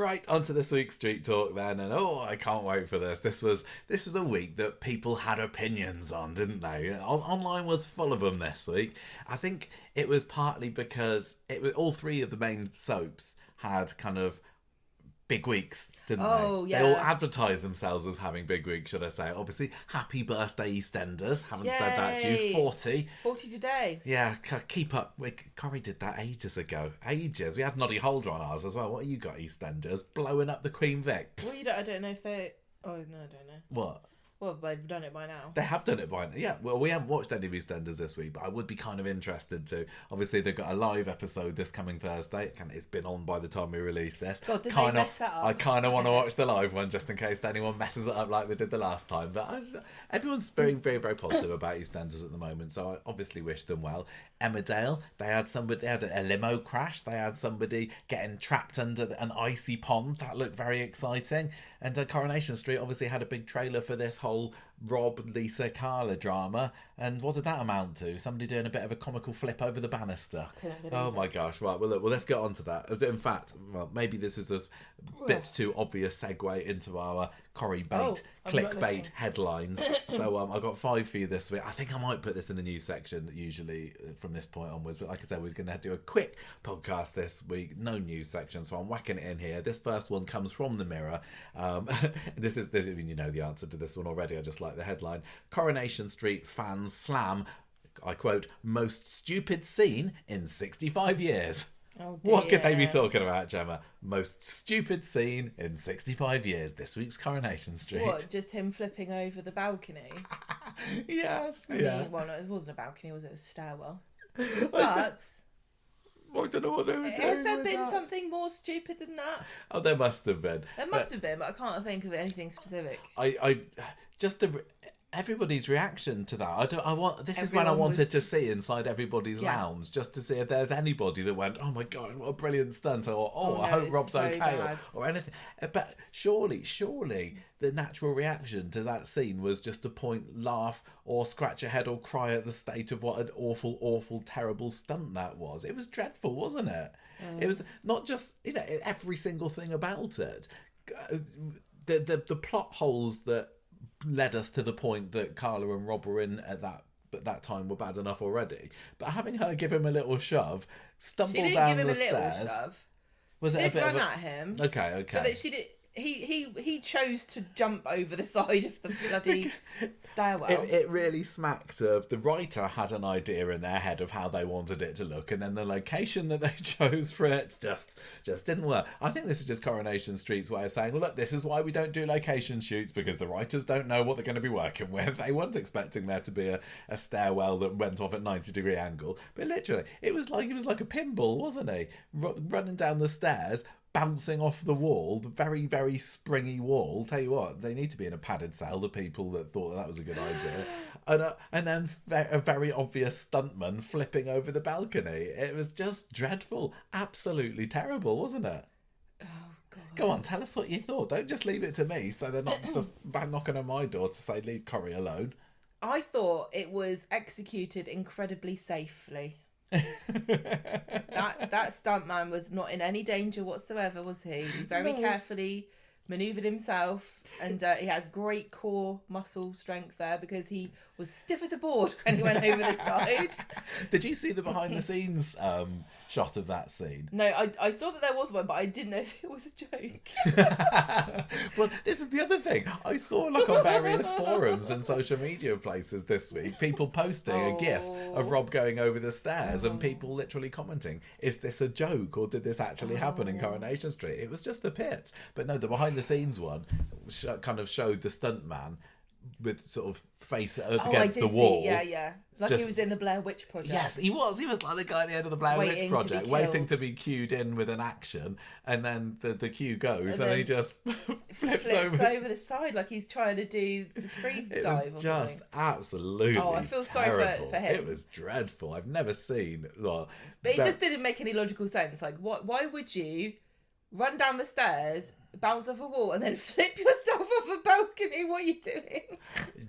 Right, onto this week's Street Talk then, and I can't wait for this. This was a week that people had opinions on, didn't they? Online was full of them this week. I think it was partly because all three of the main soaps had kind of big weeks, didn't they? Oh, yeah. They all advertised themselves as having big weeks, should I say. Obviously, happy birthday, EastEnders. Haven't said that to you. 40. 40 today. Yeah, keep up. Corrie did that ages ago. Ages. We had Noddy Holder on ours as well. What you got, EastEnders? Blowing up the Queen Vic. Well, I don't know if they... Oh, no, I don't know. What? Well, they've done it by now. They have done it by now. Yeah, well, we haven't watched any of EastEnders this week, but I would be kind of interested to. Obviously, they've got a live episode this coming Thursday. It's been on by the time we release this. God, did they mess that up? I kind of want to watch the live one just in case anyone messes it up like they did the last time. But everyone's very, very, very positive about EastEnders at the moment, so I obviously wish them well. Emmerdale, they had a limo crash. They had somebody getting trapped under an icy pond. That looked very exciting. And Coronation Street obviously had a big trailer for this whole Rob, Lisa, Carla drama. And what did that amount to? Somebody doing a bit of a comical flip over the banister. Oh my gosh. Right, well, let's get on to that. In fact, maybe this is a bit too obvious segue into our Corrie bait, clickbait headlines. So I've got 5 for you this week. I think I might put this in the news section usually from this point onwards. But like I said, we're going to do a quick podcast this week. No news section, so I'm whacking it in here. This first one comes from the Mirror. This is you know the answer to this one already. I just like the headline. Coronation Street fans slam, I quote, most stupid scene in 65 years. Oh dear. What could they be talking about, Gemma? Most stupid scene in 65 years. This week's Coronation Street. What, just him flipping over the balcony? Yes. I mean, well, no, it wasn't a balcony, was it? A stairwell. But I don't know what they were doing. Has there been something more stupid than that? Oh, there must have been. There must have been, but I can't think of anything specific. Everybody's reaction to that. This is when I wanted to see inside everybody's lounge, just to see if there's anybody that went, oh my god, what a brilliant stunt, or I hope Rob's okay, or anything. But surely the natural reaction to that scene was just to point, laugh, or scratch your head or cry at the state of what an awful, awful, terrible stunt that was. It was dreadful, wasn't it? It was not just, every single thing about it. The plot holes that led us to the point that Carla and Rob were in at that time were bad enough already. But having her give him a little shove, stumble down the stairs. She didn't give him a little shove. Was it a bit run at him? Okay. But she did. He chose to jump over the side of the bloody stairwell. It really smacked of the writer had an idea in their head of how they wanted it to look, and then the location that they chose for it just didn't work. I think this is just Coronation Street's way of saying, look, this is why we don't do location shoots, because the writers don't know what they're going to be working with. They weren't expecting there to be a stairwell that went off at 90-degree angle, but literally it was like a pinball, wasn't he? Running down the stairs, bouncing off the wall, the very, very springy wall. Tell you what, they need to be in a padded cell, the people that thought that was a good idea. And then a very obvious stuntman flipping over the balcony. It was just dreadful. Absolutely terrible, wasn't it? Oh, God. Go on, tell us what you thought. Don't just leave it to me so they're not just knocking on my door to say, leave Corrie alone. I thought it was executed incredibly safely. that stuntman was not in any danger whatsoever, was he? He very carefully manoeuvred himself, and he has great core muscle strength there because he was stiff as a board when he went over the side. Did you see the behind the scenes shot of that scene? No, I saw that there was one, but I didn't know if it was a joke. Well, this is the other thing. I saw on various forums and social media places this week, people posting a gif of Rob going over the stairs and people literally commenting, is this a joke or did this actually happen in Coronation Street? It was just the pits. But no, the behind the scenes one kind of showed the stuntman with sort of face against the wall. Yeah. Like he was in the Blair Witch Project. Yes, he was. He was like the guy at the end of the Blair Witch Project, waiting to be cued in with an action, and then the cue goes, and he just flips over the side like he's trying to do this free dive. It was just absolutely I feel sorry for him. It was dreadful. I've never seen... But it just didn't make any logical sense. Like, why would you run down the stairs bounce off a wall and then flip yourself off a balcony. What are you doing?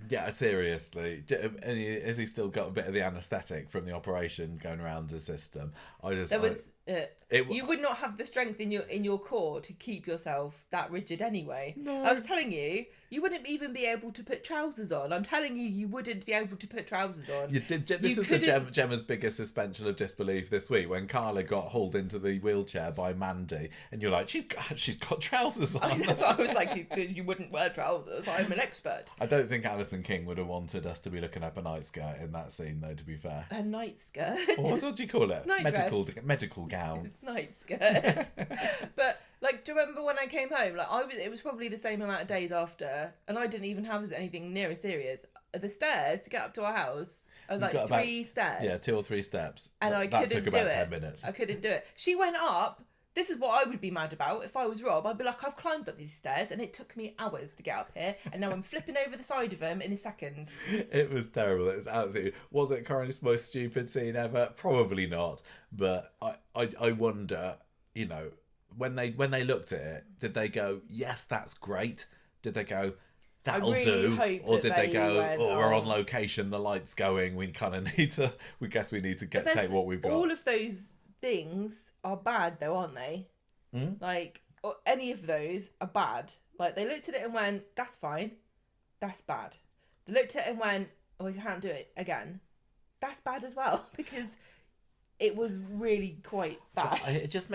Yeah, seriously. Has he still got a bit of the anaesthetic from the operation going around the system? You would not have the strength in your core to keep yourself that rigid anyway. No. I was telling you, you wouldn't even be able to put trousers on. I'm telling you, you wouldn't be able to put trousers on. This was Gemma's biggest suspension of disbelief this week when Carla got hauled into the wheelchair by Mandy, and you're like, she's got trousers on. That's why I was like, you wouldn't wear trousers. I'm an expert. I don't think Alison King would have wanted us to be looking up a night skirt in that scene, though. To be fair, a night skirt. What do you call it? Medical gown. Night skirt. But like, do you remember when I came home? Like, it was probably the same amount of days after, and I didn't even have anything near as serious. The stairs to get up to our house are like 3 steps. Yeah, 2 or 3 steps. And that took about 10 minutes. I couldn't do it. She went up. This is what I would be mad about if I was Rob. I'd be like, I've climbed up these stairs and it took me hours to get up here, and now I'm flipping over the side of them in a second. It was terrible. It was absolutely... Was it Corrie's most stupid scene ever? Probably not. But I wonder, you know, when they looked at it, did they go, yes, that's great? Did they go, that'll do? Or did they go, we're on location, the light's going, we kind of need to... We guess we need to take what we've got. All of those things are bad though, aren't they? Like, any of those are bad. Like, they looked at it and went, that's fine, that's bad. They looked at it and went, oh, we can't do it again, that's bad as well. Because it was really quite bad. It just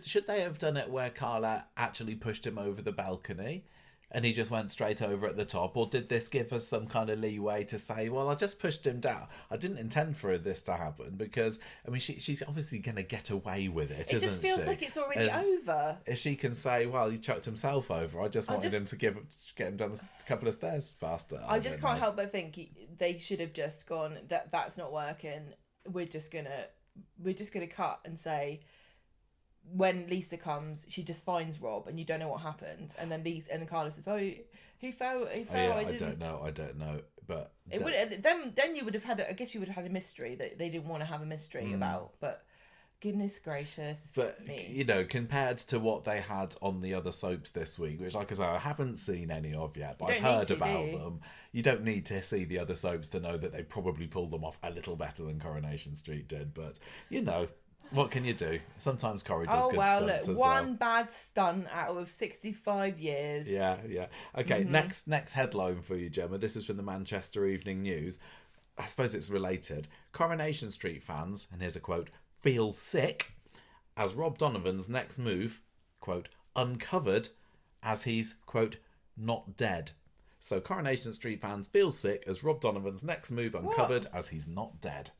should they have done it where Carla actually pushed him over the balcony and he just went straight over at the top? Or did this give us some kind of leeway to say, well, I just pushed him down, I didn't intend for this to happen? Because, I mean, she's obviously going to get away with it, isn't she? It just feels like it's already over. If she can say, well, he chucked himself over, I just wanted him to get him down a couple of stairs faster. I just can't help but think they should have just gone, that's not working, we're just gonna cut and say, when Lisa comes, she just finds Rob and you don't know what happened, and then Carla says, oh, he fell. Yeah, I don't know, but it would then you would have had I guess you would have had a mystery that they didn't want to have a mystery about. But goodness gracious, you know, compared to what they had on the other soaps this week, which, like I say, I haven't seen any of yet, but I've heard about them. You don't need to see the other soaps to know that they probably pulled them off a little better than Coronation Street did. But you know, what can you do? Sometimes Corrie does good stunts as well. One bad stunt out of 65 years. Yeah. Okay, next headline for you, Gemma. This is from the Manchester Evening News. I suppose it's related. Coronation Street fans, and here's a quote, feel sick as Rob Donovan's next move, quote, uncovered as he's, quote, not dead. So Coronation Street fans feel sick as Rob Donovan's next move uncovered as he's not dead.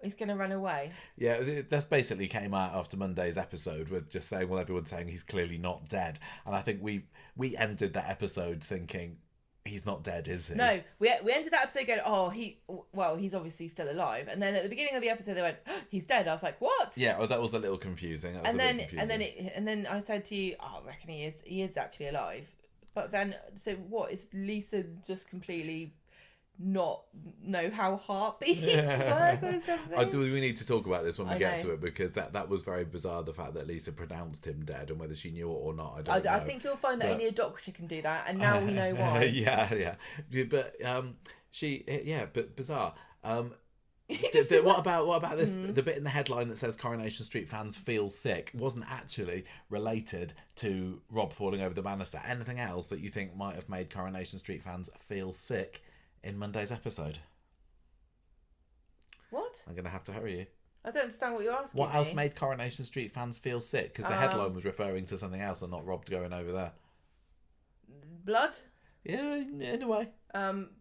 He's going to run away. Yeah, that's basically came out after Monday's episode with just saying, well, everyone's saying he's clearly not dead. And I think we ended that episode thinking, he's not dead, is he? No, we ended that episode going, he's obviously still alive. And then at the beginning of the episode, they went, oh, he's dead. I was like, what? Yeah, well, that was a little confusing. And then I said to you, oh, I reckon he is actually alive. But then, so what, is Lisa just completely not know how heartbeats work or something? We need to talk about this when we get to it, because that was very bizarre, the fact that Lisa pronounced him dead, and whether she knew it or not, I don't know. I think you'll find that only a doctor can do that, and now we know why. Yeah. But but bizarre. What about this? The bit in the headline that says Coronation Street fans feel sick wasn't actually related to Rob falling over the banister. Anything else that you think might have made Coronation Street fans feel sick in Monday's episode? What? I'm going to have to hurry you. I don't understand what you're asking. What else made Coronation Street fans feel sick? Because the headline was referring to something else and not Rob going over there. Blood? Yeah, in a way.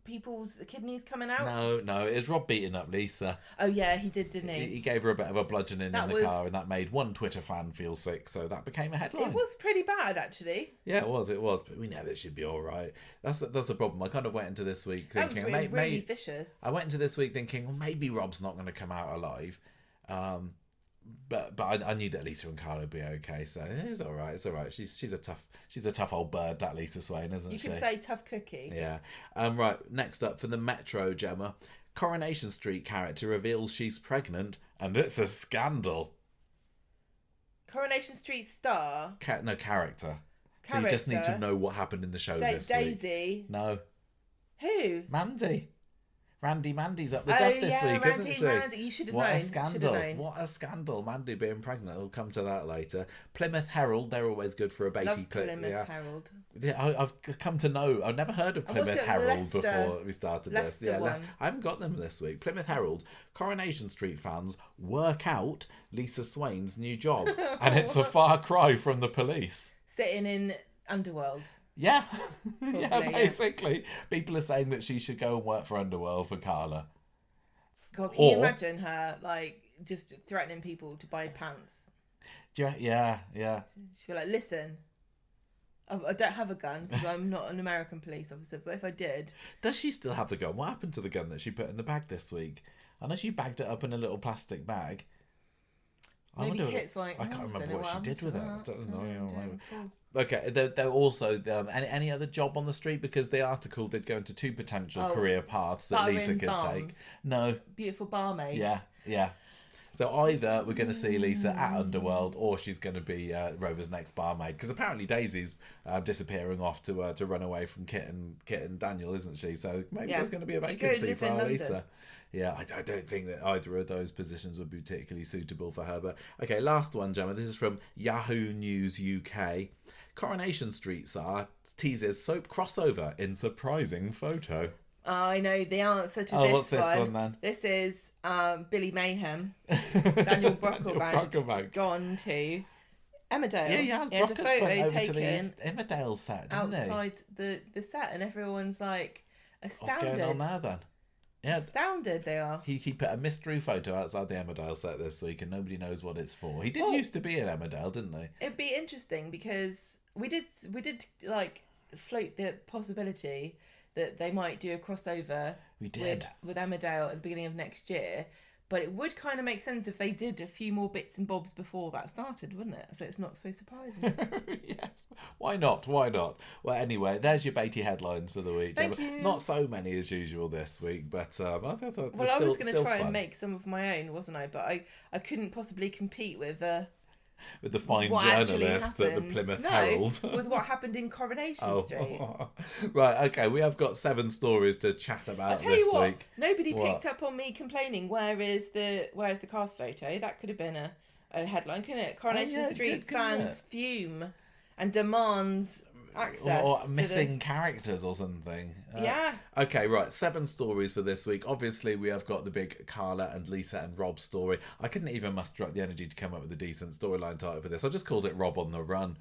People's kidneys coming out? No, it was Rob beating up Lisa. Oh yeah, he did, didn't he? He gave her a bit of a bludgeoning in the car, and that made one Twitter fan feel sick, so that became a headline. It was pretty bad, actually. Yeah, it was, but we know that she'd be all right. That's the problem. I kind of went into this week thinking... That was really vicious. I went into this week thinking, well, maybe Rob's not going to come out alive. But I knew that Lisa and Carla would be okay, so it's all right. She's a tough old bird, that Lisa Swain, isn't she? You can say tough cookie. Yeah. Right. Next up for the Metro, Gemma, Coronation Street character reveals she's pregnant, and it's a scandal. Coronation Street star. Character. So you just need to know what happened in the show this week. Daisy. No. Who? Mandy. Randy Mandy's up the duff this week, isn't she? Mandy. You should have known. What a scandal. What a scandal. Mandy being pregnant. We'll come to that later. Plymouth Herald, they're always good for a baity clip. Plymouth Herald. Yeah, I've come to know. I've never heard of Plymouth Herald before we started this. Yeah, I haven't got them this week. Plymouth Herald, Coronation Street fans work out Lisa Swain's new job. And it's a far cry from the police. Sitting in Underworld. Yeah, basically. People are saying that she should go and work for Underworld for Carla. God, can you imagine her, like, just threatening people to buy pants? Yeah. She'd be like, listen, I don't have a gun because I'm not an American police officer, but if I did... Does she still have the gun? What happened to the gun that she put in the bag this week? I know she bagged it up in a little plastic bag. Maybe Kit's like, I can't remember what she did with it. I don't know. Cool. Okay, they're also any other job on the street, because the article did go into 2 potential career paths that Lisa could take. No. Beautiful barmaid. Yeah. So either we're going to see Lisa at Underworld, or she's going to be Rover's next barmaid, because apparently Daisy's disappearing off to run away from Kit and Daniel, isn't she? So maybe there's going to be a vacancy for our Lisa. Yeah, I don't think that either of those positions would be particularly suitable for her. But okay, last one, Gemma. This is from Yahoo News UK. Coronation Street star teases soap crossover in surprising photo. I know the answer to what's this one then? This is Billy Mayhem. Daniel Brocklebank gone to Emmerdale. Yeah, he had a photo taken to the Emmerdale set, didn't outside the set, and everyone's like astounded. What's going on there then? Yeah, astounded they are. He put a mystery photo outside the Emmerdale set this week, and nobody knows what it's for. He did used to be in Emmerdale, didn't they? It'd be interesting because we did like float the possibility that they might do a crossover. We did with Emmerdale at the beginning of next year. But it would kind of make sense if they did a few more bits and bobs before that started, wouldn't it? So it's not so surprising. Yes. Why not? Well, anyway, there's your Beatty headlines for the week. Thank you. Not so many as usual this week, but I thought I was going to try and make some of my own, wasn't I? But I couldn't possibly compete with the fine journalists at the Plymouth Herald. With what happened in Coronation Street. Right, okay, we have got 7 stories to chat about this week. Nobody picked up on me complaining, where is the cast photo? That could have been a headline, couldn't it? Coronation Street fans fume and demands access. Or missing characters or something. Yeah. Okay, right. 7 stories for this week. Obviously, we have got the big Carla and Lisa and Rob story. I couldn't even muster up the energy to come up with a decent storyline title for this. I just called it Rob on the Run.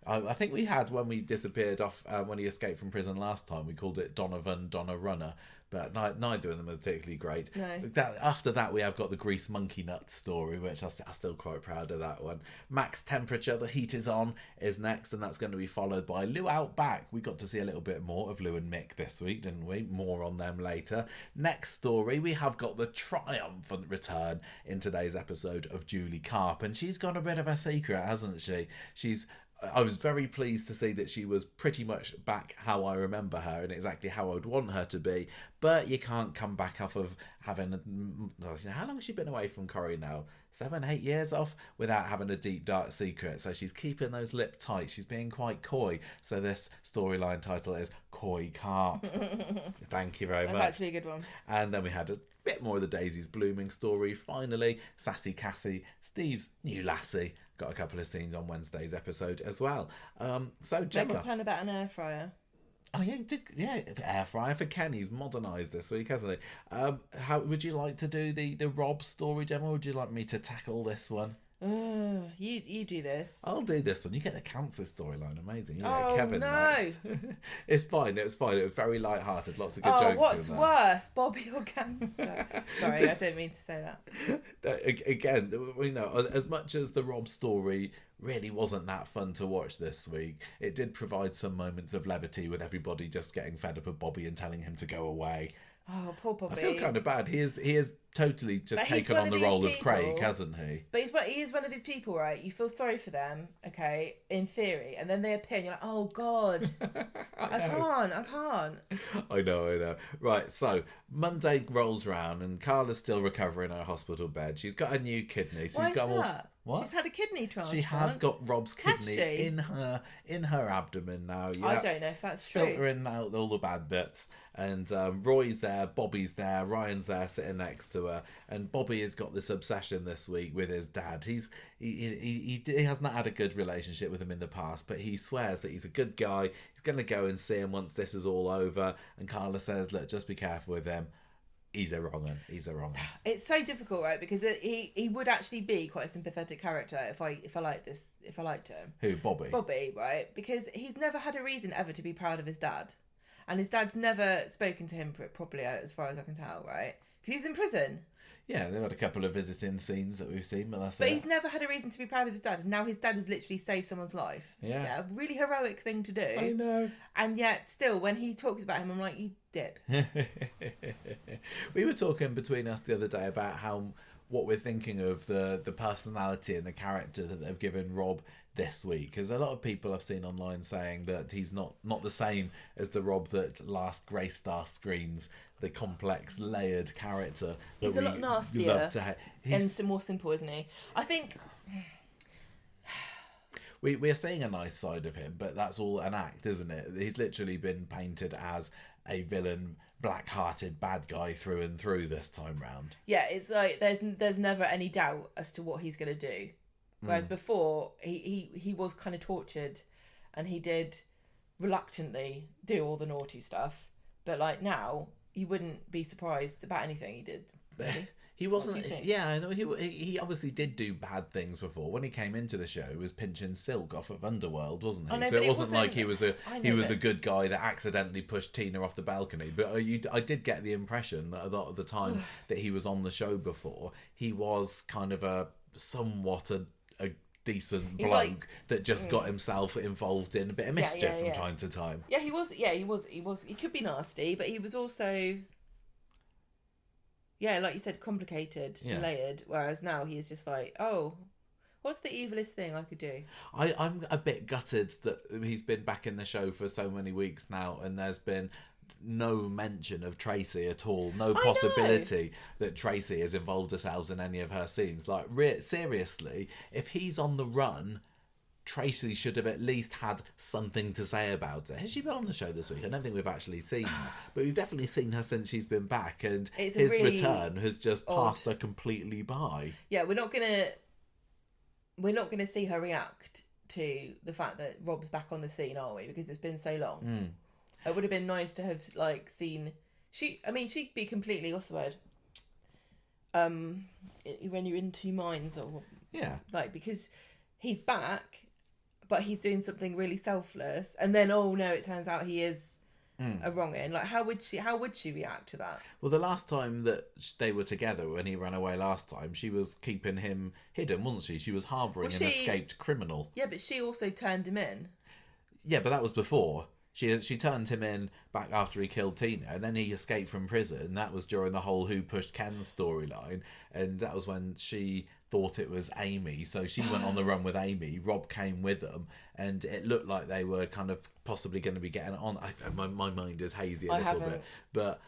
I think we had, when we disappeared off, when he escaped from prison last time, we called it Donovan, Donna Runner. But neither of them are particularly great. No. After that, we have got the Grease Monkey Nut story, which I'm still quite proud of that one. Max Temperature, The Heat Is On, is next, and that's going to be followed by Lou Out Back. We got to see a little bit more of Lou and Mick this week, didn't we? More on them later. Next story, we have got the triumphant return in today's episode of Julie Carp, and she's got a bit of a secret, hasn't she? I was very pleased to see that she was pretty much back how I remember her and exactly how I would want her to be. But you can't come back off of having... how long has she been away from Corrie now? 7, 8 years off without having a deep, dark secret. So she's keeping those lips tight. She's being quite coy. So this storyline title is Coy Carp. Thank you very much. That's actually a good one. And then we had a bit more of the Daisies Blooming story. Finally, Sassy Cassie, Steve's new lassie. Got a couple of scenes on Wednesday's episode as well. So Gemma, make a plan about an air fryer. Oh yeah, air fryer for Ken. He's modernised this week, hasn't he? How would you like to do the Rob story, Gemma? Or would you like me to tackle this one? You do this. I'll do this one. You get the cancer storyline. Amazing. You get Kevin next. It's fine. It was fine. It was very light-hearted. Lots of good jokes. What's in there. worse, Bobby or cancer? Sorry, I didn't mean to say that. Again, as much as the Rob story really wasn't that fun to watch this week, it did provide some moments of levity with everybody just getting fed up of Bobby and telling him to go away. Oh, poor Bobby. I feel kind of bad. He is totally just But he's taken one on of the these role of people- Craig, hasn't he? But he is one of these people, right? You feel sorry for them, okay, in theory, and then they appear and you're like, oh, God, I can't. I know. Right, so Monday rolls round and Carla's still recovering in her hospital bed. She's got a new kidney. So Why she's got is more... that? What? She's had a kidney transplant. She has got Rob's Has kidney she? in her abdomen now. Yeah. I don't know if that's true. Filtering out all the bad bits. And Roy's there, Bobby's there, Ryan's there sitting next to her. And Bobby has got this obsession this week with his dad. He has not had a good relationship with him in the past, but he swears that he's a good guy. He's going to go and see him once this is all over. And Carla says, look, just be careful with him. He's a wrong one. It's so difficult, right? Because he would actually be quite a sympathetic character if I liked him. Who, Bobby? Bobby, right? Because he's never had a reason ever to be proud of his dad. And his dad's never spoken to him properly, as far as I can tell, right? Because he's in prison. Yeah, they've had a couple of visiting scenes that we've seen, but that's But it. he's never had a reason to be proud of his dad. And now his dad has literally saved someone's life. Yeah. A really heroic thing to do. I know. And yet, still, when he talks about him, I'm like, you dip. We were talking between us the other day about what we're thinking of the personality and the character that they've given Rob this week, because a lot of people I've seen online saying that he's not the same as the Rob that last graced our screens, the complex layered character that He's a lot nastier love to and more simple, isn't he? I think we're seeing a nice side of him, but that's all an act, isn't it? He's literally been painted as a villain, black-hearted bad guy through and through this time round. Yeah, it's like there's never any doubt as to what he's going to do. Whereas before, he was kind of tortured and he did reluctantly do all the naughty stuff. But like now, you wouldn't be surprised about anything he did. Really. He wasn't. Yeah, I know he obviously did do bad things before. When he came into the show, he was pinching silk off of Underworld, wasn't he? I know, so but it wasn't like he was a but- good guy that accidentally pushed Tina off the balcony. But I did get the impression that a lot of the time that he was on the show before, he was kind of a somewhat a decent bloke that just got himself involved in a bit of mischief from time to time. Yeah, he was. Yeah, he was. He could be nasty, but he was also, yeah, like you said, complicated, and layered. Whereas now he is just like, oh, what's the evilest thing I could do? I'm a bit gutted that he's been back in the show for so many weeks now, and there's been no mention of Tracy at all. No possibility that Tracy has involved herself in any of her scenes. Like, seriously, if he's on the run, Tracy should have at least had something to say about it. Has she been on the show this week? I don't think we've actually seen her, but we've definitely seen her since she's been back, and his really return has just passed her completely by. Yeah, we're not gonna see her react to the fact that Rob's back on the scene, are we? Because it's been so long. It would have been nice to have seen. She'd be completely, what's the word? When you're in two minds, or because he's back, but he's doing something really selfless, and then it turns out he is a wrong-un. Like, how would she react to that? Well, the last time that they were together, when he ran away last time, she was keeping him hidden, wasn't she? She was harbouring an escaped criminal. Yeah, but she also turned him in. Yeah, but that was before. She turned him in back after he killed Tina, and then he escaped from prison. That was during the whole Who Pushed Ken storyline, and that was when she thought it was Amy, so she went on the run with Amy. Rob came with them, and it looked like they were kind of possibly going to be getting on. My mind is hazy a little bit, but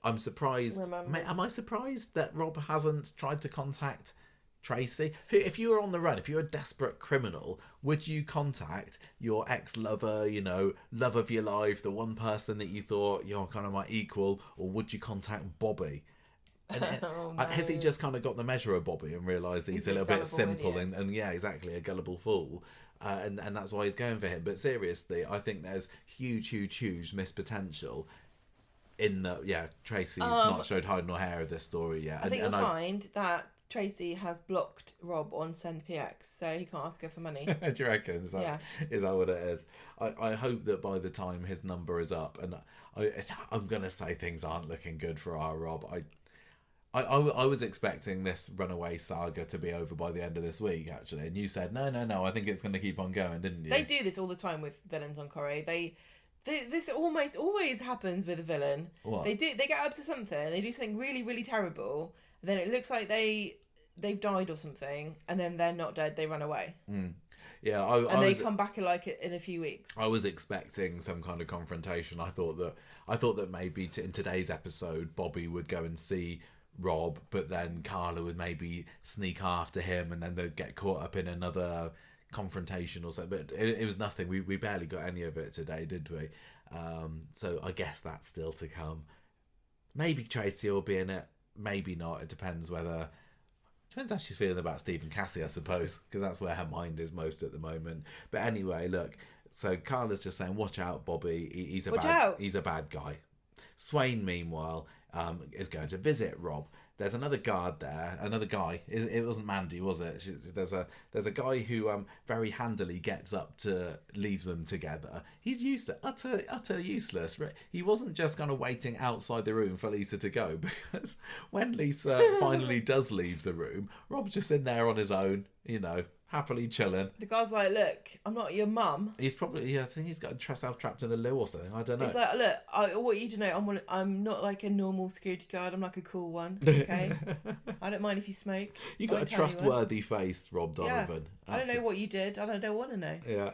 I'm surprised. Am I surprised that Rob hasn't tried to contact Tracy? If you were on the run, if you're a desperate criminal, would you contact your ex-lover, love of your life, the one person that you thought you're kind of my equal, or would you contact Bobby? And has he just kind of got the measure of Bobby and realised that he's a little bit simple and yeah, exactly, a gullible fool, and that's why he's going for him? But seriously, I think there's huge missed potential in that. Tracy's not showed hide nor hair of this story yet. I think you'll find that Tracy has blocked Rob on Send PX, so he can't ask her for money. Do you reckon? Is that what it is? I hope that by the time his number is up, and I'm going to say things aren't looking good for our Rob. I was expecting this runaway saga to be over by the end of this week, actually, and you said no. I think it's going to keep on going, didn't you? They do this all the time with villains on Corrie. This almost always happens with a villain. What? They get up to something, they do something really, really terrible, then it looks like they've died or something, and then they're not dead, they run away. Yeah, they come back in a few weeks. I was expecting some kind of confrontation. I thought that maybe in today's episode Bobby would go and see Rob, but then Carla would maybe sneak after him, and then they'd get caught up in another confrontation or something. But it was nothing. We barely got any of it today, did we? So I guess that's still to come. Maybe Tracy will be in it, maybe not. It depends how she's feeling about Steve and Cassie, I suppose, because that's where her mind is most at the moment. But anyway, look, so Carla's just saying, watch out, Bobby, he's a bad guy. Swain, meanwhile, is going to visit Rob. There's another guard there, another guy. It wasn't Mandy, was it? There's a guy who very handily gets up to leave them together. He's useless, utter useless. He wasn't just kind of waiting outside the room for Lisa to go, because when Lisa finally does leave the room, Rob's just in there on his own, happily chilling. The guy's like, look, I'm not your mum. He's probably, I think he's got himself trapped in the loo or something. I don't know. He's like, look, I want you to know, I'm not like a normal security guard. I'm like a cool one, okay? I don't mind if you smoke. You got a trustworthy face, Rob Donovan. Yeah. I don't know what you did. I don't want to know. Yeah.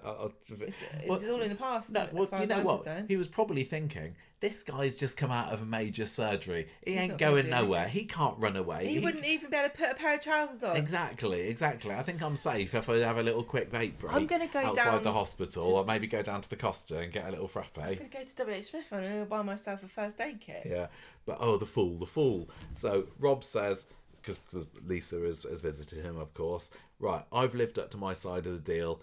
It's all in the past. No, well, you know what? Concerned. He was probably thinking, this guy's just come out of a major surgery. He's ain't going nowhere. He can't run away. He wouldn't even be able to put a pair of trousers on. Exactly. I think I'm safe if I have a little quick vape break. I'm going to go outside the hospital, or maybe go down to the Costa and get a little frappe. I'm going to go to WH Smith and I'm going to buy myself a first aid kit. Yeah, but the fool. So Rob says, because Lisa has visited him, of course. Right, I've lived up to my side of the deal.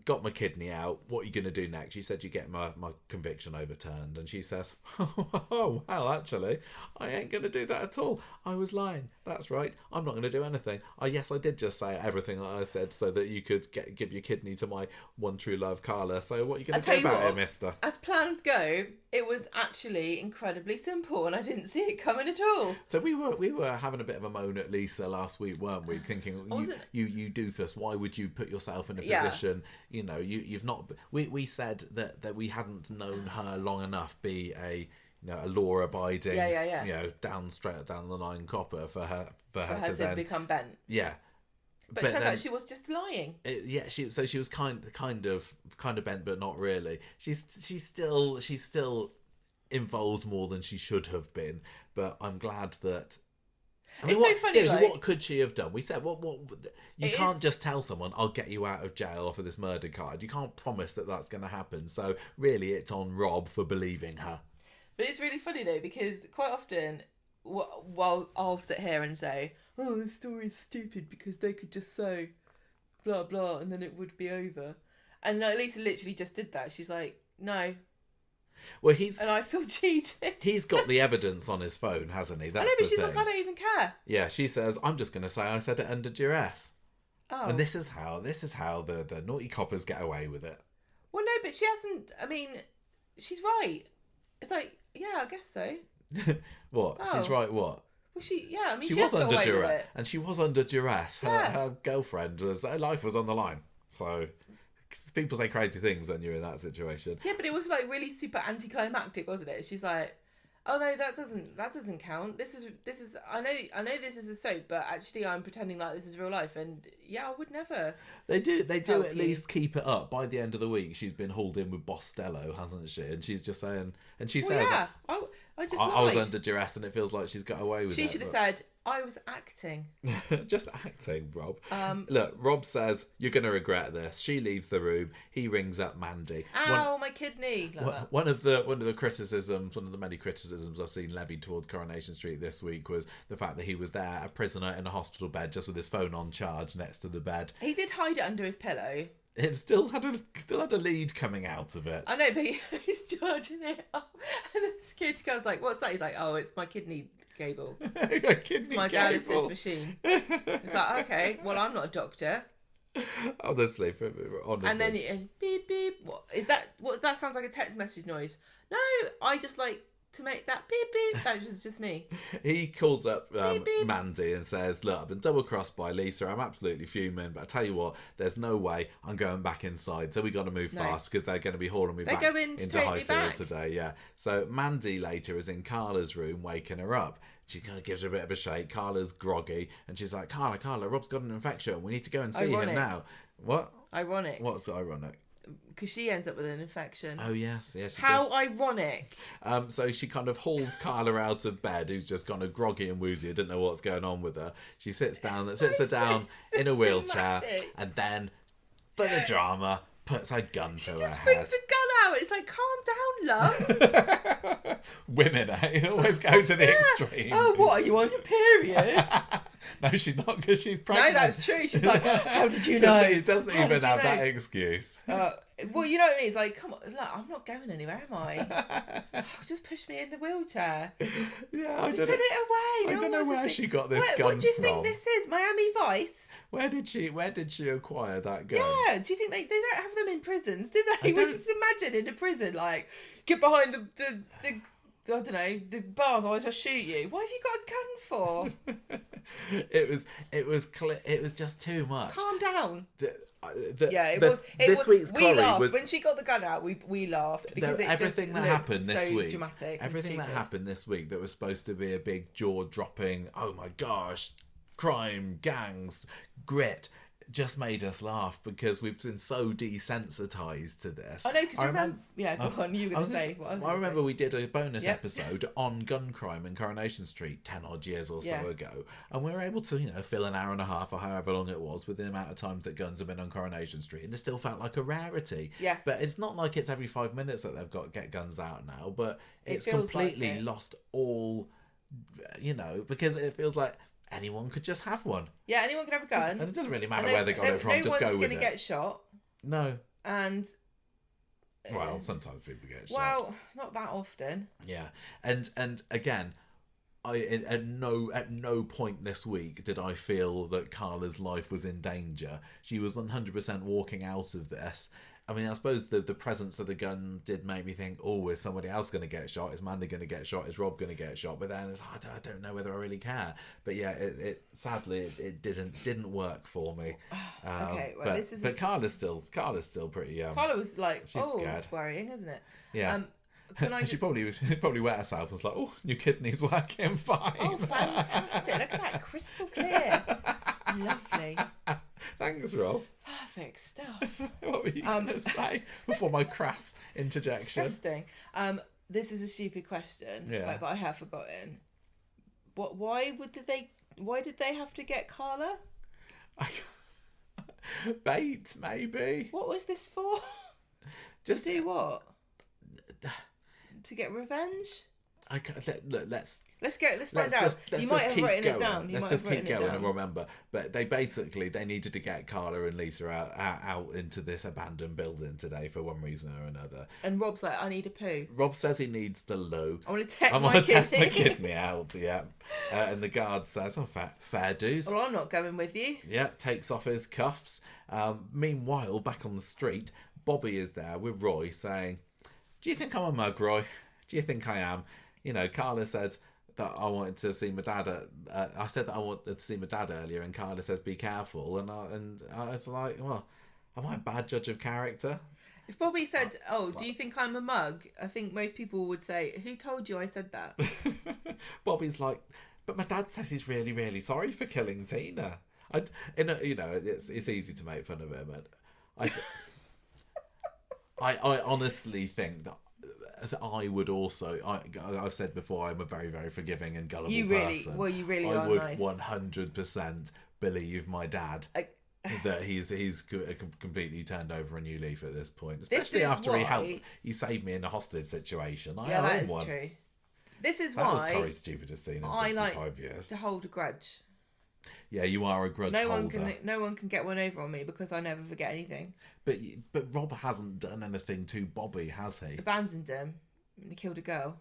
Got my kidney out. What are you going to do next? You said you get my conviction overturned. And she says, oh, well, actually, I ain't going to do that at all. I was lying. That's right. I'm not going to do anything. Yes, I did just say everything that I said so that you could give your kidney to my one true love, Carla. So what are you going to do about it, mister? As plans go, it was actually incredibly simple and I didn't see it coming at all. So we were having a bit of a moan at Lisa last week, weren't we? Thinking, you doofus, why would you put yourself in a position... You've not. We said that we hadn't known her long enough be a law-abiding, down the line copper for her to then become bent. Yeah, but it turns out she was just lying. She was kind of bent, but not really. She's still involved more than she should have been. But I'm glad that. I mean, it's so funny. Seriously, what could she have done? We said, what? You can't just tell someone, "I'll get you out of jail for this murder card." You can't promise that that's going to happen. So really, it's on Rob for believing her. But it's really funny though, because quite often, while I'll sit here and say, "Oh, this story's stupid because they could just say, blah blah, and then it would be over," and Lisa literally just did that. She's like, "No." Well, and I feel cheated. He's got the evidence on his phone, hasn't he? That's I know, but she's thing. like, I don't even care. Yeah, she says, I'm just going to say I said it under duress. Oh. And this is how the naughty coppers get away with it. Well, no, but she hasn't. I mean, she's right. It's like, yeah, I guess so. What? Oh. She's right. What? Well, she was under duress, and she was under duress. Yeah. Her girlfriend her life was on the line. So. People say crazy things when you're in that situation. Yeah, but it was like really super anticlimactic, wasn't it? She's like, "Oh no, that doesn't count. This is. I know this is a soap, but actually I'm pretending like this is real life." And yeah, I would never. They do at least keep it up. By the end of the week, she's been hauled in with Bostello, hasn't she? And she's just saying, and she says, "Yeah, I was under duress, and it feels like she's got away with it." She should have said, "I was acting." Just acting, Rob. Look, Rob says, "You're going to regret this." She leaves the room. He rings up Mandy. Ow, my kidney. One of the criticisms, one of the many criticisms I've seen levied towards Coronation Street this week was the fact that he was there, a prisoner in a hospital bed, just with his phone on charge next to the bed. He did hide it under his pillow. It still had a lead coming out of it. I know, but he's charging it up, and the security guard's like, "What's that?" He's like, "Oh, it's my kidney cable. It's my dialysis machine." It's like, okay, well, I'm not a doctor. Honestly. And then beep beep. What is that? What that sounds like a text message noise. No, I just like to make that beep beep. That was just me. He calls up Mandy and says, "Look, I've been double crossed by Lisa. I'm absolutely fuming, but I tell you what, there's no way I'm going back inside. So we got to move fast because they're going to be hauling me back into Highfield today." Yeah. So Mandy later is in Carla's room waking her up. She kind of gives her a bit of a shake. Carla's groggy, and she's like, Carla, Rob's got an infection. We need to go and see him now. What? Ironic. What's ironic? Because she ends up with an infection. Oh, yes. She How did. ironic. So she kind of hauls Carla out of bed, who's just kind of groggy and woozy. I didn't know what's going on with her. She sits her down in a wheelchair, and then, for the drama, puts a gun to her head. Just brings a gun out. It's like, calm down, love. Women, always go to the extreme. Oh, what? Are you on your period? No, she's not, because she's pregnant. No, that's true. She's like, how did you know? It doesn't even have that excuse. Well, you know what I mean? It's like, come on, look, I'm not going anywhere, am I? Just push me in the wheelchair. Yeah, I don't know. Put it away. I don't know where she got this gun from. What do you think this is? Miami Vice? Where did she acquire that gun? Yeah, do you think they don't have them in prisons, do they? We just imagine in a prison, like, get behind the I don't know, the bars, otherwise I'll shoot you. What have you got a gun for? It was just too much. Calm down. This week's we Corrie laughed was, when she got the gun out. We laughed because everything that happened this week. Dramatic. Everything that happened this week that was supposed to be a big jaw-dropping, oh my gosh, crime, gangs, grit, just made us laugh because we've been so desensitized to this. I know, because you remember... Yeah, go on, you were going to say what I was going to say. I remember we did a bonus episode on gun crime in Coronation Street 10 odd years or so ago, and we were able to, fill an hour and a half or however long it was with the amount of times that guns have been on Coronation Street, and it still felt like a rarity. Yes. But it's not like it's every 5 minutes that they've got to get guns out now, but it's completely lost all, because it feels like anyone could just have one. Yeah, anyone could have a gun. And it doesn't really matter where they got it from, just go with it. No one's going to get shot. No. And... Well, sometimes people get shot. Well, not that often. Yeah. And again, at no point this week did I feel that Carla's life was in danger. She was 100% walking out of this. I mean, I suppose the presence of the gun did make me think, oh, is somebody else going to get shot? Is Mandy going to get shot? Is Rob going to get shot? But then I don't know whether I really care. But yeah, it sadly it didn't work for me. Okay, well, but Carla's still pretty. Carla was like, she's scared. It's worrying, isn't it? Yeah. She probably wet herself and was like, oh, your kidney's working fine. Oh, fantastic! Look at that, crystal clear. Lovely. Thanks, Rob. Perfect stuff. What were you going to say before my crass interjection? Disgusting. This is a stupid question, but I have forgotten. Why did they have to get Carla? Bait, maybe. What was this for? Just to do what? To get revenge? Let's find out. You might have written it down. Let's just keep going and remember. But they needed to get Carla and Lisa out into this abandoned building today for one reason or another. And Rob's like, I need a poo. Rob says he needs the loo. I want to test my kidney out. Yeah. And the guard says, "Oh, fair dues." Well, I'm not going with you. Yeah. Takes off his cuffs. Meanwhile, back on the street, Bobby is there with Roy saying, "Do you think I'm a mug, Roy? Do you think I am?" Carla said that I wanted to see my dad. I said that I wanted to see my dad earlier, and Carla says, "Be careful." And I was like, "Well, am I a bad judge of character?" If Bobby said, "Oh, do you think I'm a mug?" I think most people would say, "Who told you I said that?" Bobby's like, "But my dad says he's really, really sorry for killing Tina." It's easy to make fun of him, and I honestly think that. I would also. I've said before, I'm a very, very forgiving and gullible person. Well, you really I are would nice. 100% believe my dad that he's completely turned over a new leaf at this point. Especially after he saved me in a hostage situation. That is true. This is why that was Corrie's stupidest scene in 65 years. To hold a grudge. Yeah, you are a grudge holder. No one can get one over on me because I never forget anything. But Rob hasn't done anything to Bobby, has he? Abandoned him. He killed a girl.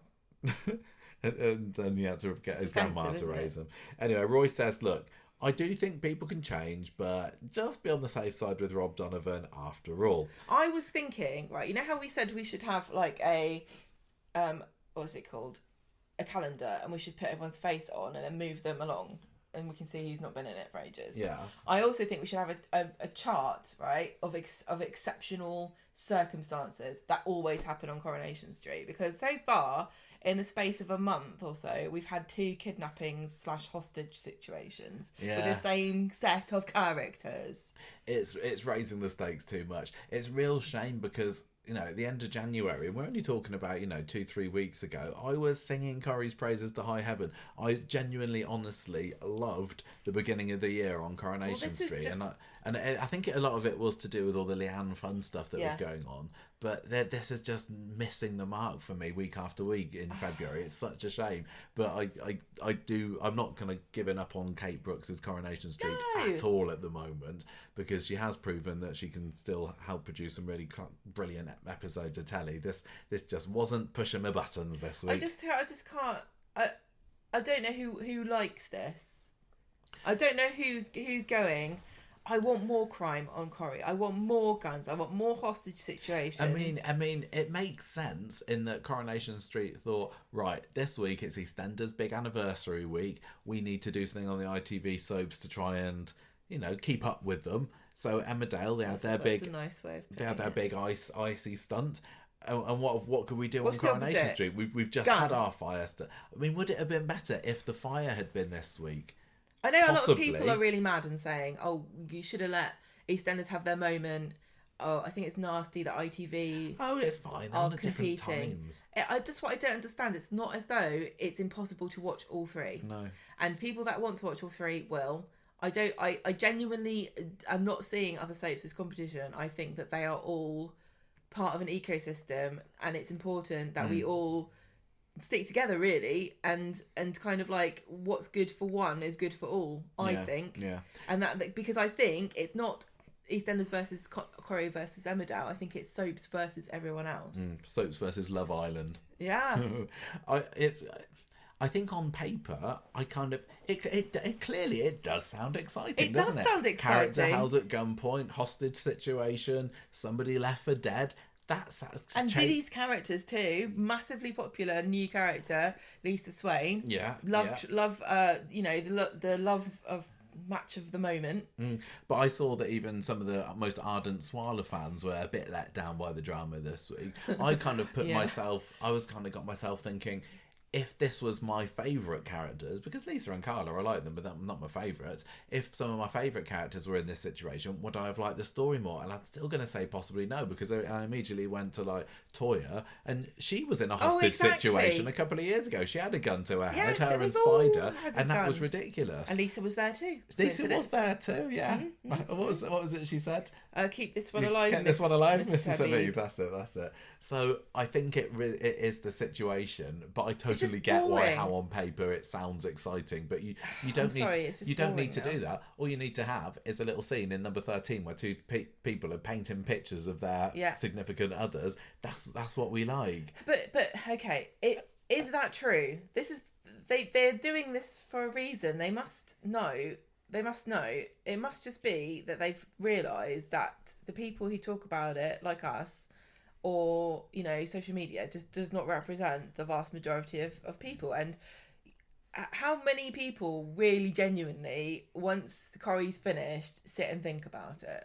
and then he had to get his grandma to raise him. Anyway, Roy says, "Look, I do think people can change, but just be on the safe side with Rob Donovan after all." I was thinking, right, you know how we said we should have like a, what's it called? A calendar, and we should put everyone's face on and then move them along. And we can see who's not been in it for ages. Yeah. I also think we should have a chart, right, of exceptional circumstances that always happen on Coronation Street. Because so far, in the space of a month or so, we've had 2 kidnappings / hostage situations with the same set of characters. It's raising the stakes too much. It's a real shame because, at the end of January, and we're only talking about, 2-3 weeks ago, I was singing Corrie's praises to high heaven. I genuinely, honestly loved the beginning of the year on Coronation Street. And I think a lot of it was to do with all the Leanne fun stuff that was going on. But this is just missing the mark for me week after week in February. It's such a shame. But I'm not kind of giving up on Kate Brooks's Coronation Street at all at the moment, because she has proven that she can still help produce some really brilliant episodes of telly. This just wasn't pushing my buttons this week. I just can't. I don't know who likes this. I don't know who's going. I want more crime on Corrie. I want more guns. I want more hostage situations. I mean, it makes sense in that Coronation Street thought, right, this week it's EastEnders' big anniversary week. We need to do something on the ITV soaps to try and, keep up with them. So Emmerdale, they had their big, a nice way of they had their big icy stunt. And what could we do on Coronation Street? We've just had our fire stunt. I mean, would it have been better if the fire had been this week? I know a lot of people are really mad and saying, "Oh, you should have let EastEnders have their moment." Oh, I think it's nasty that ITV. Oh, it's fine. They're on different times. Just what I don't understand. It's not as though it's impossible to watch all 3. No. And people that want to watch all 3 will. I don't. I genuinely am not seeing other soaps as competition. I think that they are all part of an ecosystem, and it's important that we all stick together, really, and kind of like what's good for one is good for all. I think, and that because I think it's not EastEnders versus Corrie versus Emmerdale. I think it's soaps versus everyone else. Soaps versus Love Island. Yeah. I think on paper, I kind of it clearly does sound exciting. It doesn't does sound exciting. Character held at gunpoint, hostage situation, somebody left for dead. And Billy's characters too, massively popular new character, Lisa Swain. Love, the love of match of the moment. But I saw that even some of the most ardent Swala fans were a bit let down by the drama this week. I kind of got myself thinking, if this was my favourite characters, because Lisa and Carla, I like them, but they're not my favourites. If some of my favourite characters were in this situation, would I have liked the story more? And I'm still going to say possibly no, because I immediately went to like Toya, and she was in a hostage situation a couple of years ago. She had a gun to her head, her and Spider, and that was ridiculous. And Lisa was there too. Lisa was there too, yeah. What was it she said? Keep this one alive. Keep this one alive, Mrs. Habib. That's it. So I think it is the situation, but I totally get how on paper it sounds exciting, but you don't need to do that. All you need to have is a little scene in number 13 where 2 people are painting pictures of their significant others. That's what we like. But okay, is that true? This is they're doing this for a reason. They must know. It must just be that they've realised that the people who talk about it, like us, or social media, just does not represent the vast majority of people. And how many people really genuinely, once Corrie's finished, sit and think about it?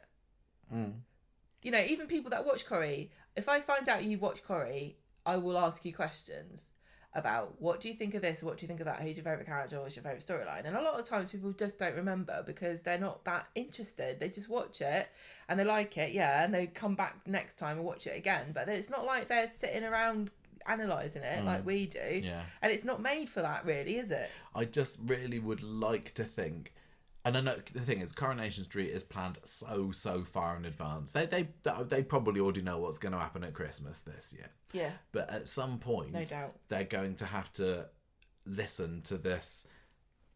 Even people that watch Corrie, if I find out you watch Corrie, I will ask you questions about what do you think of this, what do you think of that, who's your favourite character, what's your favourite storyline. And a lot of times people just don't remember because they're not that interested. They just watch it and they like it, and they come back next time and watch it again. But it's not like they're sitting around analysing it like we do. And it's not made for that, really, is it? I just really would like to think, and I know the thing is, Coronation Street is planned so far in advance. They probably already know what's going to happen at Christmas this year. Yeah. But at some point, no doubt, they're going to have to listen to this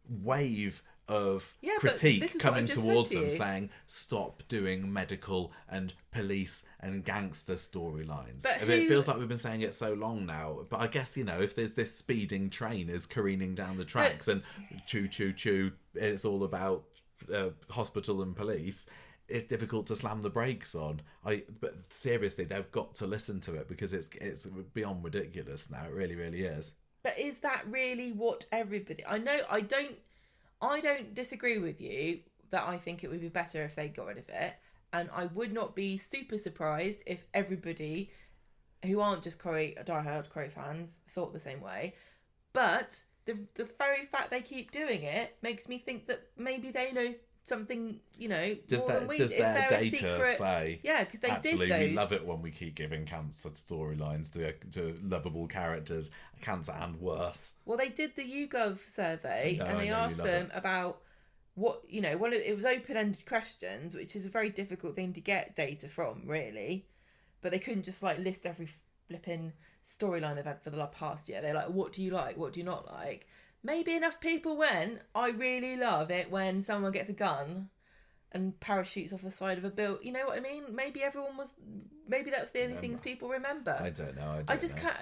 wave of critique coming towards them, saying stop doing medical and police and gangster storylines. It feels like we've been saying it so long now, but I guess if there's this speeding train is careening down the tracks and choo choo choo, it's all about hospital and police, it's difficult to slam the brakes on. But seriously, they've got to listen to it because it's beyond ridiculous now. It really is. But is that really what everybody? I don't disagree with you that I think it would be better if they got rid of it, and I would not be super surprised if everybody who aren't just diehard Corrie fans thought the same way. But the very fact they keep doing it makes me think that maybe they know something, more than we do. Does their data say, yeah, because they actually, did those. we love it when we keep giving cancer storylines to lovable characters, cancer and worse. Well, they did the YouGov survey, and they asked them about what, it was open-ended questions, which is a very difficult thing to get data from, really. But they couldn't just, list every flipping storyline they've had for the past year. They're like, what do you like? What do you not like? Maybe enough people went, I really love it when someone gets a gun and parachutes off the side of a building. You know what I mean? Maybe that's the only things people remember. I don't know. I just can't.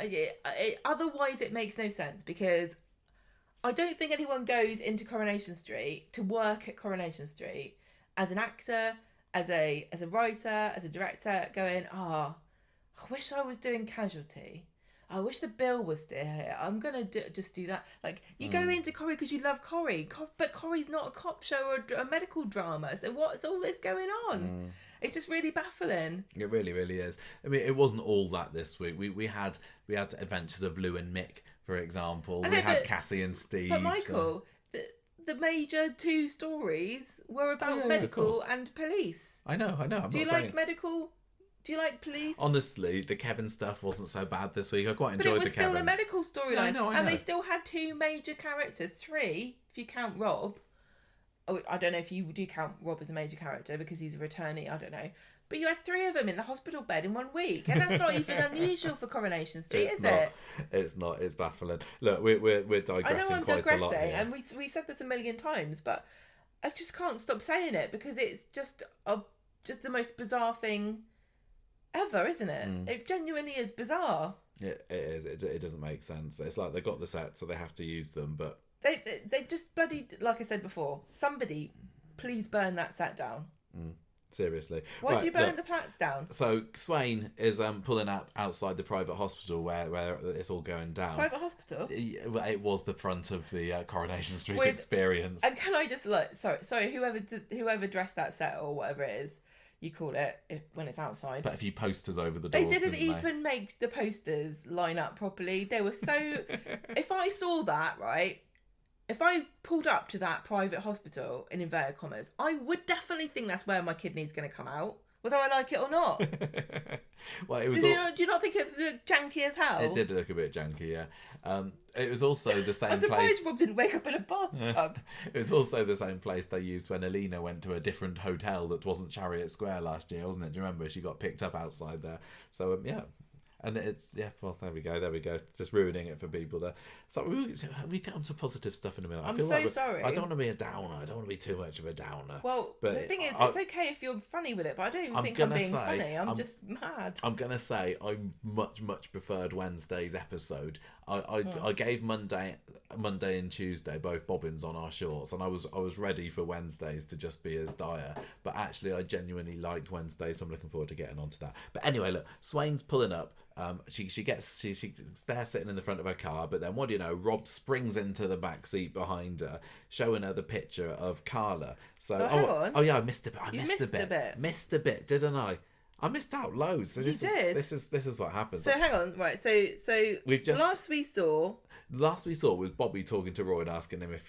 Otherwise, it makes no sense, because I don't think anyone goes into Coronation Street to work at Coronation Street as an actor, as a writer, as a director, going, I wish I was doing Casualty. I wish the bill was still here. I'm going to just do that. You go into Corrie because you love Corrie. But Corrie's not a cop show or a medical drama. So what's all this going on? It's just really baffling. It really, really is. I mean, it wasn't all that this week. We had Adventures of Lou and Mick, for example. We had Cassie and Steve. But Michael, the major 2 stories were about medical and police. I know. Do you like medical? Do you like police? Honestly, the Kevin stuff wasn't so bad this week. I quite enjoyed the Kevin. But it was still a medical storyline. I know. And they still had 2 major characters. 3, if you count Rob. Oh, I don't know if you do count Rob as a major character because he's a returnee. I don't know. But you had 3 of them in the hospital bed in 1 week. And that's not even unusual for Coronation Street, is it? It's not. It's baffling. Look, we're digressing I know I'm quite digressing, a lot here. and we said this a million times, but I just can't stop saying it because it's just the most bizarre thing ever, isn't it? It genuinely is bizarre. It is. It doesn't make sense. It's like they got the set, so they have to use them, but they just bloody, like I said before, somebody please burn that set down. Seriously. Why did you burn the Platts down? So Swain is pulling up outside the private hospital where it's all going down. Private hospital? It was the front of the Coronation Street experience. And can I just sorry, whoever dressed that set or whatever it is you call it when it's outside. But a few posters over the doors. They didn't even make the posters line up properly. They were so. If I saw that, right, if I pulled up to that private hospital in inverted commas, I would definitely think that's where my kidney's going to come out, whether I like it or not. Well, it was. Do you not think it looked janky as hell? It did look a bit janky, yeah. It was also the same place. I'm surprised Rob didn't wake up in a bathtub. It was also the same place they used when Alina went to a different hotel that wasn't Chariot Square last year, wasn't it? Do you remember? She got picked up outside there. So, yeah. And it's, well, there we go. Just ruining it for people there. So we get on to positive stuff in a minute. I'm so sorry. I don't want to be a downer. I don't want to be too much of a downer. Well, but the thing is, it's okay if you're funny with it, but I don't even think I'm being funny. I'm just mad. I'm going to say I much preferred Wednesday's episode. I gave Monday and Tuesday both bobbins on our shorts, and I was ready for Wednesdays to just be as dire. But actually, I genuinely liked Wednesday, so I'm looking forward to getting onto that. But anyway, look, Swain's pulling up. She's there sitting in the front of her car, but then what do you know? Rob springs into the back seat behind her, showing her the picture of Carla. So hang on. Oh yeah, I missed a bit. Missed a bit, didn't I? I missed out loads. So this is what happens. So hang on, right? So we've just last we saw was Bobby talking to Roy and asking him if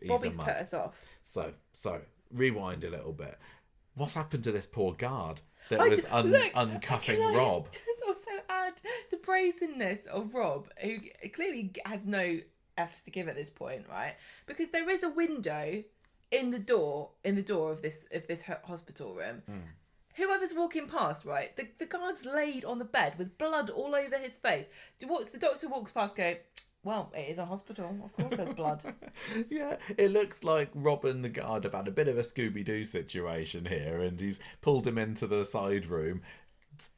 he's Bobby's a mug. put us off. So rewind a little bit. What's happened to this poor guard that was uncuffing Rob? Just also add the brazenness of Rob, who clearly has no F's to give at this point, right? Because there is a window in the door of this hospital room. Whoever's walking past, right? The guard's laid on the bed with blood all over his face. The doctor walks past, go, well, it is a hospital. Of course there's blood. Yeah, it looks like Rob and the guard have had a bit of a Scooby-Doo situation here, and he's pulled him into the side room.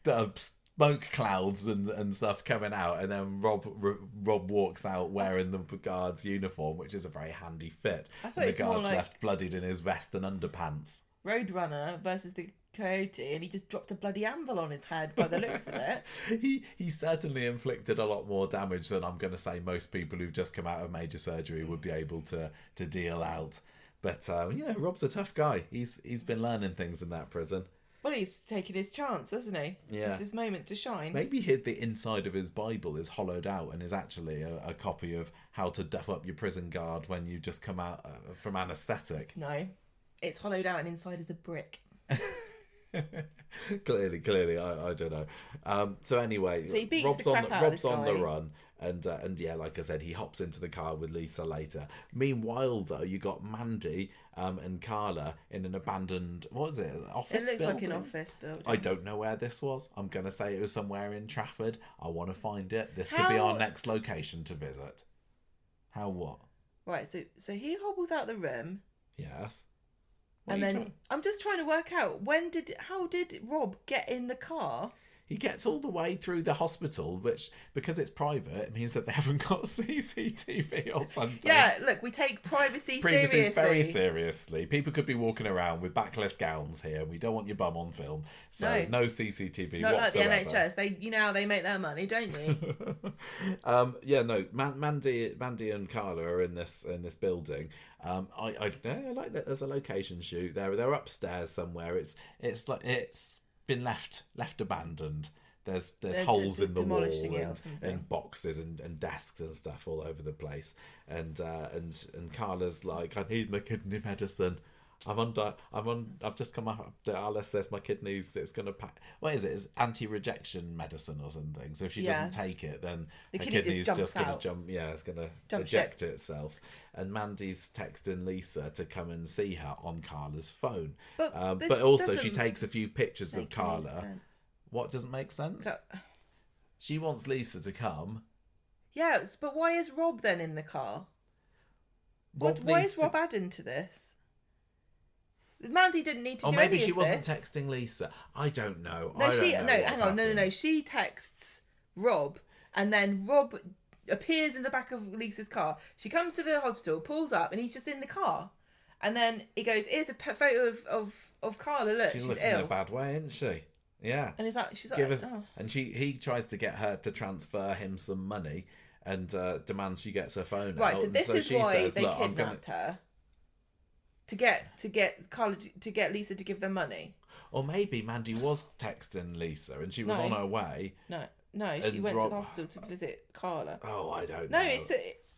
Smoke clouds and stuff coming out, and then Rob walks out wearing the guard's uniform, which is a very handy fit. I thought and it's the guard's more like left bloodied in his vest and underpants. Roadrunner versus the Coyote, and he just dropped a bloody anvil on his head by the looks of it. He certainly inflicted a lot more damage than I'm going to say most people who've just come out of major surgery would be able to deal out. But Rob's a tough guy. He's been learning things in that prison. Well, he's taking his chance, hasn't he? Yeah. It's his moment to shine. Maybe the inside of his Bible is hollowed out and is actually a copy of how to duff up your prison guard when you just come out from anaesthetic. No, it's hollowed out and inside is a brick. Clearly, I don't know. So anyway, So he beats Rob's the crap out of this on the guy. run, and yeah, like I said, he hops into the car with Lisa later. Meanwhile, though, you got Mandy and Carla in an abandoned, what was it, office It looks building? like an office building. I don't know where this was. I'm gonna say it was somewhere in Trafford. I want to find it. This could be our next location to visit. How what? Right, so he hobbles out the room. Yes. And then I'm just trying to work out how did Rob get in the car? He gets all the way through the hospital, which, because it's private, it means that they haven't got CCTV or something. Yeah, look, we take privacy Privacy seriously. very seriously. People could be walking around with backless gowns here. We don't want your bum on film. So no CCTV Not whatsoever. like the NHS. They how they make their money, don't you? Yeah, no. Mandy and Carla are in this building. I like that. There's a location shoot. They're upstairs somewhere. It's like it's been left abandoned. There's holes in the wall and boxes and desks and stuff all over the place. And Carla's like, I need my kidney medicine. I've just come up. Alice says my kidneys. It's gonna pack. What is it? It's anti-rejection medicine or something. So if she doesn't take it, then the kidney's just gonna jump. Yeah, it's gonna eject itself. And Mandy's texting Lisa to come and see her on Carla's phone. But also she takes a few pictures of Carla. What doesn't make sense? She wants Lisa to come. Yes, but why is Rob then in the car? Why is Rob adding to this? Mandy didn't need to do any of this. Or maybe she wasn't texting Lisa. I don't know. No. She texts Rob, and then Rob appears in the back of Lisa's car. She comes to the hospital, pulls up, and he's just in the car. And then he goes, "Here's a photo of Carla. Look, she's looks ill." in a bad way, isn't she? Yeah. And she's like, oh. And he tries to get her to transfer him some money, and demands she gets her phone out. Right. So this is why they kidnapped her. To get Carla to get Lisa to give them money. Or maybe Mandy was texting Lisa and she was on her way. No, she went to the hospital to visit Carla. Oh, I don't know.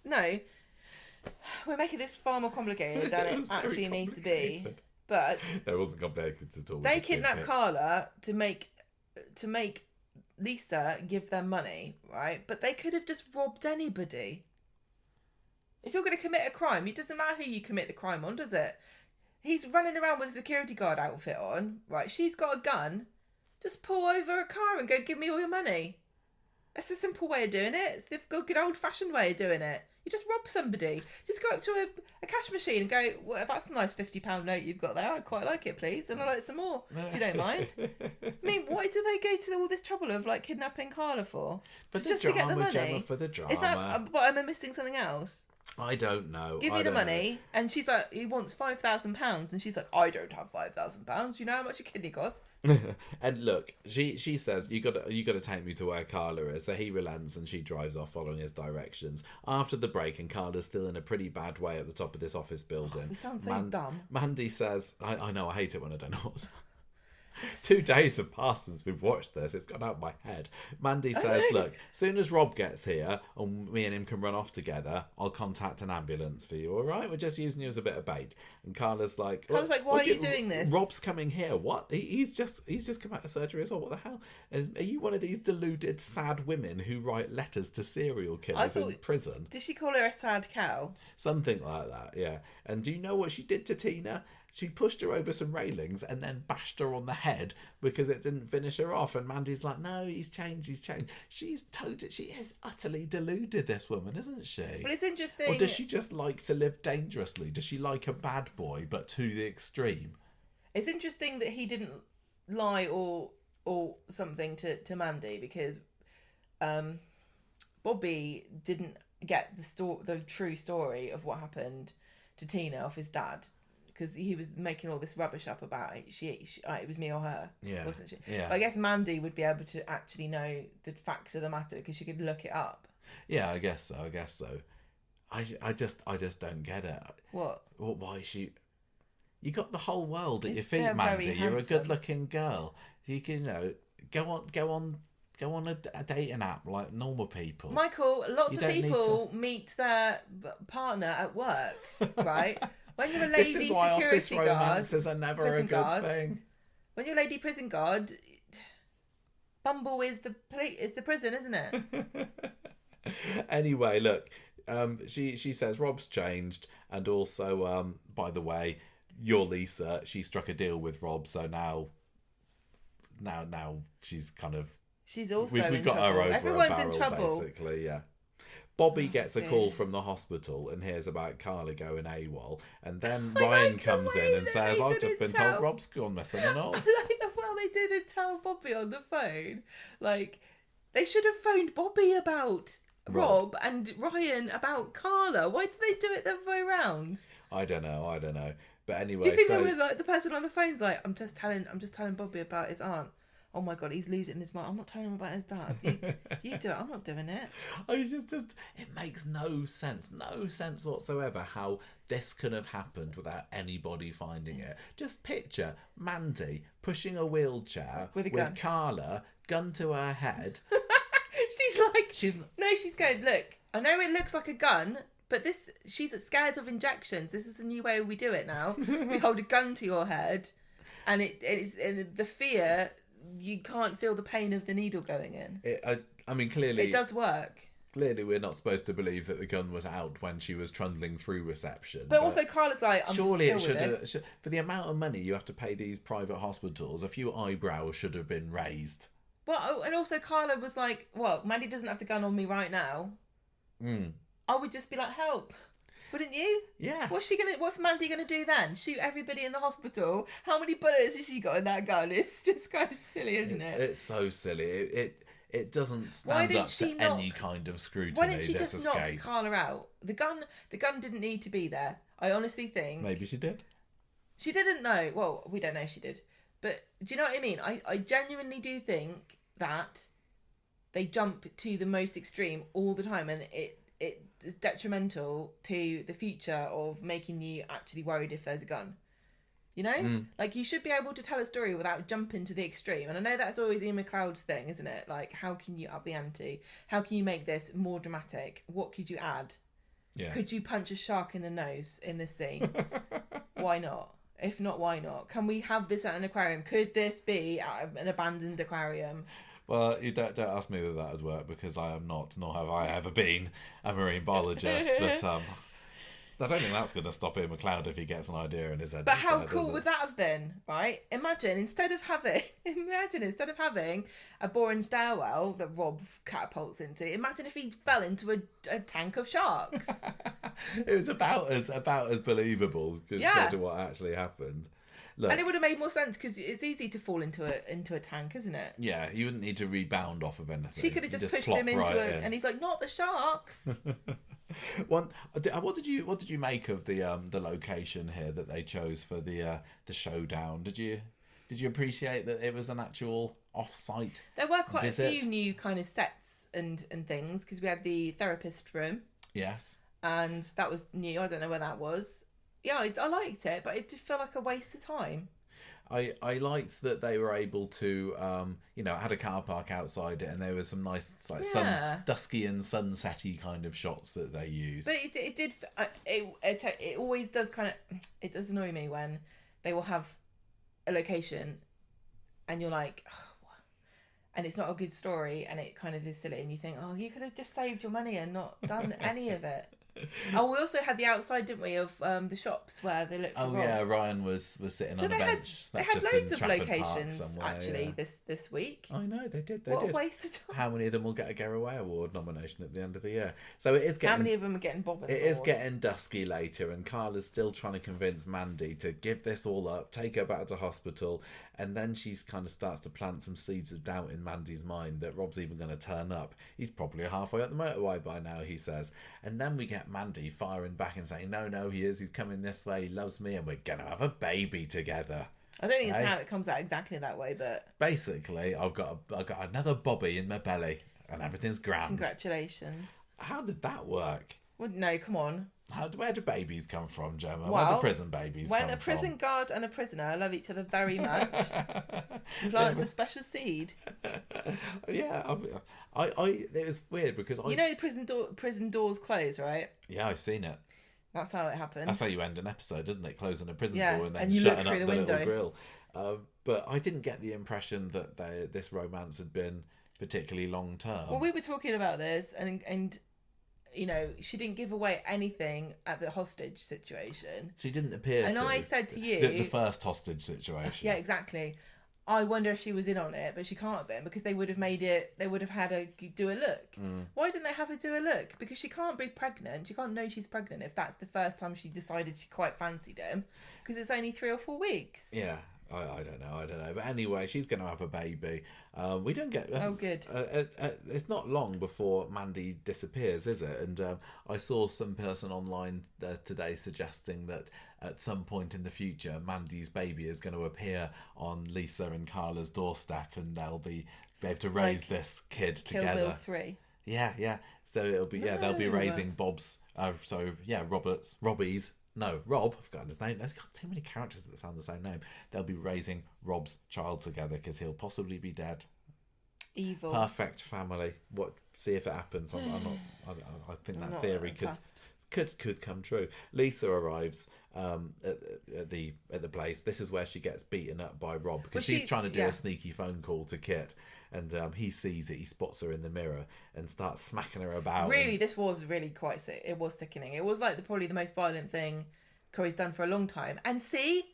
No, we're making this far more complicated than it actually needs to be. But it wasn't complicated at all. They kidnapped Carla to make Lisa give them money, right? But they could have just robbed anybody. If you're going to commit a crime, it doesn't matter who you commit the crime on, does it? He's running around with a security guard outfit on, right? She's got a gun. Just pull over a car and go, give me all your money. That's a simple way of doing it. It's the good old-fashioned way of doing it. You just rob somebody. Just go up to a cash machine and go, well, that's a nice £50 note you've got there. I'd quite like it, please. And I'd like some more, if you don't mind. I mean, why do they go to all this trouble of, like, kidnapping Carla for? Just to get the money? Gemma, for the drama. Is that, but am I missing something else? I don't know. Give me the money. And she's like, he wants £5,000. And she's like, I don't have £5,000. You know how much a kidney costs? And look, she says, you got to take me to where Carla is. So he relents and she drives off following his directions. After the break, and Carla's still in a pretty bad way at the top of this office building. We sound so dumb. Mandy says, I know, I hate it when I don't know what's... 2 days have passed since we've watched this. It's gone out my head. Mandy says, look, soon as Rob gets here and me and him can run off together, I'll contact an ambulance for you, all right? We're just using you as a bit of bait. And Carla's like, why are you doing this? Rob's coming here. What? He's just come out of surgery as well. What the hell? Are you one of these deluded, sad women who write letters to serial killers in prison? Did she call her a sad cow? Something like that, yeah. And do you know what she did to Tina? She pushed her over some railings and then bashed her on the head because it didn't finish her off. And Mandy's like, no, he's changed. She is utterly deluded, this woman, isn't she? Well, it's interesting. Or does she just like to live dangerously? Does she like a bad boy, but to the extreme? It's interesting that he didn't lie or something to Mandy, because Bobby didn't get the true story of what happened to Tina off his dad. Because he was making all this rubbish up about it. It was me or her, wasn't she? Yeah. But I guess Mandy would be able to actually know the facts of the matter because she could look it up. Yeah, I guess so. I just don't get it. What? Why she? You got the whole world at your They're feet, Mandy. very You're a handsome. good-looking girl. You can, go on a dating app like normal people. Michael, lots You of don't need people meet their partner at work, right? When you're a lady This is why office security guard, romances are never a prison good guard, thing. when you're a lady prison guard, Bumble is the prison, isn't it? Anyway, look, she says Rob's changed, and also, by the way, you're Lisa. She struck a deal with Rob, so now she's kind of She's also we've in got trouble. her over Everyone's a barrel, in trouble. basically. Yeah. Bobby gets a dear. call from the hospital and hears about Carla going AWOL, and then I Ryan like the comes way in and that says, they "I've just didn't been tell- told Rob's gone missing and all." I like the well they didn't tell Bobby on the phone. Like, they should have phoned Bobby about Rob and Ryan about Carla. Why did they do it the other way around? I don't know. But anyway, Do you think so they were like the person on the phone's like, I'm just telling Bobby about his aunt. Oh my god, he's losing his mind. I'm not telling him about his dad. You do it. I'm not doing it. I just it makes no sense whatsoever how this could have happened without anybody finding it. Just picture Mandy pushing a wheelchair With a gun. Carla, gun to her head. She's going, look, I know it looks like a gun, but she's scared of injections. This is the new way we do it now. We hold a gun to your head, and it's the fear. You can't feel the pain of the needle going in. I mean, clearly It does work. Clearly, we're not supposed to believe that the gun was out when she was trundling through reception. But also, Carla's like, I'm surely just chill it with this. for the amount of money you have to pay these private hospitals, a few eyebrows should have been raised. Well, and also Carla was like, well, Mandy doesn't have the gun on me right now. I would just be like, help. Wouldn't you? Yes. What's Mandy gonna do then? Shoot everybody in the hospital? How many bullets has she got in that gun? It's just kind of silly, isn't it? It's so silly. It doesn't stand up to any kind of scrutiny. Why didn't she this just escape. knock Carla out? The gun didn't need to be there. I honestly think Maybe she did. she didn't know. Well, we don't know if she did. But do you know what I mean? I genuinely do think that they jump to the most extreme all the time, and it is detrimental to the future of making you actually worried if there's a gun. You know? Like, you should be able to tell a story without jumping to the extreme. And I know that's always Ian McLeod's thing, isn't it? Like, how can you up the ante? How can you make this more dramatic? What could you add? Yeah. Could you punch a shark in the nose in this scene? Why not? If not, why not? Can we have this at an aquarium? Could this be at an abandoned aquarium? Well, you don't ask me that would work, because I am not, nor have I ever been, a marine biologist. But I don't think that's going to stop Ian McLeod if he gets an idea in his head. But how cool would that have been, right? Imagine instead of having a boring stairwell that Rob catapults into, imagine if he fell into a tank of sharks. It was about as believable compared to what actually happened. Look, and it would have made more sense because it's easy to fall into a tank, isn't it? yeah, you wouldn't need to rebound off of anything. She could have just pushed plop him into right it, in. and he's like, "Not the sharks." What did you make of the location here that they chose for the showdown? Did you appreciate that it was an actual off-site There were quite visit? a few new kind of sets and things because we had the therapist room, Yes. and that was new. I don't know where that was. Yeah, I liked it, but it did feel like a waste of time. I liked that they were able to, it had a car park outside it, and there was some nice dusky and sunsetty kind of shots that they used. But it always does it does annoy me when they will have a location, and you're like, oh, and it's not a good story, and it kind of is silly, and you think, oh, you could have just saved your money and not done any of it. Oh, we also had the outside, didn't we, of the shops where they looked for Rob. Yeah, Ryan was sitting on a bench. They had loads of locations actually this week. I know they did. What a waste of time. How many of them will get a Get Away Award nomination at the end of the year? So it is getting. How many of them are getting Bob? It is getting dusky later, and Carla's still trying to convince Mandy to give this all up, take her back to hospital, and then she's kind of starts to plant some seeds of doubt in Mandy's mind that Rob's even going to turn up. He's probably halfway up the motorway by now, he says, and then we get Mandy firing back and saying, no, he is. He's coming this way. He loves me, and we're going to have a baby together. I don't think it's how it comes out exactly that way, but basically, I've got another Bobby in my belly, and everything's grand. Congratulations. How did that work? Well, no, come on. Where do babies come from, Gemma? Well, where do prison babies come from? When a prison guard and a prisoner love each other very much, plants a special seed. Yeah, it was weird because You know the prison doors close, right? Yeah, I've seen it. That's how it happened. That's how you end an episode, doesn't it? Closing a prison Yeah, door and then and you shutting look up through the the little window. grill. But I didn't get the impression that this romance had been particularly long term. Well, we were talking about this, and you know, she didn't give away anything at the hostage situation. She didn't appear and to. I said to you... The first hostage situation. Yeah, exactly. I wonder if she was in on it, but she can't have been because they would have had her do a look. Why didn't they have her do a look? Because she can't be pregnant. She can't know she's pregnant if that's the first time she decided she quite fancied him, because it's only 3 or 4 weeks. Yeah. I don't know. But anyway, she's going to have a baby. We don't get... Oh, good. It's not long before Mandy disappears, is it? And I saw some person online today suggesting that at some point in the future, Mandy's baby is going to appear on Lisa and Carla's doorstep, and they'll be able to raise this kid together. Kill Bill 3. Yeah. So it'll be they'll be raising Bob's. Robbie's. No, Rob, I've forgotten his name. There's got too many characters that sound the same name. They'll be raising Rob's child together because he'll possibly be dead. Evil. Perfect family. See if it happens. I think that theory could come true. Lisa arrives at the place. This is where she gets beaten up by Rob because she's trying to do a sneaky phone call to Kit. And he sees it, he spots her in the mirror and starts smacking her about. Really, this was really quite sick. It was sickening. It was like probably the most violent thing Corrie's done for a long time. And see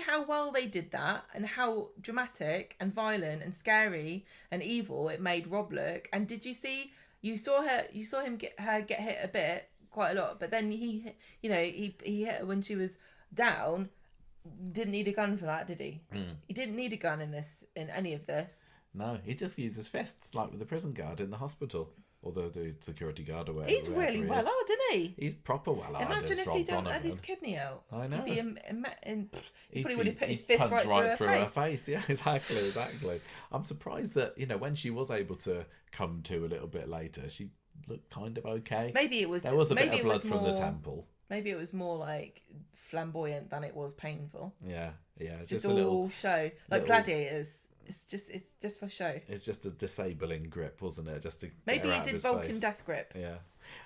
how well they did that and how dramatic and violent and scary and evil it made Rob look. And did you see, you saw him get hit a bit, quite a lot, but then he hit her when she was down. Didn't need a gun for that, did he? He didn't need a gun in any of this. No, he just uses fists, like with the prison guard in the hospital. Although the security guard or whatever. He's really well out, isn't he? He's proper well out. Imagine if Rob he didn't Donovan. had his kidney out. I know. He probably would have put his fist right through her face. Yeah, exactly. I'm surprised that, when she was able to come to a little bit later, she looked kind of okay. Maybe it was... There was a bit of blood from the temple. Maybe it was more like flamboyant than it was painful. Yeah. Just a little show. Like Gladiators. It's just for show. It's just a disabling grip, wasn't it? Just to maybe he did Vulcan death grip. Yeah.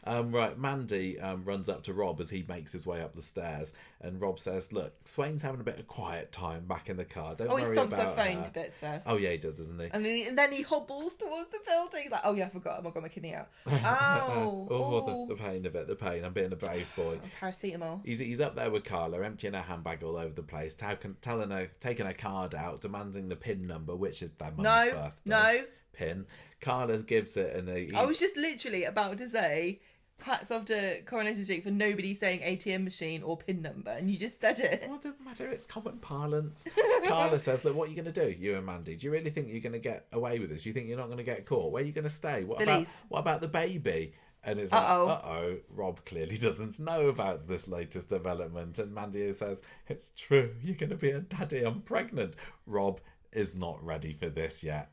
Right, Mandy runs up to Rob as he makes his way up the stairs, and Rob says, "Look, Swain's having a bit of quiet time back in the car. Don't worry about her." He stomps her phone to bits first. Oh yeah, he does, doesn't he? And then he hobbles towards the building. Like, oh yeah, I forgot. I got my kidney out. The pain of it. The pain. I'm being a brave boy. Paracetamol. He's up there with Carla, emptying her handbag all over the place, taking her card out, demanding the PIN number, which is their mum's birthday. PIN. Carla gives it, and I was just literally about to say, hats off to Coronation Street for nobody saying ATM machine or PIN number, and you just said it. Well, it doesn't matter, it's common parlance. Carla says, "Look, what are you going to do, you and Mandy? Do you really think you're going to get away with this? Do you think you're not going to get caught? Where are you going to stay? What about the baby?" And it's like, Rob clearly doesn't know about this latest development. And Mandy says, "It's true, you're going to be a daddy, I'm pregnant." Rob is not ready for this yet.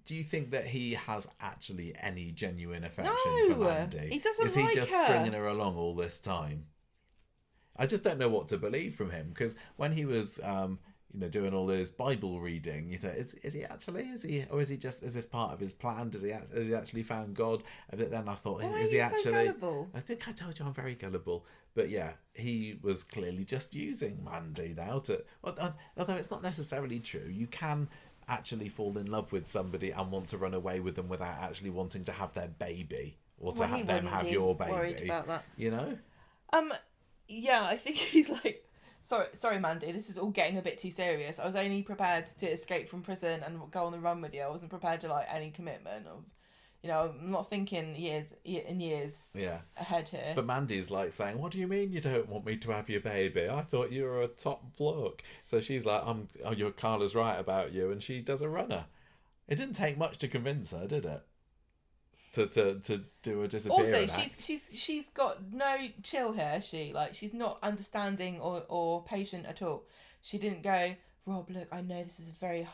Do you think that he has actually any genuine affection for Mandy? He doesn't. Is he just stringing her along all this time? I just don't know what to believe from him, because when he was, doing all this Bible reading, you thought, is he actually? Or is this part of his plan? Has he actually found God? And then I thought, why is he are you actually? So gullible? I think I told you I'm very gullible, but yeah, he was clearly just using Mandy now although it's not necessarily true. You can actually fall in love with somebody and want to run away with them without actually wanting to have their baby or to have them have your baby. Worried about that. Yeah, I think he's like, sorry, Mandy, this is all getting a bit too serious. I was only prepared to escape from prison and go on the run with you. I wasn't prepared to any commitment of, I'm not thinking years ahead here. But Mandy's saying, "What do you mean you don't want me to have your baby? I thought you were a top bloke." So she's like, your Carla's right about you, and she does a runner. It didn't take much to convince her, did it? To do a disappearing act. Also, she's got no chill here. She's not understanding or patient at all. She didn't go, Rob, look, I know this is a very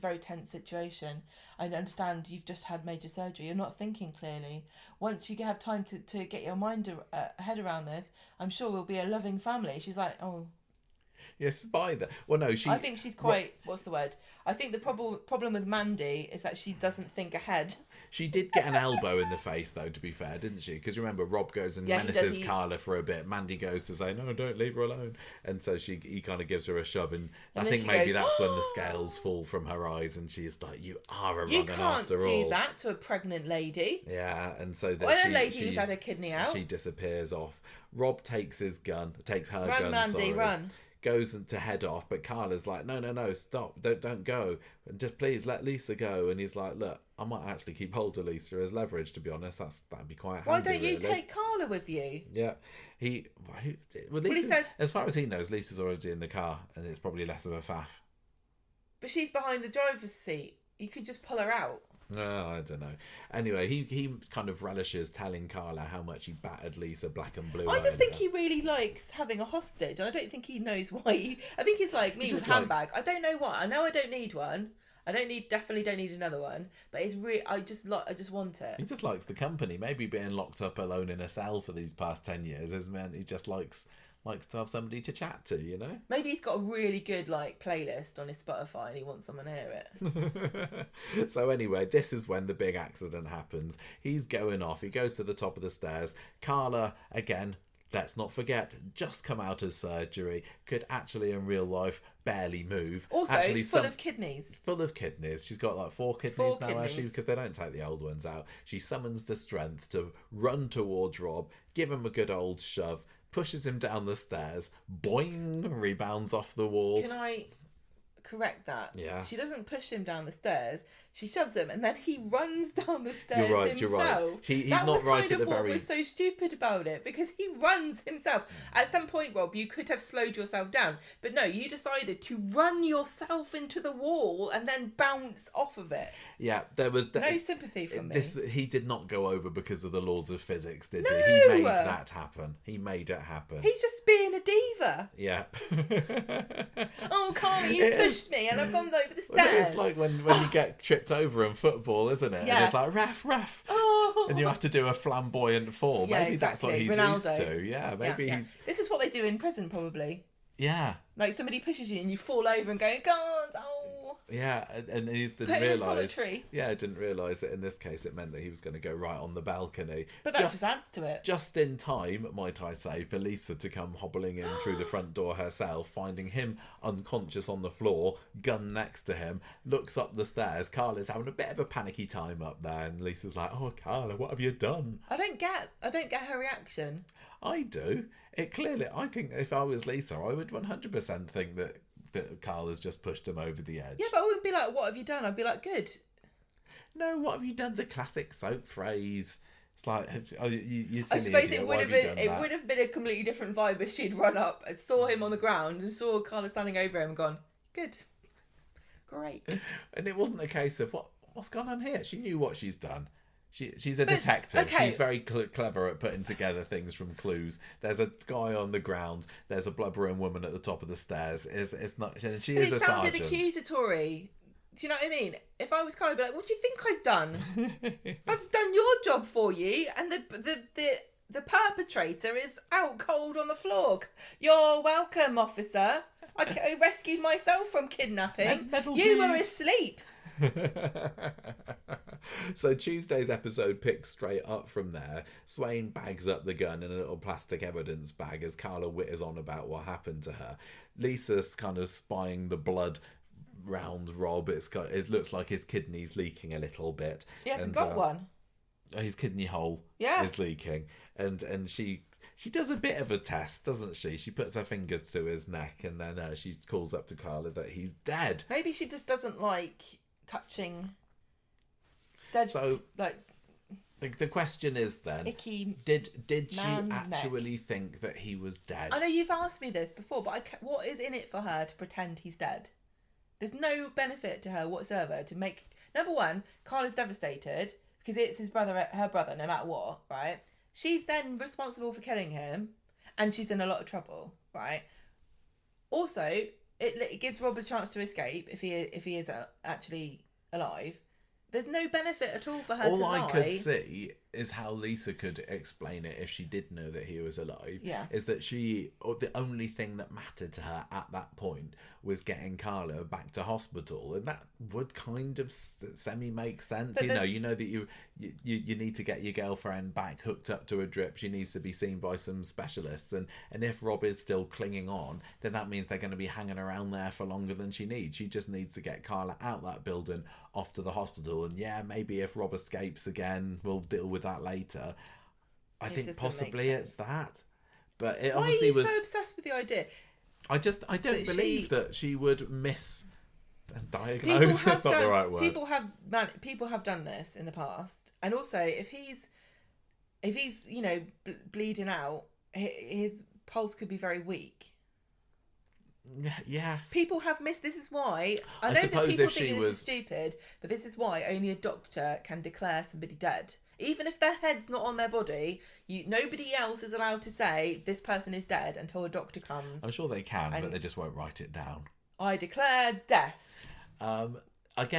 very tense situation. I understand you've just had major surgery. You're not thinking clearly. Once you have time to get your head around this, I'm sure we'll be a loving family. She's like, oh. Yes, Spider. Well, no, she... I think she's quite... What's the word? I think the problem with Mandy is that she doesn't think ahead. She did get an elbow in the face, though, to be fair, didn't she? Because remember, Rob goes and menaces Carla for a bit. Mandy goes to say, no, don't leave her alone. And so he kind of gives her a shove. And I think maybe that's when the scales fall from her eyes and she's like, you are a runner after all. You can't do that to a pregnant lady. Yeah, and so then when a lady who's had her kidney out. She disappears off. Rob takes her gun, Run, Mandy, run. Goes to head off, but Carla's like, no, stop, don't go, and just please let Lisa go. And he's like, look, I might actually keep hold of Lisa as leverage, to be honest. That'd be quite handy. Why don't you really. take Carla with you? Yeah, he says, as far as he knows, Lisa's already in the car, and it's probably less of a faff. But she's behind the driver's seat. You could just pull her out. No, I don't know. Anyway, he kind of relishes telling Carla how much he battered Lisa black and blue. I just think he really likes having a hostage, and I don't think he knows why. I think he's like me with handbag. I don't know what. I know I don't need one. Definitely don't need another one. But it's I just want it. He just likes the company. Maybe being locked up alone in a cell for these past 10 years has meant he just likes to have somebody to chat to, you know? Maybe he's got a really good playlist on his Spotify and he wants someone to hear it. So anyway, this is when the big accident happens. He's going off. He goes to the top of the stairs. Carla, again, let's not forget, just come out of surgery, could actually in real life barely move. Also, actually, full of kidneys. Full of kidneys. She's got like 4 kidneys now, actually, because they don't take the old ones out. She summons the strength to run towards Rob, give him a good old shove, pushes him down the stairs, boing, rebounds off the wall. Can I correct that? Yeah. She doesn't push him down the stairs. She shoves him, and then he runs down the stairs himself. You're right. He's not right at the very... That was what was so stupid about it, because he runs himself. At some point, Rob, you could have slowed yourself down, but no, you decided to run yourself into the wall and then bounce off of it. Yeah, there was... No sympathy from me. He did not go over because of the laws of physics, did he? He made that happen. He made it happen. He's just being a diva. Yeah. Oh, Corrie, you pushed me and I've gone over the stairs. Well, it's like when you get tripped over in football, isn't it? Yeah. And it's like, ref. Oh. And you have to do a flamboyant fall. Yeah, maybe that's what he's Ronaldo. used to. Yeah, maybe he's... This is what they do in prison, probably. Yeah. Like somebody pushes you and you fall over and go, God, oh. Yeah, and he didn't realise. Yeah, didn't realise that in this case it meant that he was going to go right on the balcony. But that just adds to it. Just in time, might I say, for Lisa to come hobbling in through the front door herself, finding him unconscious on the floor, gun next to him, looks up the stairs. Carla's having a bit of a panicky time up there, and Lisa's like, "Oh, Carla, what have you done?" I don't get her reaction. I do. I think if I was Lisa, I would 100% think that Carla's just pushed him over the edge. Yeah, but I wouldn't be like, what have you done? I'd be like, good. No, what have you done's a classic soap phrase. It's like, you I suppose it would have been a completely different vibe if she'd run up and saw him on the ground and saw Carla standing over him and gone, good. Great. And it wasn't a case of, what's gone on here? She knew what she's done. She's a detective. Okay. She's very clever at putting together things from clues. There's a guy on the ground. There's a blubbering woman at the top of the stairs. It's not. She is a sergeant. It sounded accusatory. Do you know what I mean? If I was Carla, I'd be like, "What do you think I've done? I've done your job for you, and the perpetrator is out cold on the floor. You're welcome, officer. I rescued myself from kidnapping. You were asleep." So Tuesday's episode picks straight up from there. Swain bags up the gun in a little plastic evidence bag as Carla whitters on about what happened to her. Lisa's kind of spying the blood round Rob. It looks like his kidney's leaking a little bit. He hasn't got one. His kidney hole is leaking, and she does a bit of a test, doesn't she? She puts her finger to his neck, and then she calls up to Carla that he's dead. Maybe she just doesn't like touching dead. So, like, the question is then, did she actually think that he was dead? I know you've asked me this before, but what is in it for her to pretend he's dead? There's no benefit to her whatsoever to make... Number one, Carla's devastated because it's her brother, no matter what, right? She's then responsible for killing him, and she's in a lot of trouble, right? Also, it gives Rob a chance to escape if he is actually alive. There's no benefit at all for her to lie. All I could see is how Lisa could explain it if she did know that he was alive. Yeah. Is that the only thing that mattered to her at that point was getting Carla back to hospital, and that would kind of semi make sense. But you know that you need to get your girlfriend back hooked up to a drip. She needs to be seen by some specialists, and if Rob is still clinging on, then that means they're going to be hanging around there for longer than she needs. She just needs to get Carla out that building, off to the hospital, and yeah, maybe if Rob escapes again, we'll deal with that later. I think possibly it's that, but it obviously was. Why are you so obsessed with the idea? I don't believe that she would misdiagnose. That's not the right word. People have done this in the past, and also if he's bleeding out, his pulse could be very weak. Yes. People have missed. This is why I know that people think this is stupid, but this is why only a doctor can declare somebody dead. Even if their head's not on their body, nobody else is allowed to say this person is dead until a doctor comes. I'm sure they can, but they just won't write it down. I declare death. I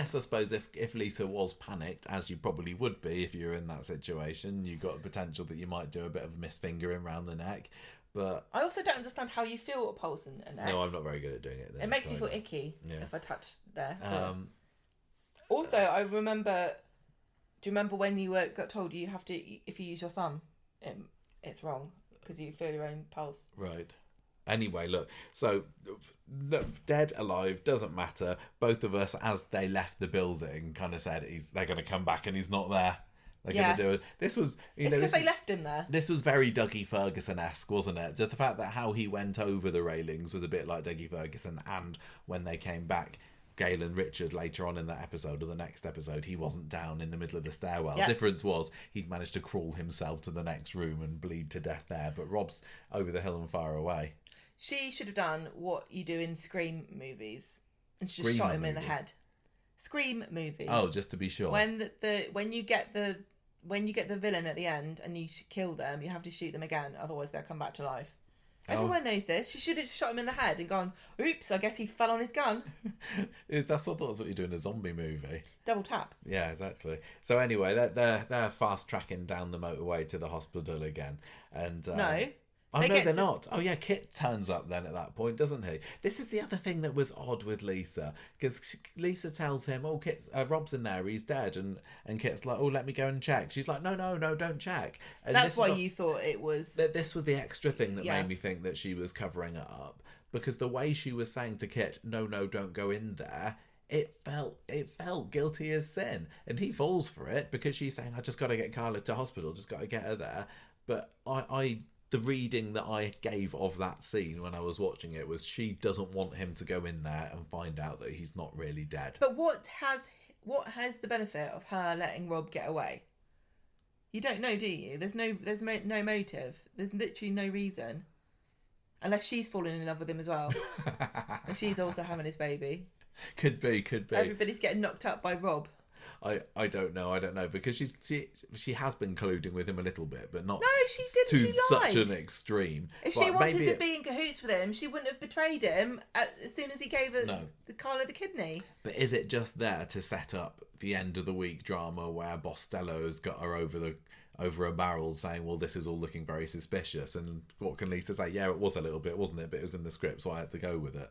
suppose if Lisa was panicked, as you probably would be if you're in that situation, you've got the potential that you might do a bit of misfingering around the neck. But I also don't understand how you feel a pulse in a neck. No, I'm not very good at doing it. It makes me feel icky if I touch there. Also, I remember. Do you remember when you got told you have to, if you use your thumb, it's wrong because you feel your own pulse? Right. Anyway, look. So, dead, alive, doesn't matter. Both of us, as they left the building, kind of said they're going to come back and he's not there. They're going to do it. This was, it's because they left him there. This was very Dougie Ferguson-esque, wasn't it? Just the fact that how he went over the railings was a bit like Dougie Ferguson, and when they came back, Gail and Richard later on in that episode or the next episode, he wasn't down in the middle of the stairwell. Yep. Difference was he'd managed to crawl himself to the next room and bleed to death there, but Rob's over the hill and far away. She should have done what you do in Scream movies and she just shot him in the head. Scream movies. Oh, just to be sure. When you get the villain at the end and you kill them, you have to shoot them again, otherwise they'll come back to life. Everyone knows this. She should have shot him in the head and gone, oops, I guess he fell on his gun. That's what you do in a zombie movie. Double tap. Yeah, exactly. So anyway, they're fast tracking down the motorway to the hospital again. And no. Oh, no, they're not. Oh, yeah, Kit turns up then at that point, doesn't he? This is the other thing that was odd with Lisa, because Lisa tells him, oh, Rob's in there, he's dead, and Kit's like, oh, let me go and check. She's like, no, don't check. And that's why you thought it was... This was the extra thing that made me think that she was covering it up, because the way she was saying to Kit, no, don't go in there, it felt guilty as sin, and he falls for it, because she's saying, I just got to get Carla to hospital, just got to get her there. But the reading that I gave of that scene when I was watching it was she doesn't want him to go in there and find out that he's not really dead. But what has the benefit of her letting Rob get away? You don't know, do you? There's no motive. There's literally no reason. Unless she's fallen in love with him as well. And she's also having his baby. Could be. Everybody's getting knocked up by Rob. I don't know because she has been colluding with him a little bit, but not she didn't. She lied. Such an extreme. If she wanted to be in cahoots with him, she wouldn't have betrayed him as soon as he gave Carla the kidney. But is it just there to set up the end of the week drama where Bostello's got her over a barrel saying, well, this is all looking very suspicious, and what can Lisa say? Yeah, it was a little bit, wasn't it? But it was in the script, so I had to go with it.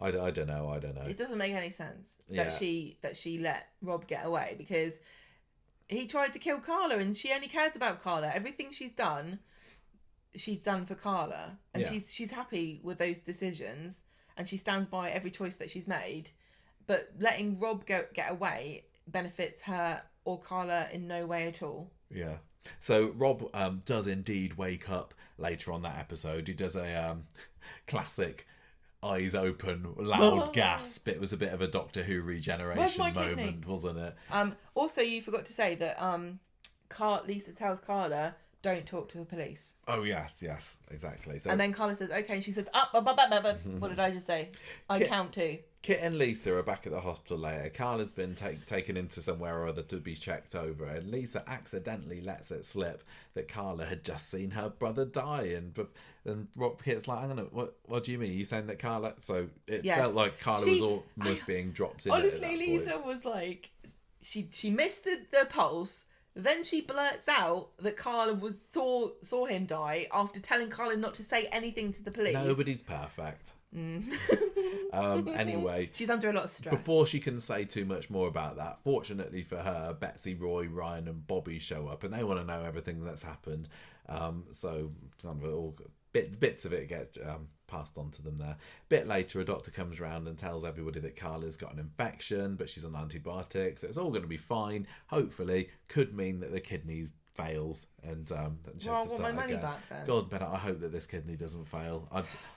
I don't know. It doesn't make any sense that she let Rob get away, because he tried to kill Carla and she only cares about Carla. Everything she's done for Carla, and she's happy with those decisions and she stands by every choice that she's made. But letting Rob get away benefits her or Carla in no way at all. Yeah. So Rob does indeed wake up later on that episode. He does a classic eyes open, loud gasp. It was a bit of a Doctor Who regeneration moment, wasn't it? Also, you forgot to say that Lisa tells Carla, don't talk to the police. Oh, yes, exactly. So, and then Carla says, okay, and she says, up. What did I just say? I count to. Kit and Lisa are back at the hospital later. Carla's been taken into somewhere or other to be checked over, and Lisa accidentally lets it slip that Carla had just seen her brother die. And Rob Kit's like, hang on, what do you mean? Are you saying that Carla? So it felt like Carla was almost being dropped in. Honestly, Lisa was like, she missed the pulse. Then she blurts out that Carla saw him die after telling Carla not to say anything to the police. Nobody's perfect. Anyway, she's under a lot of stress. Before she can say too much more about that, fortunately for her, Betsy, Roy, Ryan and Bobby show up and they want to know everything that's happened. So kind of all bits of it get passed on to them there. Bit later, a doctor comes around and tells everybody that Carla's got an infection, but she's on antibiotics, so it's all going to be fine. Hopefully, could mean that the kidneys fails and I want my money back then. God, but I hope that this kidney doesn't fail.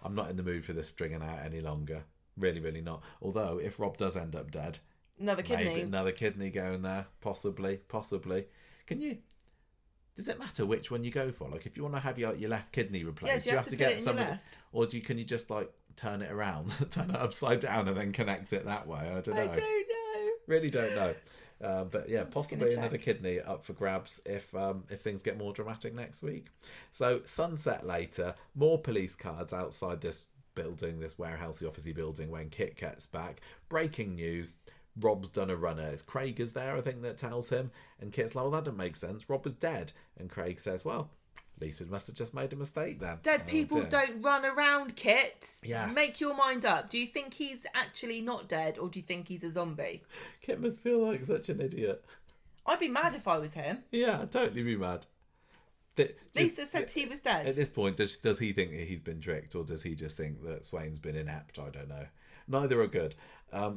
I'm not in the mood for this stringing out any longer. Really not. Although if Rob does end up dead, another kidney going there, possibly. Does it matter which one you go for? Like if you want to have your left kidney replaced, do you have to get somebody, or can you just like turn it around, turn it upside down and then connect it that way? I don't know. Really don't know. But yeah, possibly another kidney up for grabs if things get more dramatic next week. So sunset later, more police cars outside this building, this warehousey officey building when Kit gets back. Breaking news, Rob's done a runner. It's Craig is there, I think, that tells him. And Kit's like, well, that doesn't make sense. Rob was dead. And Craig says, well, Lisa must have just made a mistake then. Dead people don't run around, Kit. Yes. Make your mind up. Do you think he's actually not dead or do you think he's a zombie? Kit must feel like such an idiot. I'd be mad if I was him. Yeah, I'd totally be mad. Lisa said he was dead. At this point, does he think he's been tricked or does he just think that Swain's been inept? I don't know. Neither are good.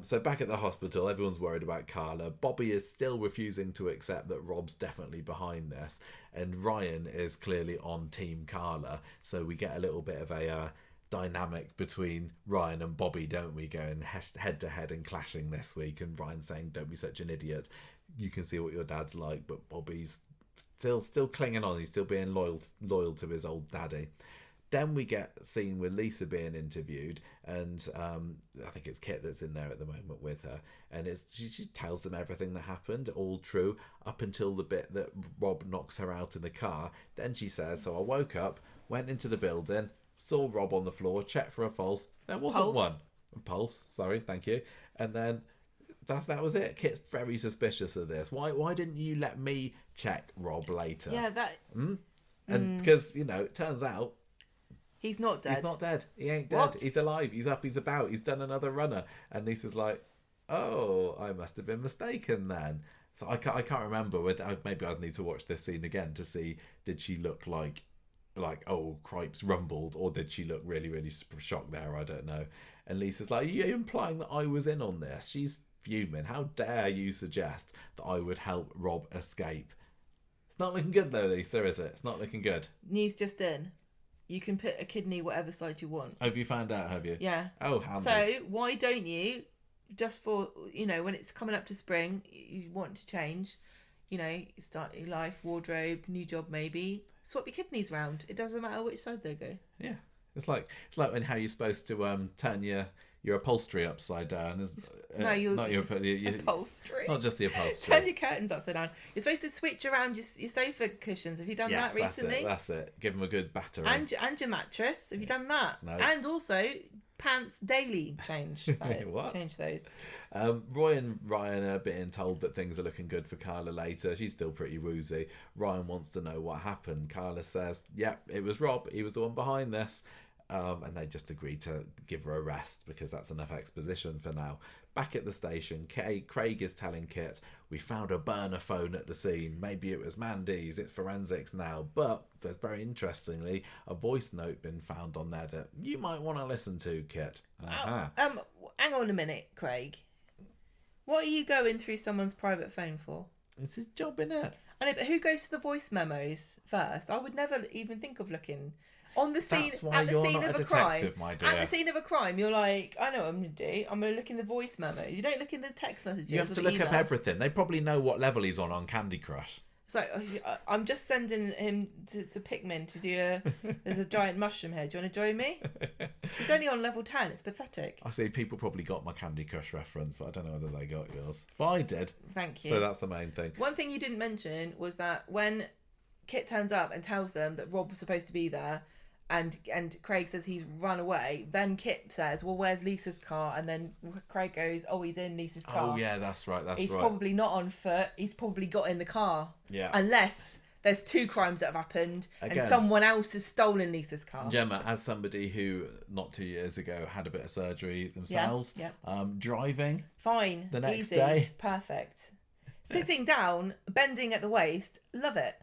So back at the hospital, everyone's worried about Carla. Bobby is still refusing to accept that Rob's definitely behind this. And Ryan is clearly on Team Carla. So we get a little bit of a dynamic between Ryan and Bobby, don't we? Going head to head and clashing this week. And Ryan saying, don't be such an idiot. You can see what your dad's like. But Bobby's still clinging on. He's still being loyal to his old daddy. Then we get a scene with Lisa being interviewed, and I think it's Kit that's in there at the moment with her, and she tells them everything that happened, all true, up until the bit that Rob knocks her out in the car. Then she says, so I woke up, went into the building, saw Rob on the floor, checked for a pulse. There wasn't one. A pulse, sorry, thank you. And then that was it. Kit's very suspicious of this. Why didn't you let me check Rob later? Yeah, that... And because, it turns out he's not dead. He's not dead. He ain't dead. What? He's alive. He's up. He's about. He's done another runner. And Lisa's like, oh, I must have been mistaken then. So I can't remember. Maybe I'd need to watch this scene again to see, did she look like oh, cripes, rumbled, or did she look really, really shocked there? I don't know. And Lisa's like, are you implying that I was in on this? She's fuming. How dare you suggest that I would help Rob escape? It's not looking good though, Lisa, is it? It's not looking good. News just in. You can put a kidney whatever side you want. Have you found out, have you? Yeah. Oh, handy. So why don't you, just for, when it's coming up to spring, you want to change, start your life, wardrobe, new job maybe, swap your kidneys round. It doesn't matter which side they go. Yeah. It's like when how you're supposed to turn your upholstery upside down. No, not your upholstery. Not just the upholstery. Turn your curtains upside down. You're supposed to switch around your sofa cushions. Have you done that recently? That's it. Give them a good battering. And your mattress. Have you done that? No. And also pants daily change. What? Change those. Roy and Ryan are being told that things are looking good for Carla later. She's still pretty woozy. Ryan wants to know what happened. Carla says, yep, it was Rob. He was the one behind this. And they just agreed to give her a rest because that's enough exposition for now. Back at the station, Craig is telling Kit, we found a burner phone at the scene. Maybe it was Mandy's. It's forensics now. But there's very interestingly a voice note been found on there that you might want to listen to, Kit. Uh-huh. Hang on a minute, Craig. What are you going through someone's private phone for? It's his job, innit? I know, but who goes to the voice memos first? I would never even think of looking... On the scene, at the scene of a crime, at the scene of a crime, you're like, I know what I'm going to do. I'm going to look in the voice memo. You don't look in the text messages. You have to look up everything. They probably know what level he's on Candy Crush. It's like, I'm just sending him to Pikmin to do there's a giant mushroom here. Do you want to join me? He's only on level 10. It's pathetic. I see people probably got my Candy Crush reference, but I don't know whether they got yours. But I did. Thank you. So that's the main thing. One thing you didn't mention was that when Kit turns up and tells them that Rob was supposed to be there, and Craig says he's run away, then Kit says, well, where's Lisa's car? And then Craig goes, oh, he's in Lisa's car. Oh, yeah, that's right, he's probably not on foot. He's probably got in the car. Yeah. Unless there's 2 crimes that have happened Again, and someone else has stolen Lisa's car. Gemma, as somebody who, not 2 years ago, had a bit of surgery themselves, driving fine, the next easy, day. Perfect. Sitting down, bending at the waist, love it.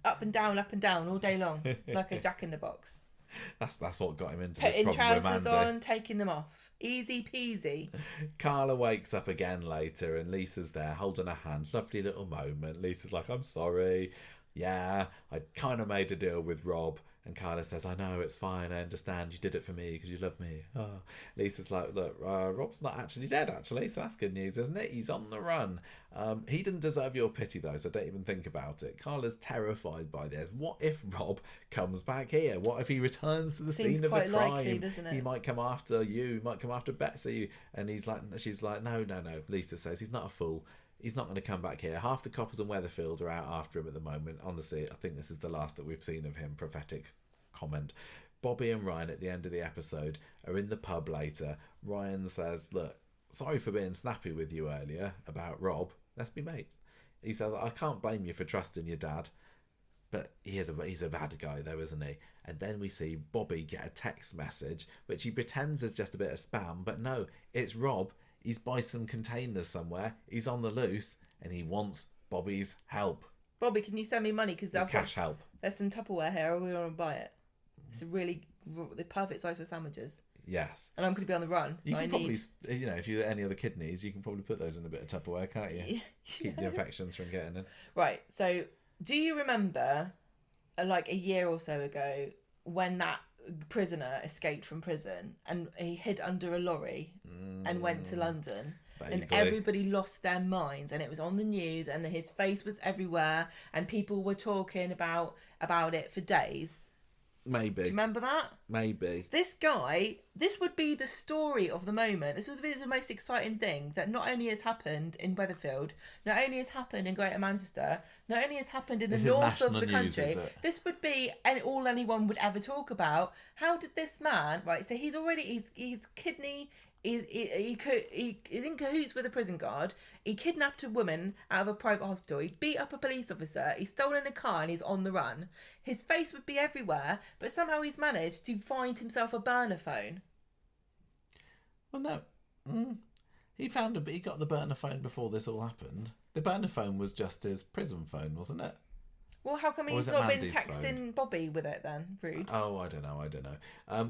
Up and down all day long, like a jack in the box. That's what got him into Putting this problem with trousers Mandy. on, taking them off. Easy peasy. Carla wakes up again later and Lisa's there holding her hand. Lovely little moment. Lisa's like, I'm sorry. Yeah, I kind of made a deal with Rob. And Carla says, I know, it's fine. I understand. You did it for me because you love me. Oh. Lisa's like, look, Rob's not actually dead, actually. So that's good news, isn't it? He's on the run. He didn't deserve your pity, though, so don't even think about it. Carla's terrified by this. What if Rob comes back here? What if he returns to the scene of the crime? Likely, doesn't it? He might come after you. He might come after Betsy. And she's like, no. Lisa says, he's not a fool. He's not going to come back here. Half the coppers in Weatherfield are out after him at the moment. Honestly, I think this is the last that we've seen of him. Prophetic comment. Bobby and Ryan at the end of the episode are in the pub later. Ryan says, look, sorry for being snappy with you earlier about Rob. Let's be mates. He says, I can't blame you for trusting your dad. But he's a bad guy though, isn't he? And then we see Bobby get a text message, which he pretends is just a bit of spam. But no, it's Rob. He's by some containers somewhere. He's on the loose and he wants Bobby's help. Bobby, can you send me money? Because cash help. There's some Tupperware here. We want to buy it. It's the perfect size for sandwiches. Yes. And I'm going to be on the run. So you can probably, if you any other kidneys, you can probably put those in a bit of Tupperware, can't you? Yes. Keep the infections from getting in. Right. So, do you remember, like a year or so ago, when that prisoner escaped from prison and he hid under a lorry and went to London? Vaguely. And everybody lost their minds, and it was on the news, and his face was everywhere, and people were talking about it for days. Maybe. Do you remember that? Maybe. This guy, this would be the story of the moment. This would be the most exciting thing that not only has happened in Weatherfield, not only has happened in Greater Manchester, not only has happened in the north of the country. This would be all anyone would ever talk about. How did this man, right? So he's kidney. He's in cahoots with a prison guard. He kidnapped a woman out of a private hospital. He beat up a police officer. He's stolen a car and he's on the run. His face would be everywhere, but somehow he's managed to find himself a burner phone. Well, no. He got the burner phone before this all happened. The burner phone was just his prison phone, wasn't it? Well, how come he's not been texting Bobby with it then? Rude. Oh, I don't know.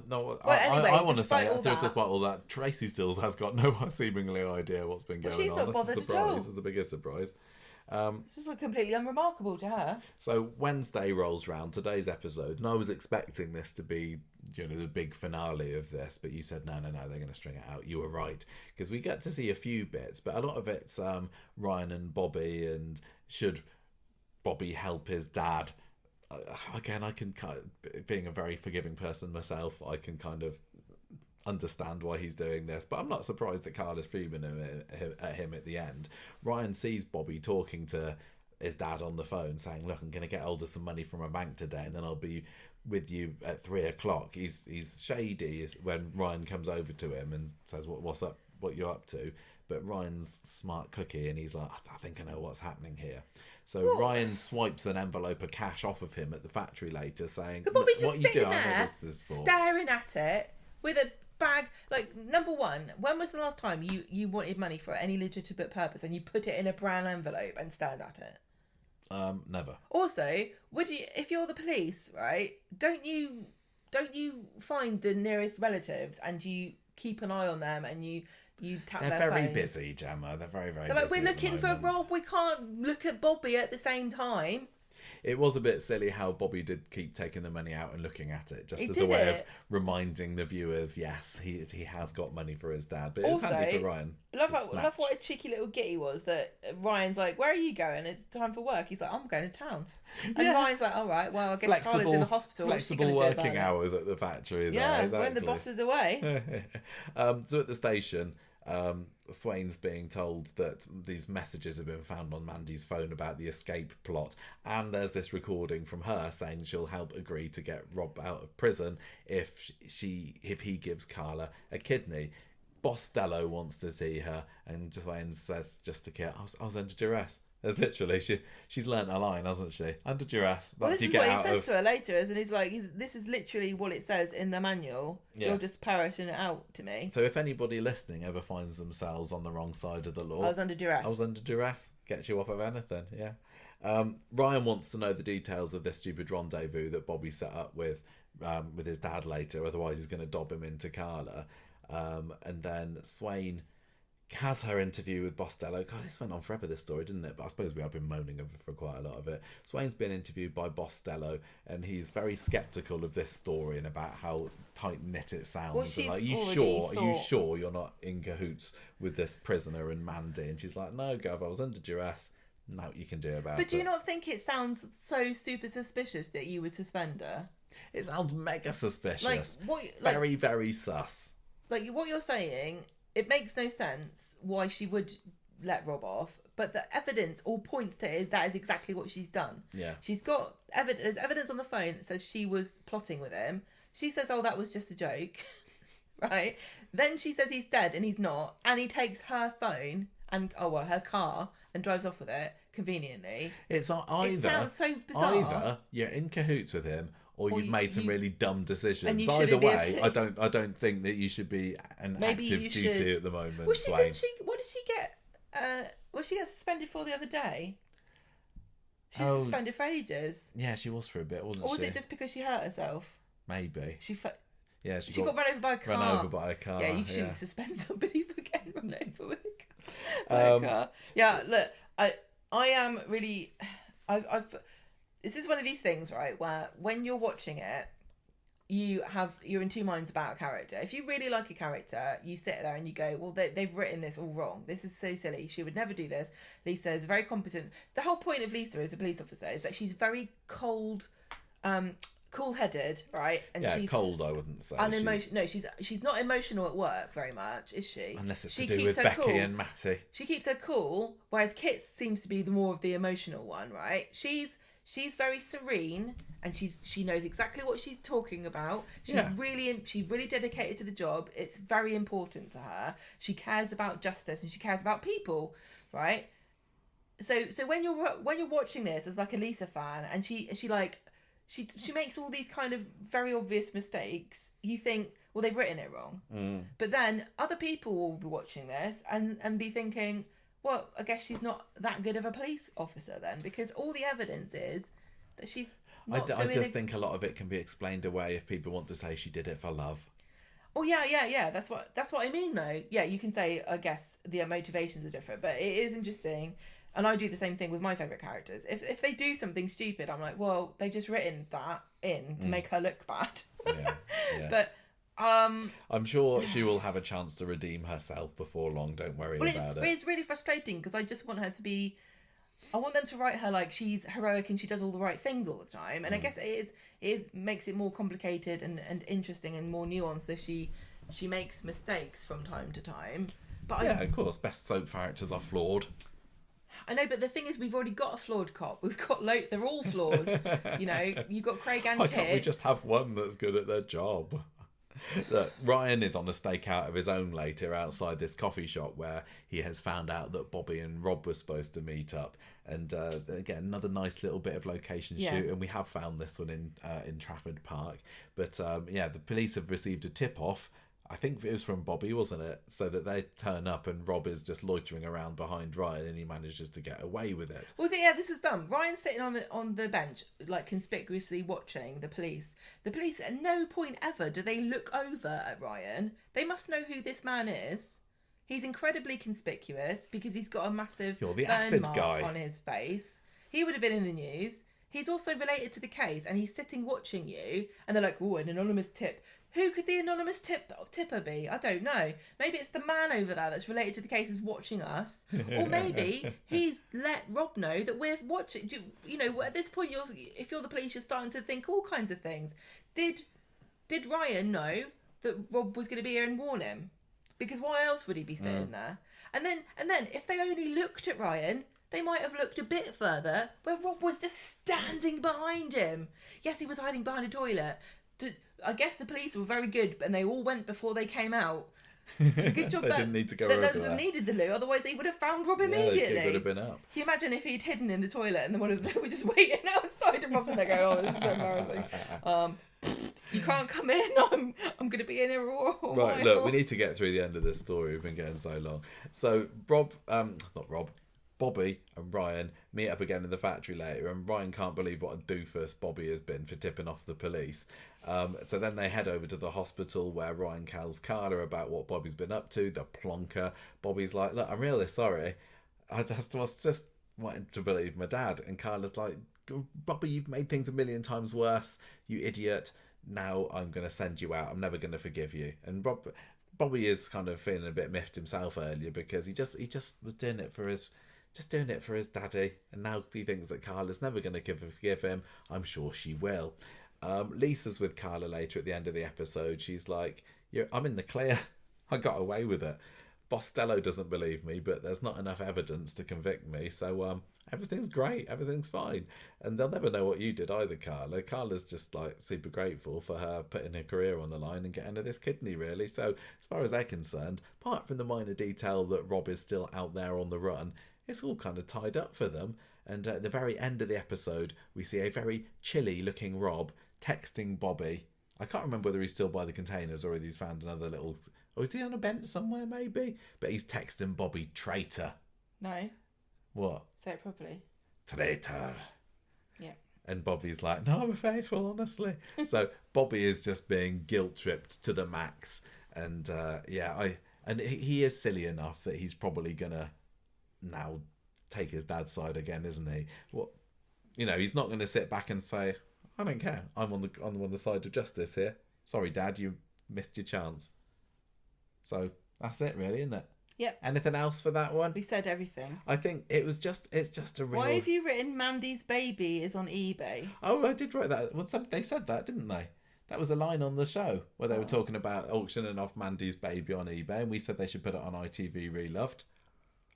No, well, anyway, I want to say, despite all that, Tracy still has got no seemingly idea what's been going on. She's not bothered at all. This is the biggest surprise. This is completely unremarkable to her. So Wednesday rolls round, today's episode, and I was expecting this to be, the big finale of this, but you said no, they're going to string it out. You were right, because we get to see a few bits, but a lot of it's Ryan and Bobby, and should Bobby help his dad? Again, I can, being a very forgiving person myself, I can kind of understand why he's doing this, but I'm not surprised that Carla's fuming at him at the end. Ryan sees Bobby talking to his dad on the phone, saying, look, I'm going to get hold of some money from a bank today, and then I'll be with you at 3:00. He's shady when Ryan comes over to him and says, what's up, what you're up to? But Ryan's smart cookie, and he's like, I think I know what's happening here. So what? Ryan swipes an envelope of cash off of him at the factory later, saying, Bobby's just what you sitting do, there, staring at it with a bag. Like, number one, when was the last time you wanted money for any legitimate purpose and you put it in a brown envelope and stared at it? Never. Also, would you, if you're the police, right? Don't you find the nearest relatives and you keep an eye on them and you tap their phones? They're very busy, Gemma. They're very, very busy. Like, we're looking for Rob. We can't look at Bobby at the same time. It was a bit silly how Bobby did keep taking the money out and looking at it, just He as a did way it. of reminding the viewers, yes, he has got money for his dad. But it was Also, handy for Ryan. Love snatch. what a cheeky little gitty was that Ryan's like, where are you going? It's time for work. He's like, I'm going to town. And Yeah. Ryan's like, all right, well, I guess Carla's in the hospital. What's she Flexible going to do working about it? hours at the factory. There, Yeah, exactly. when the boss is away. So at the station, Swain's being told that these messages have been found on Mandy's phone about the escape plot, and there's this recording from her saying she'll help agree to get Rob out of prison if he gives Carla a kidney. Bostello wants to see her, and Swain says just to Kit, I was under duress. There's literally she's learnt a line, hasn't she? Under duress. Well, this is what he says to her later, isn't he? He's like, this is literally what it says in the manual. Yeah. You're just parroting it out to me. So if anybody listening ever finds themselves on the wrong side of the law, I was under duress. Gets you off of anything, yeah. Ryan wants to know the details of this stupid rendezvous that Bobby set up with his dad later. Otherwise, he's going to dob him into Carla. And then Swain has her interview with Bostello. God, this went on forever, this story, didn't it? But I suppose we have been moaning for quite a lot of it. Swain's been interviewed by Bostello, and he's very sceptical of this story and about how tight-knit it sounds. Well, and like, are you sure you're not in cahoots with this prisoner and Mandy? And she's like, no, Gov, I was under duress. No, you can do about it. But do you not think it sounds so super suspicious that you would suspend her? It sounds mega suspicious. Very, very sus. Like, what you're saying, it makes no sense why she would let Rob off, but the evidence all points to that is exactly what she's done. Yeah. She's got there's evidence on the phone that says she was plotting with him. She says, oh, that was just a joke, right? Then she says he's dead and he's not, and he takes her phone and, her car and drives off with it, conveniently. It sounds so bizarre. Either you're in cahoots with him, or you've made some really dumb decisions. Either way, I don't think that you should be an active duty at the moment. What did she get? Was she suspended for the other day? She was suspended for ages. Yeah, she was for a bit, wasn't she? Or was it just because she hurt herself? Maybe. She got run over by a car. Run over by a car. Yeah, you shouldn't suspend somebody for getting run over with a car. Yeah, look, I am really... This is one of these things, right, where when you're watching it, you're in two minds about a character. If you really like a character, you sit there and you go, well, they've written this all wrong. This is so silly. She would never do this. Lisa is very competent. The whole point of Lisa as a police officer is that she's very cold, cool-headed, right? And she's cold, I wouldn't say. No, she's not emotional at work very much, is she? Unless it's to do with Becky and Matty. She keeps her cool, whereas Kit seems to be the more of the emotional one, right? She's very serene, and she knows exactly what she's talking about. She's really dedicated to the job. It's very important to her. She cares about justice and she cares about people, right? So when you're watching this as like a Lisa fan, and she makes all these kind of very obvious mistakes, you think, well, they've written it wrong. But then other people will be watching this and be thinking, well, I guess she's not that good of a police officer then, because all the evidence is that she's not I just think a lot of it can be explained away if people want to say she did it for love. Oh yeah. That's what I mean though. Yeah, you can say, I guess the motivations are different, but it is interesting. And I do the same thing with my favourite characters. If they do something stupid, I'm like, well, they've just written that in to make her look bad. Yeah. But I'm sure she will have a chance to redeem herself before long. Don't worry about it. It's really frustrating because I just want her to be... I want them to write her like she's heroic and she does all the right things all the time. And I guess it makes it more complicated and interesting and more nuanced if she makes mistakes from time to time. But of course, best soap characters are flawed. I know, but the thing is, we've already got a flawed cop. We've got they're all flawed. You've got Craig and Kit. Why can't we just have one that's good at their job? Look, Ryan is on a stakeout of his own later outside this coffee shop where he has found out that Bobby and Rob were supposed to meet up, and again, another nice little bit of location shoot. And we have found this one in Trafford Park, but the police have received a tip off. I think it was from Bobby, wasn't it? So that they turn up and Rob is just loitering around behind Ryan and he manages to get away with it. Well, this was dumb. Ryan's sitting on the bench, like conspicuously watching the police. The police at no point ever do they look over at Ryan. They must know who this man is. He's incredibly conspicuous because he's got a massive You're the burn acid mark guy on his face. He would have been in the news. he's also related to the case, and he's sitting watching you, and they're like, oh, an anonymous tip. Who could the anonymous tipper be? I don't know. Maybe it's the man over there that's related to the case is watching us. Or maybe he's let Rob know that we're watching. You know, at this point, if you're the police, you're starting to think all kinds of things. Did Ryan know that Rob was going to be here and warn him? Because why else would he be sitting there? And then if they only looked at Ryan, they might have looked a bit further where Rob was just standing behind him. Yes, he was hiding behind a toilet. I guess the police were very good, and they all went before they came out. It's a good job they that didn't need to go over none of there. them needed the loo, otherwise they would have found Rob immediately. Yeah, it would have been up. Can you imagine if he'd hidden in the toilet and then one of them were just waiting outside and Rob's in there going, oh, this is so embarrassing. You can't come in, I'm going to be in here a while. Right, look, we need to get through the end of this story. We've been getting so long. So Bobby and Ryan meet up again in the factory later, and Ryan can't believe what a doofus Bobby has been for tipping off the police. So then they head over to the hospital where Ryan tells Carla about what Bobby's been up to, the plonker. Bobby's like, look, I'm really sorry. I was just wanting to believe my dad. And Carla's like, Bobby, you've made things a million times worse, you idiot. Now I'm going to send you out. I'm never going to forgive you. And Bobby is kind of feeling a bit miffed himself earlier because he just was doing it for his daddy, and now he thinks that Carla's never going to forgive him. I'm sure she will. Lisa's with Carla later at the end of the episode. She's like, I'm in the clear. I got away with it. Bostello doesn't believe me, but there's not enough evidence to convict me, so everything's great, everything's fine. And they'll never know what you did either, Carla. Carla's just like super grateful for her putting her career on the line and getting her this kidney, really. So as far as they're concerned, apart from the minor detail that Rob is still out there on the run, it's all kind of tied up for them. And at the very end of the episode, we see a very chilly looking Rob texting Bobby. I can't remember whether he's still by the containers or whether he's found another little... Oh, is he on a bench somewhere, maybe? But he's texting Bobby, traitor. No. What? Say it properly. Traitor. Yeah. And Bobby's like, no, I'm faithful, honestly. So Bobby is just being guilt-tripped to the max. And he is silly enough that he's probably going to now take his dad's side again, isn't he? He's not going to sit back and say, I don't care, I'm on the side of justice here. Sorry, Dad, you missed your chance. So that's it, really, isn't it? Yep. Anything else for that one? We said everything. I think it's just a real... Why have you written Mandy's baby is on eBay? Oh, I did write that. Well, they said that, didn't they? That was a line on the show where they were talking about auctioning off Mandy's baby on eBay, and we said they should put it on ITV Reloved.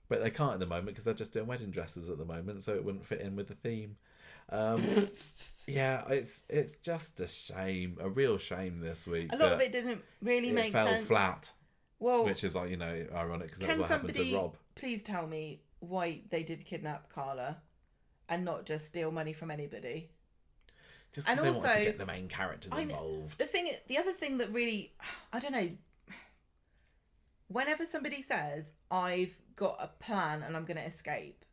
But they can't at the moment because they're just doing wedding dresses at the moment, so it wouldn't fit in with the theme. Yeah, it's just a shame, a real shame this week. A lot of it didn't really make sense. It fell flat. Well, which is ironic because that's what happened to Rob. Please tell me why they did kidnap Carla and not just steal money from anybody. Just because they wanted to get the main characters involved. The other thing that really, I don't know, whenever somebody says, I've got a plan and I'm going to escape,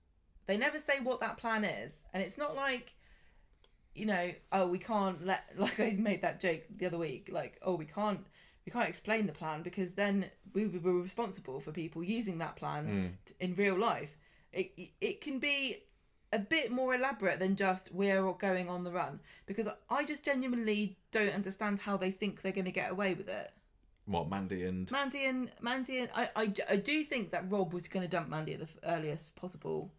they never say what that plan is. And it's not like, we can't like I made that joke the other week, like, we can't explain the plan because then we were responsible for people using that plan in real life. It can be a bit more elaborate than just we're going on the run, because I just genuinely don't understand how they think they're going to get away with it. What, Mandy and I do think that Rob was going to dump Mandy at the earliest possible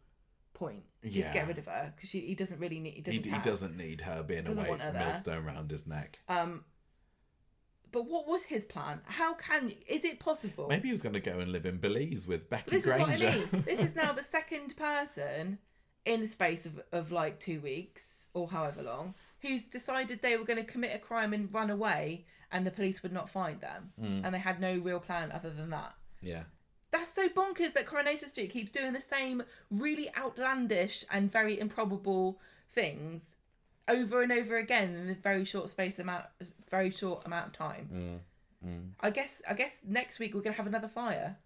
point. Just get rid of her because he doesn't really need. He doesn't need her being a millstone around his neck. But what was his plan? Is it possible? Maybe he was going to go and live in Belize with Becky This Granger. is what I mean. This is now the second person in the space of like 2 weeks or however long who's decided they were going to commit a crime and run away and the police would not find them. And they had no real plan other than that. Yeah. That's so bonkers that Coronation Street keeps doing the same really outlandish and very improbable things over and over again in a very short amount of time. I guess next week we're gonna have another fire.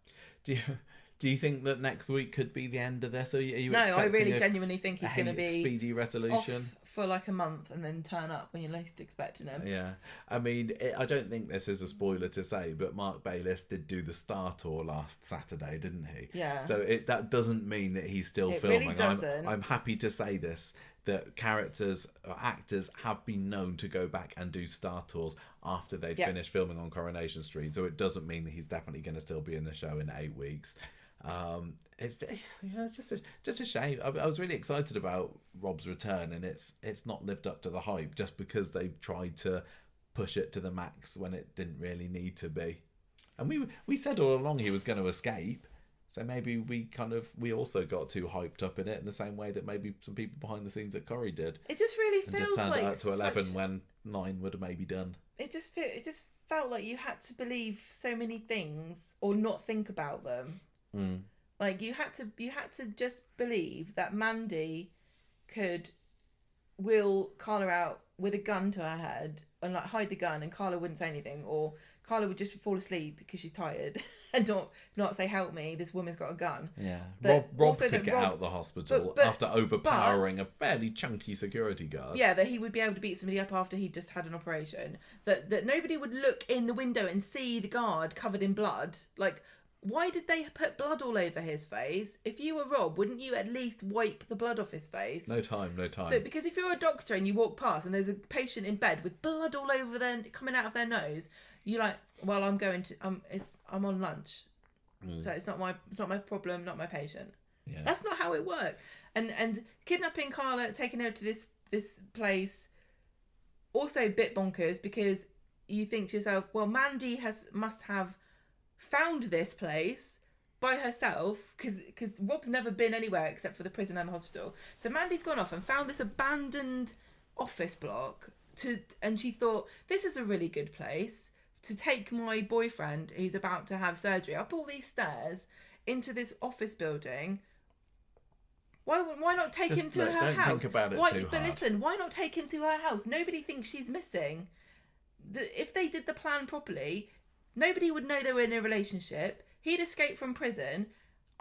Do you think that next week could be the end of this? Are you no, I really genuinely think he's gonna be speedy resolution off for like a month and then turn up when you're least expecting him. Yeah, I mean, I don't think this is a spoiler to say, but Mark Bayliss did do the Star Tour last Saturday, didn't he? Yeah. So that doesn't mean that he's still filming. Really doesn't. I'm happy to say this, that characters or actors have been known to go back and do star tours after they'd finished filming on Coronation Street. So it doesn't mean that he's definitely going to still be in the show in 8 weeks. It's just a shame. I was really excited about Rob's return, and it's not lived up to the hype just because they've tried to push it to the max when it didn't really need to be. And we said all along he was going to escape. So maybe we also got too hyped up in it in the same way that maybe some people behind the scenes at Corrie did. It just really and feels just turned like it out to 11 when 9 would have maybe done. It just felt like you had to believe so many things or not think about them. Like you had to just believe that Mandy could wheel Carla out with a gun to her head and like hide the gun, and Carla wouldn't say anything, or Carla would just fall asleep because she's tired and not say, help me, this woman's got a gun. Yeah. Rob could get out of the hospital after overpowering a fairly chunky security guard. Yeah, that he would be able to beat somebody up after he'd just had an operation. That nobody would look in the window and see the guard covered in blood. Like, why did they put blood all over his face? If you were Rob, wouldn't you at least wipe the blood off his face? No time. So, because if you're a doctor and you walk past and there's a patient in bed with blood all over coming out of their nose, you're like, well, I'm on lunch, so it's not my problem, not my patient. Yeah. That's not how it works. And kidnapping Carla, taking her to this place, also a bit bonkers, because you think to yourself, well, Mandy must have found this place by herself, because Rob's never been anywhere except for the prison and the hospital. So Mandy's gone off and found this abandoned office block and she thought, this is a really good place to take my boyfriend who's about to have surgery up all these stairs into this office building. Why not take him to her house? Don't think about it too hard. But listen, why not take him to her house? Nobody thinks she's missing. If they did the plan properly, nobody would know they were in a relationship. He'd escaped from prison.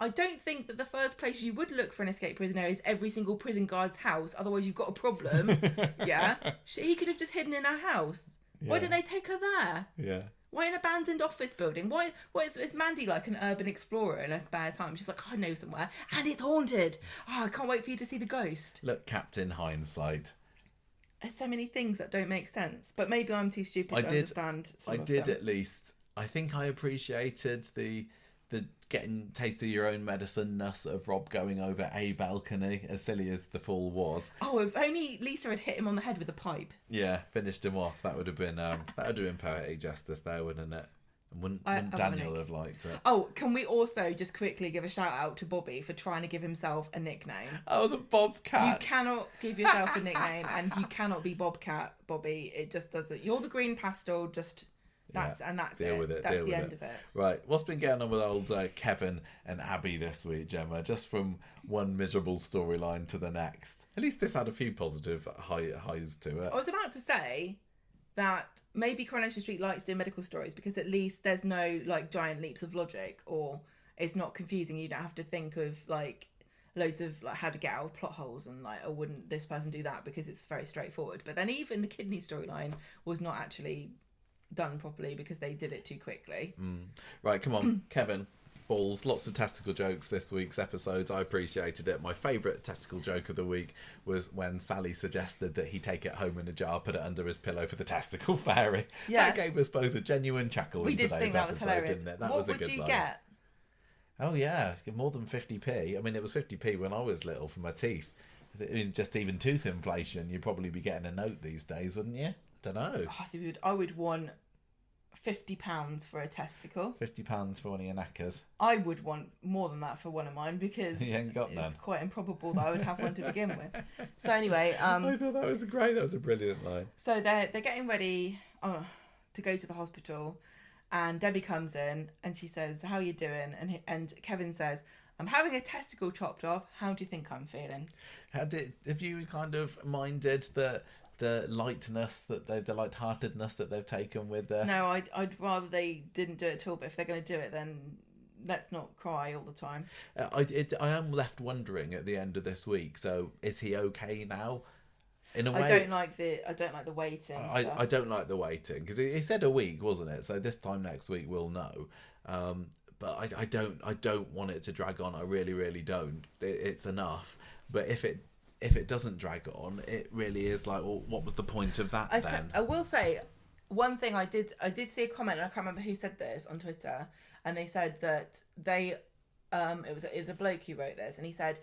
I don't think that the first place you would look for an escaped prisoner is every single prison guard's house. Otherwise, you've got a problem. Yeah, he could have just hidden in her house. Yeah. Why didn't they take her there? Yeah. Why an abandoned office building? Why is Mandy like an urban explorer in her spare time? She's like, I know somewhere, and it's haunted. Oh, I can't wait for you to see the ghost. Look, Captain Hindsight. There's so many things that don't make sense, but maybe I'm too stupid to understand. At least. I think I appreciated the getting taste of your own medicine-ness of Rob going over a balcony, as silly as the fall was. Oh, if only Lisa had hit him on the head with a pipe. Yeah, finished him off. That would have been poetic justice there, wouldn't it? Wouldn't Daniel have liked it? Oh, can we also just quickly give a shout out to Bobby for trying to give himself a nickname? Oh, the Bobcat. You cannot give yourself a nickname, and you cannot be Bobcat, Bobby. It just doesn't. You're the green pastel, just... That's deal with it. That's the end of it. Right. What's been going on with old Kevin and Abby this week, Gemma? Just from one miserable storyline to the next. At least this had a few positive highs to it. I was about to say that maybe Coronation Street likes doing medical stories because at least there's no like giant leaps of logic, or it's not confusing. You don't have to think of like loads of like how to get out of plot holes and like, oh, wouldn't this person do that, because it's very straightforward. But then even the kidney storyline was not actually done properly because they did it too quickly. Right, come on, Kevin. Balls. Lots of testicle jokes this week's episodes. I appreciated it. My favourite testicle joke of the week was when Sally suggested that he take it home in a jar, put it under his pillow for the testicle fairy. Yeah. That gave us both a genuine chuckle in today's episode, didn't it? That was a good line. What would you get? Oh yeah, more than 50p. I mean, it was 50p when I was little for my teeth. Just even tooth inflation, you'd probably be getting a note these days, wouldn't you? Don't know. I would want £50 for a testicle. £50 for one of your knackers. I would want more than that for one of mine because you ain't got none. It's quite improbable that I would have one to begin with. So anyway, I thought that was great. That was a brilliant line. So they're getting ready to go to the hospital, and Debbie comes in and she says, "How are you doing?" And Kevin says, "I'm having a testicle chopped off. How do you think I'm feeling?" Have you kind of minded the lightness the lightheartedness that they've taken with this? No, I'd rather they didn't do it at all. But if they're going to do it, then let's not cry all the time. I am left wondering at the end of this week. So is he okay now? In a way, I don't like the waiting. I don't like the waiting because he said a week, wasn't it? So this time next week we'll know. But I don't want it to drag on. I really, really don't. It's enough. But if it if it doesn't drag on, it really is like, well, what was the point of that then? I will say one thing. I did see a comment, and I can't remember who said this on Twitter, and they said that they it was a bloke who wrote this, and he said,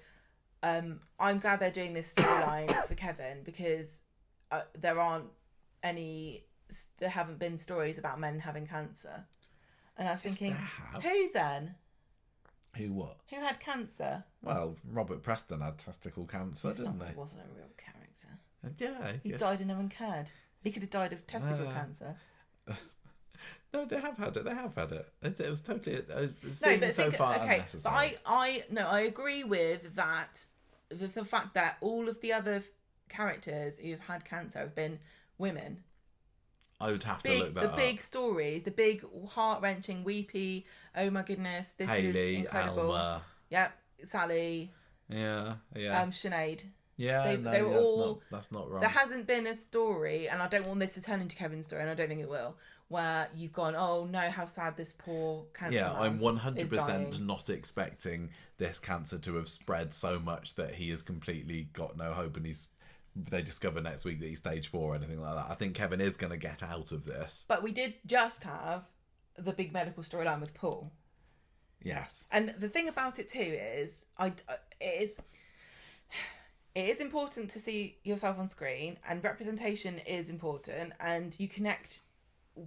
I'm glad they're doing this storyline for Kevin because there haven't been stories about men having cancer. And I was thinking, who then? Who what? Who had cancer? Well, Robert Preston had testicle cancer, didn't he? He wasn't a real character. Yeah. He died and no one cared. He could have died of testicle cancer. No, they have had it. It was totally. It seems far unnecessary. But I agree with that. The fact that all of the other characters who've had cancer have been women. I would have to look that up. The big stories, the big heart-wrenching, weepy, oh my goodness, this Hayley, is incredible. Alma. Yep, Sally. Yeah. Sinead. Yeah, they were all. That's not wrong. There hasn't been a story, and I don't want this to turn into Kevin's story, and I don't think it will, where you've gone, oh no, how sad this poor cancer man I'm 100% is dying. not expecting this cancer to have spread so much that he has completely got no hope, and they discover next week that he's stage 4 or anything like that. I think Kevin is going to get out of this. But we did just have the big medical storyline with Paul. Yes. And the thing about it too is, it is important to see yourself on screen, and representation is important, and you connect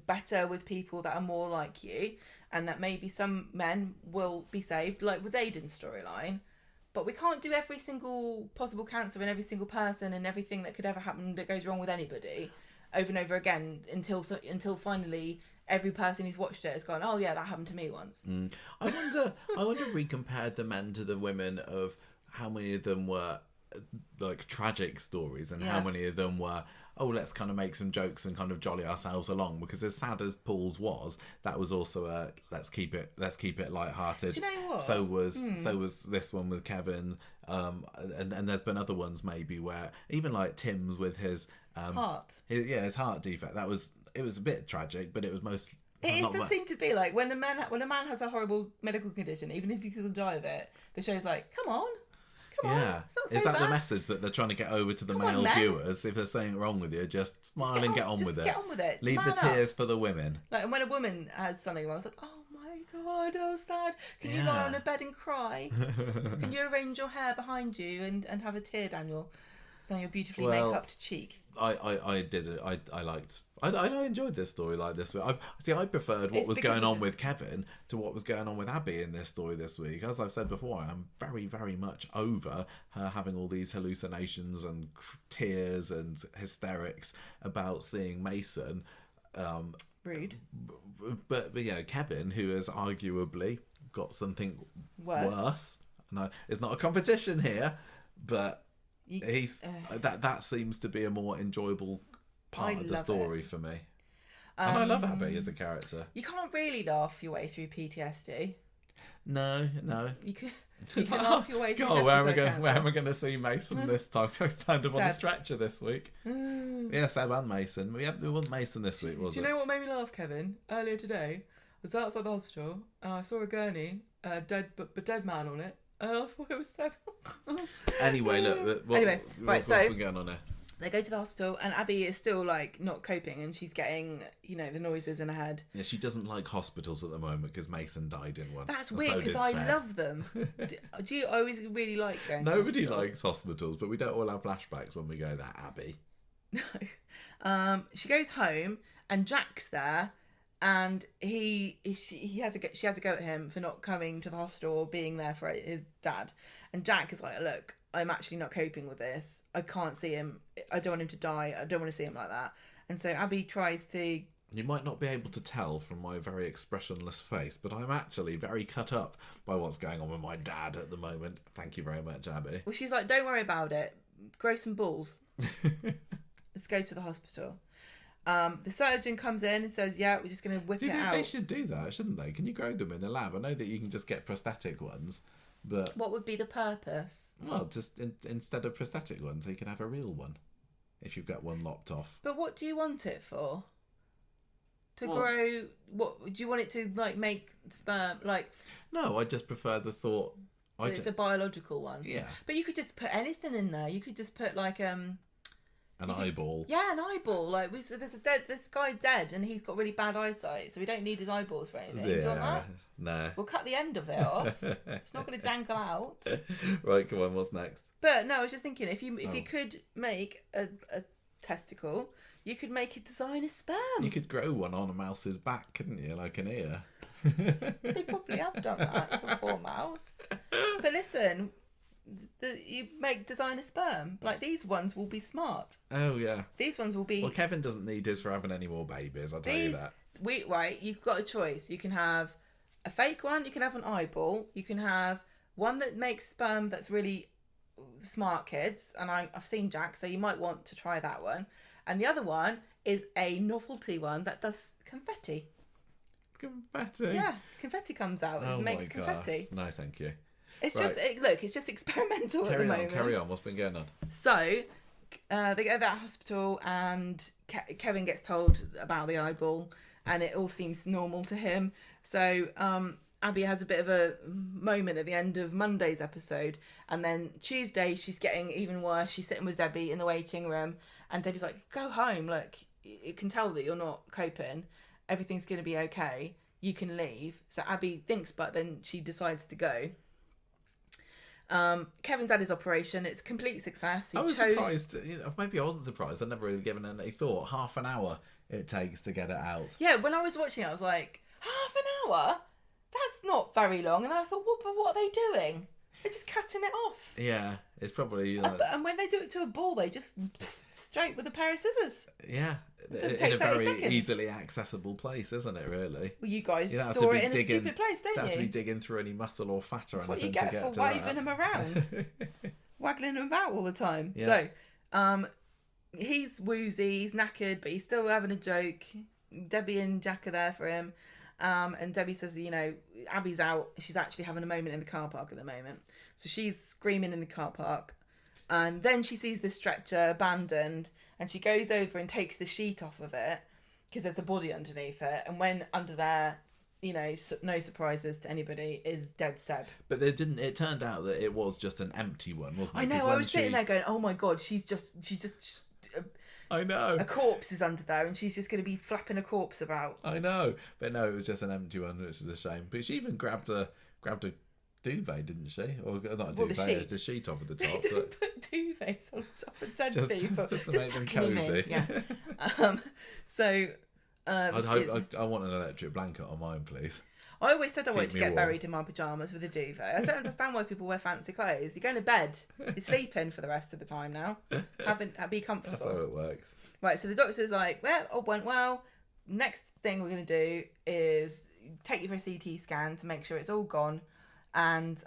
better with people that are more like you, and that maybe some men will be saved, like with Aiden's storyline. But we can't do every single possible cancer in every single person and everything that could ever happen that goes wrong with anybody over and over again until finally every person who's watched it has gone, oh yeah, that happened to me once. I wonder if we compared the men to the women, of how many of them were like tragic stories and how many of them were, oh, let's kind of make some jokes and kind of jolly ourselves along, because as sad as Paul's was, that was also a let's keep it lighthearted. Do you know what? So was this one with Kevin, and there's been other ones maybe where even like Tim's with his heart. His heart defect. It was a bit tragic, but it was most. It does seem to be like when a man has a horrible medical condition, even if he's going to die of it, the show's like, come on. Yeah, it's not so is that bad. the message that they're trying to get over to the male viewers? If there's something wrong with you, just smile and get on with it. Get on with it. Leave the tears for the women. Like, and when a woman has something wrong, I was like, oh my god, how sad. Can you lie on a bed and cry? Can you arrange your hair behind you and have a tear down your beautifully make-upped cheek? I did it. I enjoyed this story like this week. I preferred what was going on with Kevin to what was going on with Abby in this story this week. As I've said before, I'm very, very much over her having all these hallucinations and tears and hysterics about seeing Mason. Rude. But yeah, Kevin, who has arguably got something worse. No, it's not a competition here, but that seems to be a more enjoyable part of the story for me. And I love Abby as a character. You can't really laugh your way through PTSD. No. You can laugh your way through God, where am I going to see Mason this time? I stand up on the stretcher this week. Yeah, Seb and Mason. We want Mason this week, was it? Do you know what made me laugh, Kevin? Earlier today, I was outside the hospital and I saw a gurney, dead man on it. And I thought it was Seb. Anyway, look. What's been going on here? They go to the hospital and Abby is still like not coping, and she's getting the noises in her head. Yeah, she doesn't like hospitals at the moment because Mason died in one. That's weird because I love them. Do you always really like going? Nobody likes hospitals, but we don't all have flashbacks when we go there, Abby. No. She goes home and Jack's there, and she has a go at him for not coming to the hospital or being there for his dad. And Jack is like, look, I'm actually not coping with this. I can't see him. I don't want him to die. I don't want to see him like that. And so Abby tries to... You might not be able to tell from my very expressionless face, but I'm actually very cut up by what's going on with my dad at the moment. Thank you very much, Abby. Well, she's like, don't worry about it. Grow some balls. Let's go to the hospital. The surgeon comes in and says, yeah, we're just going to whip it out. They should do that, shouldn't they? Can you grow them in the lab? I know that you can just get prosthetic ones, but... What would be the purpose? Well, just instead of prosthetic ones, you can have a real one if you've got one lopped off. But what do you want it for? Grow... What do you want it to, like, make sperm, like... No, I just prefer the thought It's a biological one. Yeah. But you could just put anything in there. You could just put like an eyeball. Yeah, an eyeball. Like this guy dead, and he's got really bad eyesight, so we don't need his eyeballs for anything. Do you want that? No. We'll cut the end of it off. It's not going to dangle out. Right, come on. What's next? But no, I was just thinking, if you could make a testicle, you could make a design a sperm. You could grow one on a mouse's back, couldn't you? Like an ear. They probably have done that. It's a poor mouse. But listen, you make design a sperm. Like, these ones will be smart. Oh, yeah. These ones will be... Well, Kevin doesn't need his for having any more babies, I'll tell you that. Right, you've got a choice. You can have a fake one, you can have an eyeball, you can have one that makes sperm that's really smart, kids, and I've seen Jack, so you might want to try that one. And the other one is a novelty one that does confetti. Confetti? Yeah, confetti comes out and makes confetti. No, thank you. It's right. it's just experimental at the moment. Carry on, what's been going on? So, they go to that hospital and Kevin gets told about the eyeball and it all seems normal to him. So, Abby has a bit of a moment at the end of Monday's episode, and then Tuesday she's getting even worse. She's sitting with Debbie in the waiting room, and Debbie's like, go home, look, you can tell that you're not coping, everything's going to be okay, you can leave. So Abby thinks, but then she decides to go. Kevin's had his operation, it's a complete success. I was surprised, maybe I wasn't surprised, I'd never really given it any thought. Half an hour it takes to get it out. Yeah, when I was watching it I was like, half an hour? That's not very long. And then I thought, well, but what are they doing? They're just cutting it off. Yeah, it's probably... and when they do it to a ball, they just straight with a pair of scissors. Yeah, in a very easily accessible place, isn't it, really? Well, you guys store it in a stupid place, don't you? Don't have to be digging through any muscle or fat or anything to That's get what you get for waving them around. Waggling them about all the time. Yeah. So, he's woozy, he's knackered, but he's still having a joke. Debbie and Jack are there for him. And Debbie says, Abby's out. She's actually having a moment in the car park at the moment. So she's screaming in the car park. And then she sees this stretcher abandoned. And she goes over and takes the sheet off of it because there's a body underneath it. And when under there, no surprises to anybody, is dead Seb. But it turned out that it was just an empty one, wasn't it? I know. I was sitting there going, oh my God, she just I know. A corpse is under there and she's just going to be flapping a corpse about. I know. But no, it was just an empty one, which is a shame. But she even grabbed a duvet, didn't she? Or not a duvet, the sheet over the top. They didn't put duvets on top of dead people. Just to make them cosy. Yeah. I want an electric blanket on mine, please. I always said I wanted to get buried in my pyjamas with a duvet. I don't understand why people wear fancy clothes. You're going to bed. You're sleeping for the rest of the time now. Be comfortable. That's how it works. Right, so the doctor's like, well, all went well. Next thing we're going to do is take you for a CT scan to make sure it's all gone. And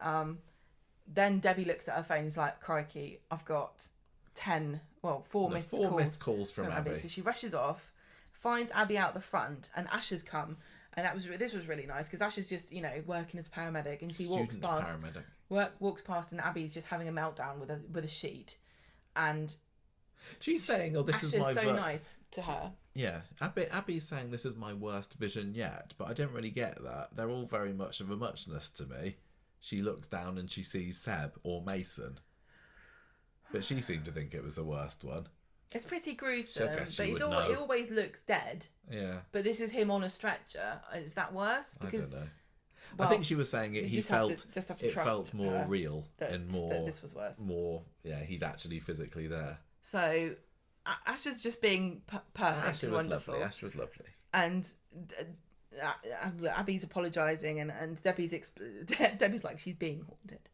then Debbie looks at her phone and is like, crikey, I've got 4 missed calls from Abby. So she rushes off, finds Abby out the front, and Ash has come. And this was really nice because Ash is just, working as a paramedic, and she walks past and Abby's just having a meltdown with a sheet. And she's saying, "Oh, this Ash is my..." so nice to her. Yeah, Abby's saying this is my worst vision yet, but I don't really get that. They're all very much of a muchness to me. She looks down and she sees Seb or Mason, but she seemed to think it was the worst one. It's pretty gruesome, but he always looks dead. Yeah. But this is him on a stretcher. Is that worse? Because I don't know. Well, I think she was saying it felt more real and more that this was worse. More, he's actually physically there. So Ash is just being perfect and wonderful. Ash was lovely. And Abby's apologising, and Debbie's like, she's being haunted,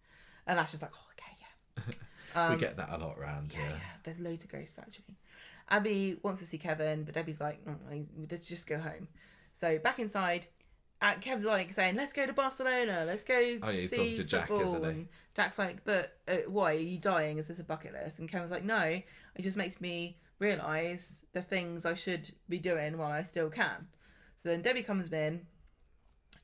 and Ash is like, oh, okay, yeah. We get that a lot around here. Yeah, there's loads of ghosts actually. Abby wants to see Kevin, but Debbie's like, let's just go home. So back inside, Kev's like saying, let's go to Barcelona, let's go he's see talking to Jack, football. isn't he? And Jack's like, but why, are you dying? Is this a bucket list? And Kevin's like, no, it just makes me realise the things I should be doing while I still can. So then Debbie comes in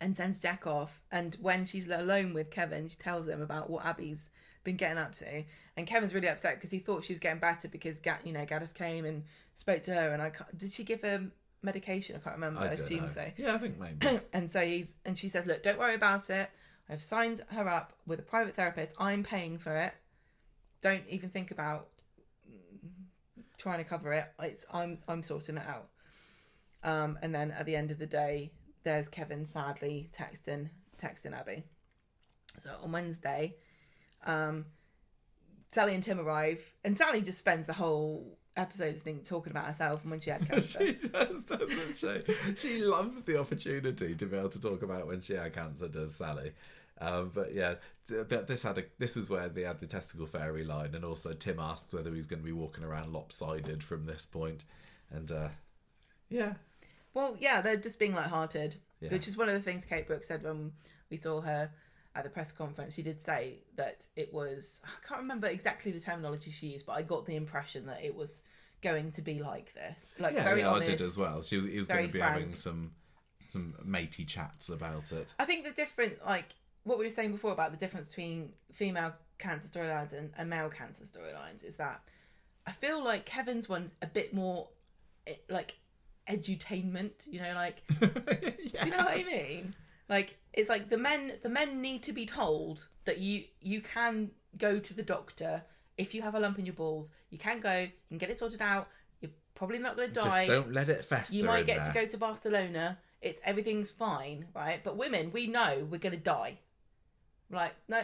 and sends Jack off, and when she's alone with Kevin, she tells him about what Abby's been getting up to, and Kevin's really upset because he thought she was getting better because Gaddis came and spoke to her, and did she give her medication? I can't remember. I assume so. Yeah, I think maybe. And so she says, look, don't worry about it. I've signed her up with a private therapist. I'm paying for it. Don't even think about trying to cover it. I'm sorting it out. And then at the end of the day, there's Kevin sadly texting Abby. So on Wednesday, Sally and Tim arrive, and Sally just spends the whole episode, I think, talking about herself and when she had cancer. She does, doesn't she? She loves the opportunity to be able to talk about when she had cancer, does Sally. But yeah, this was where they had the testicle fairy line, and also Tim asks whether he's going to be walking around lopsided from this point, and yeah. Well, yeah, they're just being lighthearted, Yeah. which is one of the things Kate Brooks said when we saw her at the press conference. She did say that it was, I can't remember exactly the terminology she used, but I got the impression that it was going to be like this. Like, very honest. I did as well. He was going to be frank. having some matey chats about it. I think the different, like, what we were saying before about the difference between female cancer storylines and male cancer storylines is that I feel like Kevin's one's a bit more, like, edutainment, you know, like, Yes. do you know what I mean? Like, it's like the men need to be told that you can go to the doctor if you have a lump in your balls. You can go, you can get it sorted out. You're probably not going to die. Just don't let it fester. You might get to go to Barcelona. Everything's fine, right? But women, we know we're going to die. Like, no.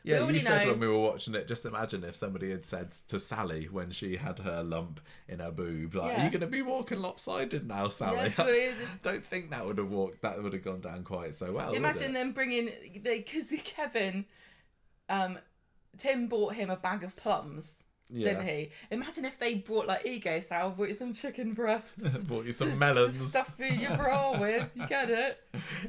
Yeah, you said when we were watching it, just imagine if somebody had said to Sally when she had her lump in her boob, like, are you going to be walking lopsided now, Sally? Yeah, I don't think that would have gone down quite so well. Imagine them bringing, because Kevin, Tim bought him a bag of plums, didn't he? Imagine if they brought, like, ego Sal, brought you some chicken breasts. Bought you some melons. Stuff for your bra with, you get it?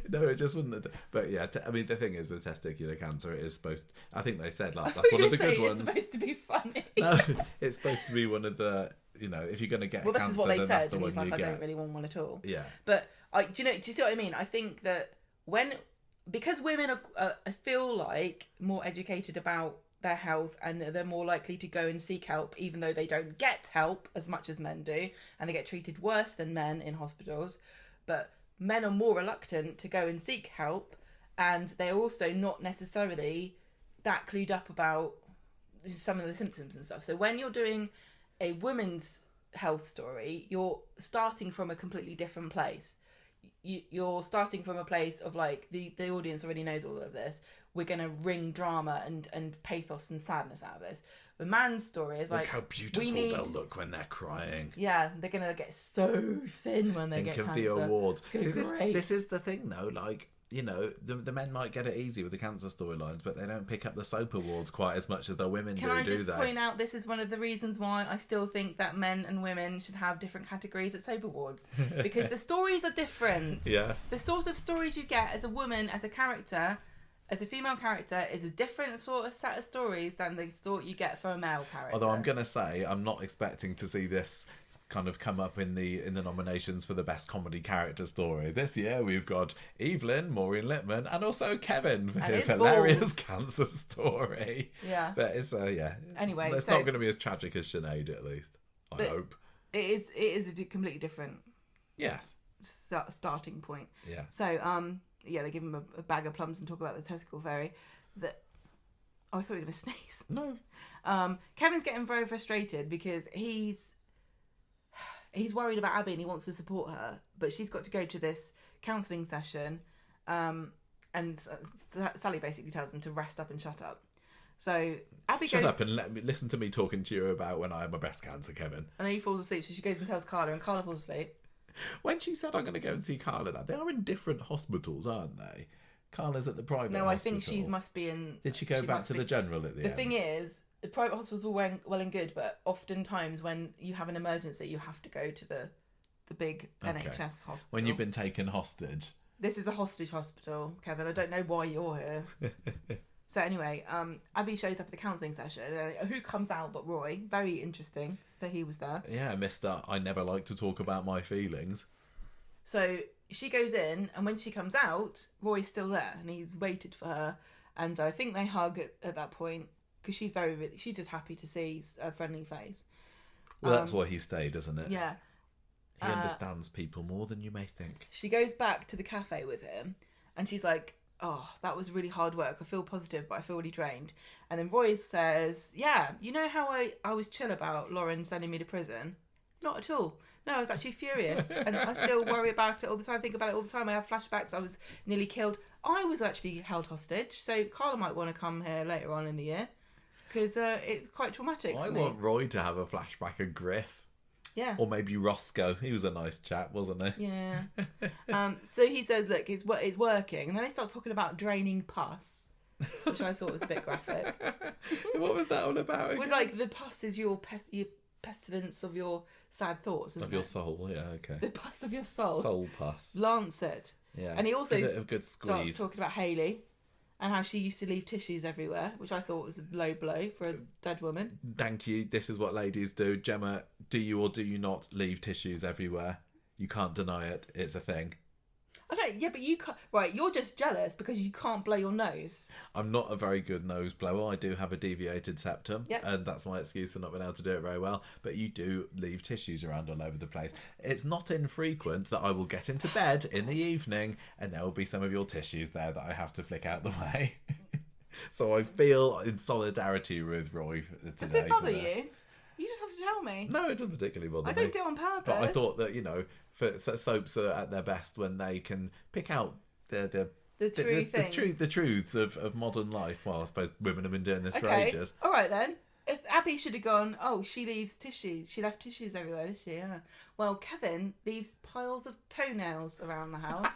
No, it just wouldn't. But yeah, I mean, the thing is with testicular cancer, it is supposed. I think they said like that's one of the good ones. It's supposed to be funny. No, it's supposed to be one of the. You know, if you're going to get well, cancer, this is what they then said. that's the And one he's like, you I get. don't really want one at all. Yeah. But do you see what I mean? I think that because women feel like more educated about their health and they're more likely to go and seek help, even though they don't get help as much as men do, and they get treated worse than men in hospitals. But men are more reluctant to go and seek help, and they're also not necessarily that clued up about some of the symptoms and stuff. So when you're doing a woman's health story, you're starting from a completely different place. You're starting from a place of like the audience already knows all of this. We're going to wring drama and pathos and sadness out of this. The man's story is like, how beautiful they'll look when they're crying. Yeah, they're going to get so thin when they get cancer. Think of the awards. Great. This is the thing though, like, you know, the men might get it easy with the cancer storylines, but they don't pick up the soap awards quite as much as the women do, Can I just point out, this is one of the reasons why I still think that men and women should have different categories at soap awards. Because the stories are different. Yes. The sort of stories you get as a woman, as a character, as a female character, is a different sort of set of stories than the sort you get for a male character. Although I'm going to say, I'm not expecting to see this kind of come up in the nominations for the best comedy character story. This year we've got Evelyn, Maureen Lipman, and also Kevin for his hilarious cancer story. Yeah. But it's Anyway, it's not going to be as tragic as Sinead, at least. I hope. It is a completely different starting point. Yeah. So they give him a bag of plums and talk about the testicle fairy. I thought you were going to sneeze. No. Kevin's getting very frustrated because he's worried about Abby and he wants to support her, but she's got to go to this counselling session, and Sally basically tells him to rest up and shut up. So Abby Shut up and listen to me talking to you about when I had my breast cancer, Kevin. And then he falls asleep, so she goes and tells Carla, and Carla falls asleep. When she said, I'm going to go and see Carla now, they are in different hospitals, aren't they? Carla's at the private hospital. No, I think she must be in... Did she go back to the general at the end? The thing is, the private hospitals are well and good, but oftentimes when you have an emergency, you have to go to the big NHS hospital. When you've been taken hostage. This is the hostage hospital, Kevin. I don't know why you're here. So anyway, Abby shows up at the counselling session. Who comes out but Roy? Very interesting that he was there. Yeah, Mr. I never like to talk about my feelings. So she goes in, and when she comes out, Roy's still there, and he's waited for her. And I think they hug at that point, because she's she's just happy to see a friendly face. Well, that's why he stayed, isn't it? Yeah. He understands people more than you may think. She goes back to the cafe with him, and she's like, that was really hard work. I feel positive, but I feel really drained. And then Roy says, yeah, you know how I was chill about Lauren sending me to prison? Not at all. No, I was actually furious. And I still worry about it all the time, think about it all the time. I have flashbacks. I was nearly killed. I was actually held hostage. So Carla might want to come here later on in the year because it's quite traumatic for me. want Roy to have a flashback of Griff. Yeah. Or maybe Roscoe. He was a nice chap, wasn't he? Yeah. So he says, look, it's working. And then they start talking about draining pus, which I thought was a bit graphic. What was that all about again? With like, the pus is your pestilence of your sad thoughts, isn't Of your soul, yeah, okay. The pus of your soul. Soul pus. Lancet. Yeah. And he also Give it a good starts squeeze. talking about Hayley and how she used to leave tissues everywhere, which I thought was a low blow for a dead woman. Thank you. This is what ladies do. Gemma, do you or do you not leave tissues everywhere? You can't deny it. It's a thing. I don't. Yeah, but you can't. Right, you're just jealous because you can't blow your nose. I'm not a very good nose blower. I do have a deviated septum, Yep. and that's my excuse for not being able to do it very well. But you do leave tissues around all over the place. It's not infrequent that I will get into bed in the evening, and there will be some of your tissues there that I have to flick out the way. So I feel in solidarity with Roy today. Does it bother for this. you? You just have to tell me. No, it doesn't particularly bother me. I don't do it on purpose. But I thought that, soaps are at their best when they can pick out the truths of modern life. Well, I suppose women have been doing this for ages. All right then. If Abby should have gone, she leaves tissues. She left tissues everywhere, did she? Yeah. Well, Kevin leaves piles of toenails around the house.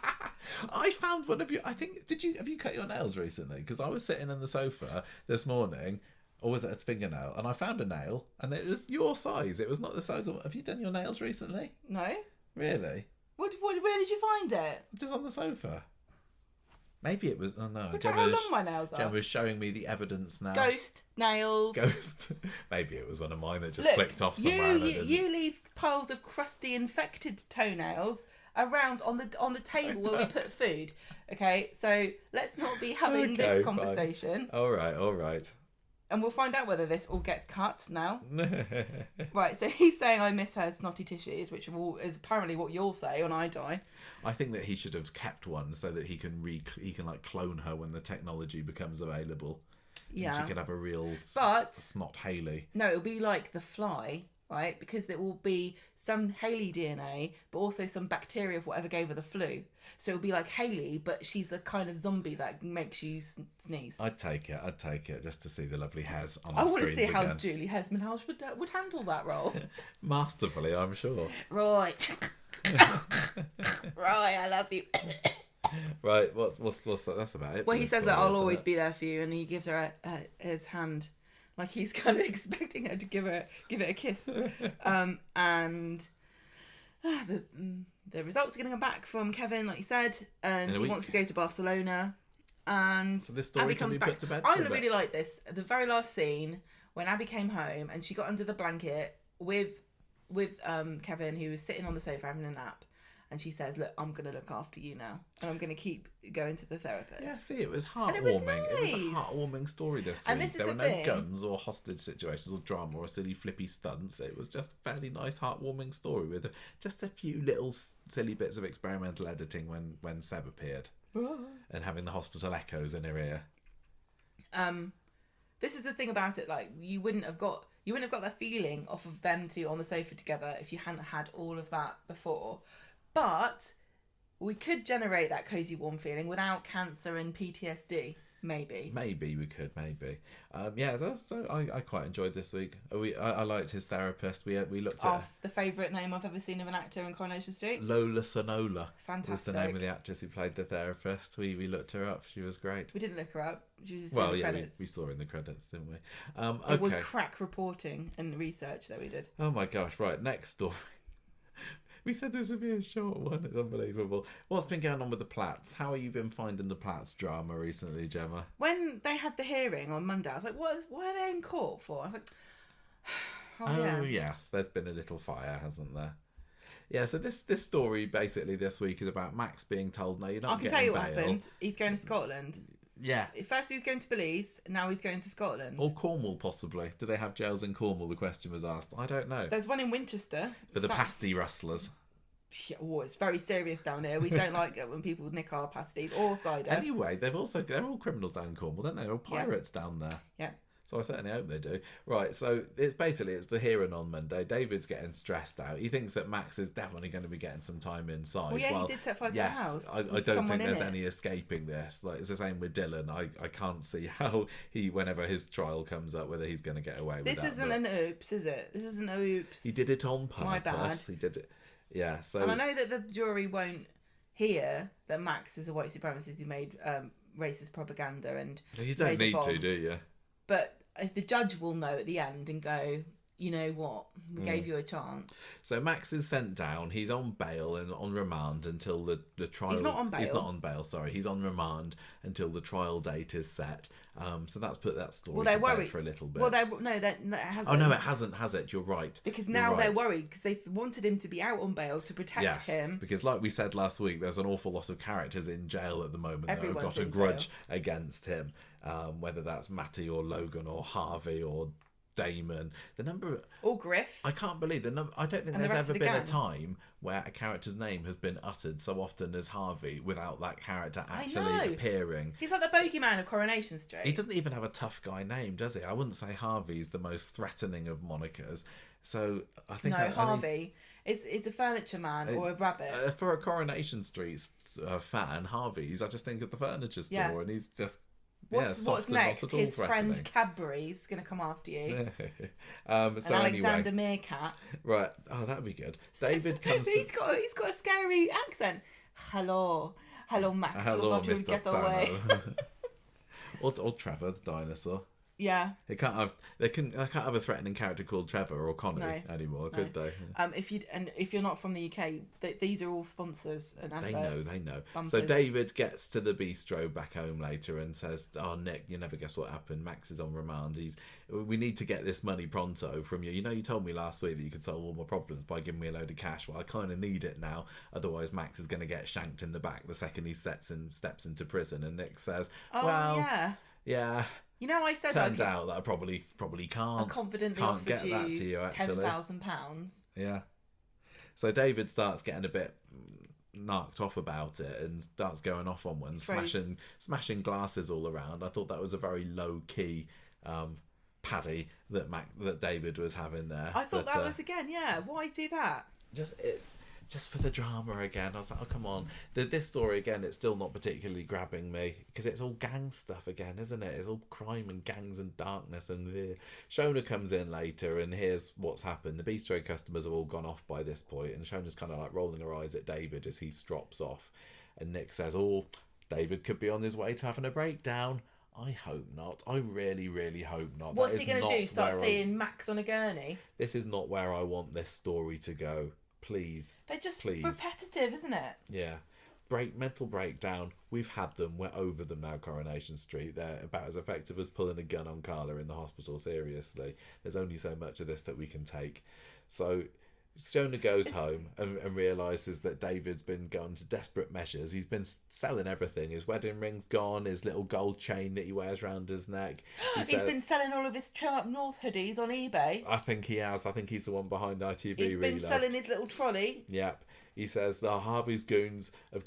I found one of you. I think have you cut your nails recently? Because I was sitting on the sofa this morning. Or was it a fingernail? And I found a nail, and it was your size. It was not the size of... Have you done your nails recently? No. Really? Where did you find it? Just on the sofa. Maybe it was... Oh, no. Look at how long my nails are. Gemma was showing me the evidence now. Ghost nails. Ghost. Maybe it was one of mine that just flicked off somewhere. You leave piles of crusty, infected toenails around on the table where we put food. Okay, so let's not be having this conversation. Fine. All right. And we'll find out whether this all gets cut now. Right, so he's saying I miss her snotty tissues, which is apparently what you'll say when I die. I think that he should have kept one so that he can like clone her when the technology becomes available. Yeah. And she could have a real snot Hayley. No, it'll be like the fly, right? Because there will be some Hayley DNA, but also some bacteria of whatever gave her the flu. So it'll be like Hayley, but she's a kind of zombie that makes you sneeze. I'd take it just to see the lovely Hez on I the want screens to see how again. Julie Hesmanhouse would handle that role. Masterfully, I'm sure. Right. Right, I love you. Right, what's that's about it. Well, he says that I'll always be there for you, and he gives her his hand, like he's kind of expecting her to give it a kiss. And the results are going to come back from Kevin, like you said, and he wants to go to Barcelona. And so this story Abby can comes be back. put to bed. I really like this. The very last scene when Abby came home and she got under the blanket with Kevin, who was sitting on the sofa having a nap. And she says, look, I'm going to look after you now. And I'm going to keep going to the therapist. Yeah, see, it was heartwarming. It was nice. It was a heartwarming story this And week. this is There were the no thing. guns or hostage situations or drama or silly flippy stunts. It was just a fairly nice, heartwarming story with just a few little silly bits of experimental editing when Seb appeared. And having the hospital echoes in her ear. This is the thing about it, like you wouldn't have got that feeling off of them two on the sofa together if you hadn't had all of that before. But we could generate that cozy warm feeling without cancer and PTSD. Maybe we could. I quite enjoyed this week. I liked his therapist. We looked at the favourite name I've ever seen of an actor in Coronation Street. Lola Sonola. Fantastic. Was the name of the actress who played the therapist. We looked her up. She was great. We didn't look her up. She was just in the credits. We saw her in the credits, didn't we? Okay. It was crack reporting and research that we did. Oh my gosh! Right, next story. We said this would be a short one. It's unbelievable. What's been going on with the Platts? How have you been finding the Platts drama recently, Gemma? When they had the hearing on Monday, I was like, why are they in court for? I was like, yes, there's been a little fire, hasn't there? Yeah, so this story basically this week is about Max being told, no, you're not getting bail. I can tell you what happened. He's going to Scotland. Yeah. First he was going to Belize, and now he's going to Scotland. Or Cornwall, possibly. Do they have jails in Cornwall? The question was asked. I don't know. There's one in Winchester. For the pasty rustlers. Oh, it's very serious down here. We don't like it when people nick our pasties or cider. Anyway, they're all criminals down in Cornwall, don't they? They're all pirates down there. Yeah. So I certainly hope they do. Right, so it's the hearing on Monday. David's getting stressed out. He thinks that Max is definitely going to be getting some time inside. Well, yeah, he did set fire to the house. I don't think there's any escaping this. Like, it's the same with Dylan. I can't see how whenever his trial comes up, whether he's going to get away with that. This isn't an oops, is it? This isn't an oops. He did it on purpose. My bad. He did it. Yeah, so... And I know that the jury won't hear that Max is a white supremacist who made racist propaganda and... You don't need to, do you? But the judge will know at the end and go, you know what, we gave you a chance. So Max is sent down. He's on bail and on remand until the trial... He's not on bail. He's not on bail, sorry. He's on remand until the trial date is set. So that's put that story to bed for a little bit. Well, it hasn't. Oh, no, it hasn't, has it? You're right. Because now they're worried because they wanted him to be out on bail to protect him. Because like we said last week, there's an awful lot of characters in jail at the moment that have got a grudge against him. Whether that's Matty or Logan or Harvey or Damon, or Griff. I can't believe the number. I don't think there's ever been a time where a character's name has been uttered so often as Harvey without that character actually appearing. He's like the bogeyman of Coronation Street. He doesn't even have a tough guy name, does he? I wouldn't say Harvey's the most threatening of monikers. So I think Harvey is a furniture man or a rabbit. For a Coronation Street fan, Harvey's. I just think of the furniture store, and he's just. What's next? His friend Cadbury's going to come after you. So and Alexander Meerkat. Right. Oh, that'd be good. David comes. He's got a scary accent. Hello, Max. Hello, Mr. Get away. or Trevor the dinosaur. Yeah. They can't have a threatening character called Trevor or Connie anymore, could they? If you're not from the UK, these are all sponsors and adverts. They know. Bumpers. So David gets to the bistro back home later and says, "Oh, Nick, you never guess what happened. Max is on remand. We need to get this money pronto from you. You know, you told me last week that you could solve all my problems by giving me a load of cash. Well, I kind of need it now. Otherwise, Max is going to get shanked in the back the second he steps into prison." And Nick says, yeah. You know, I said turned out that I probably can't. I confidently can't offered get that to you, actually. £10,000. Yeah. So David starts getting a bit knocked off about it and starts going off on one, smashing glasses all around. I thought that was a very low key paddy that David was having there. I thought that was again, why do that? Just for the drama again. I was like, oh, come on. This story, again, it's still not particularly grabbing me because it's all gang stuff again, isn't it? It's all crime and gangs and darkness. And Shona comes in later and here's what's happened. The bistro customers have all gone off by this point, and Shona's kind of like rolling her eyes at David as he strops off. And Nick says, oh, David could be on his way to having a breakdown. I hope not. I really, really hope not. What's he going to do? Start seeing Max on a gurney? This is not where I want this story to go. Please. They're just repetitive, isn't it? Yeah. Mental breakdown. We've had them. We're over them now, Coronation Street. They're about as effective as pulling a gun on Carla in the hospital, seriously. There's only so much of this that we can take. So Shona goes home and realises that David's been going to desperate measures. He's been selling everything. His wedding ring's gone, his little gold chain that he wears around his neck. He's been selling all of his Trim Up North hoodies on eBay. I think he has. I think he's the one behind ITV. He's been selling his little trolley. Yep. He says the Harvey's goons have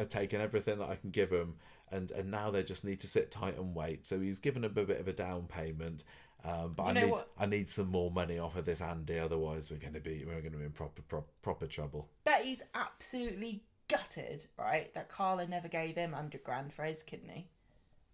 taken everything that I can give them, and now they just need to sit tight and wait. So he's given them a bit of a down payment. But I need some more money off of this Andy, otherwise we're going to be in proper trouble. Betty's absolutely gutted, right? That Carla never gave him £100,000 for his kidney.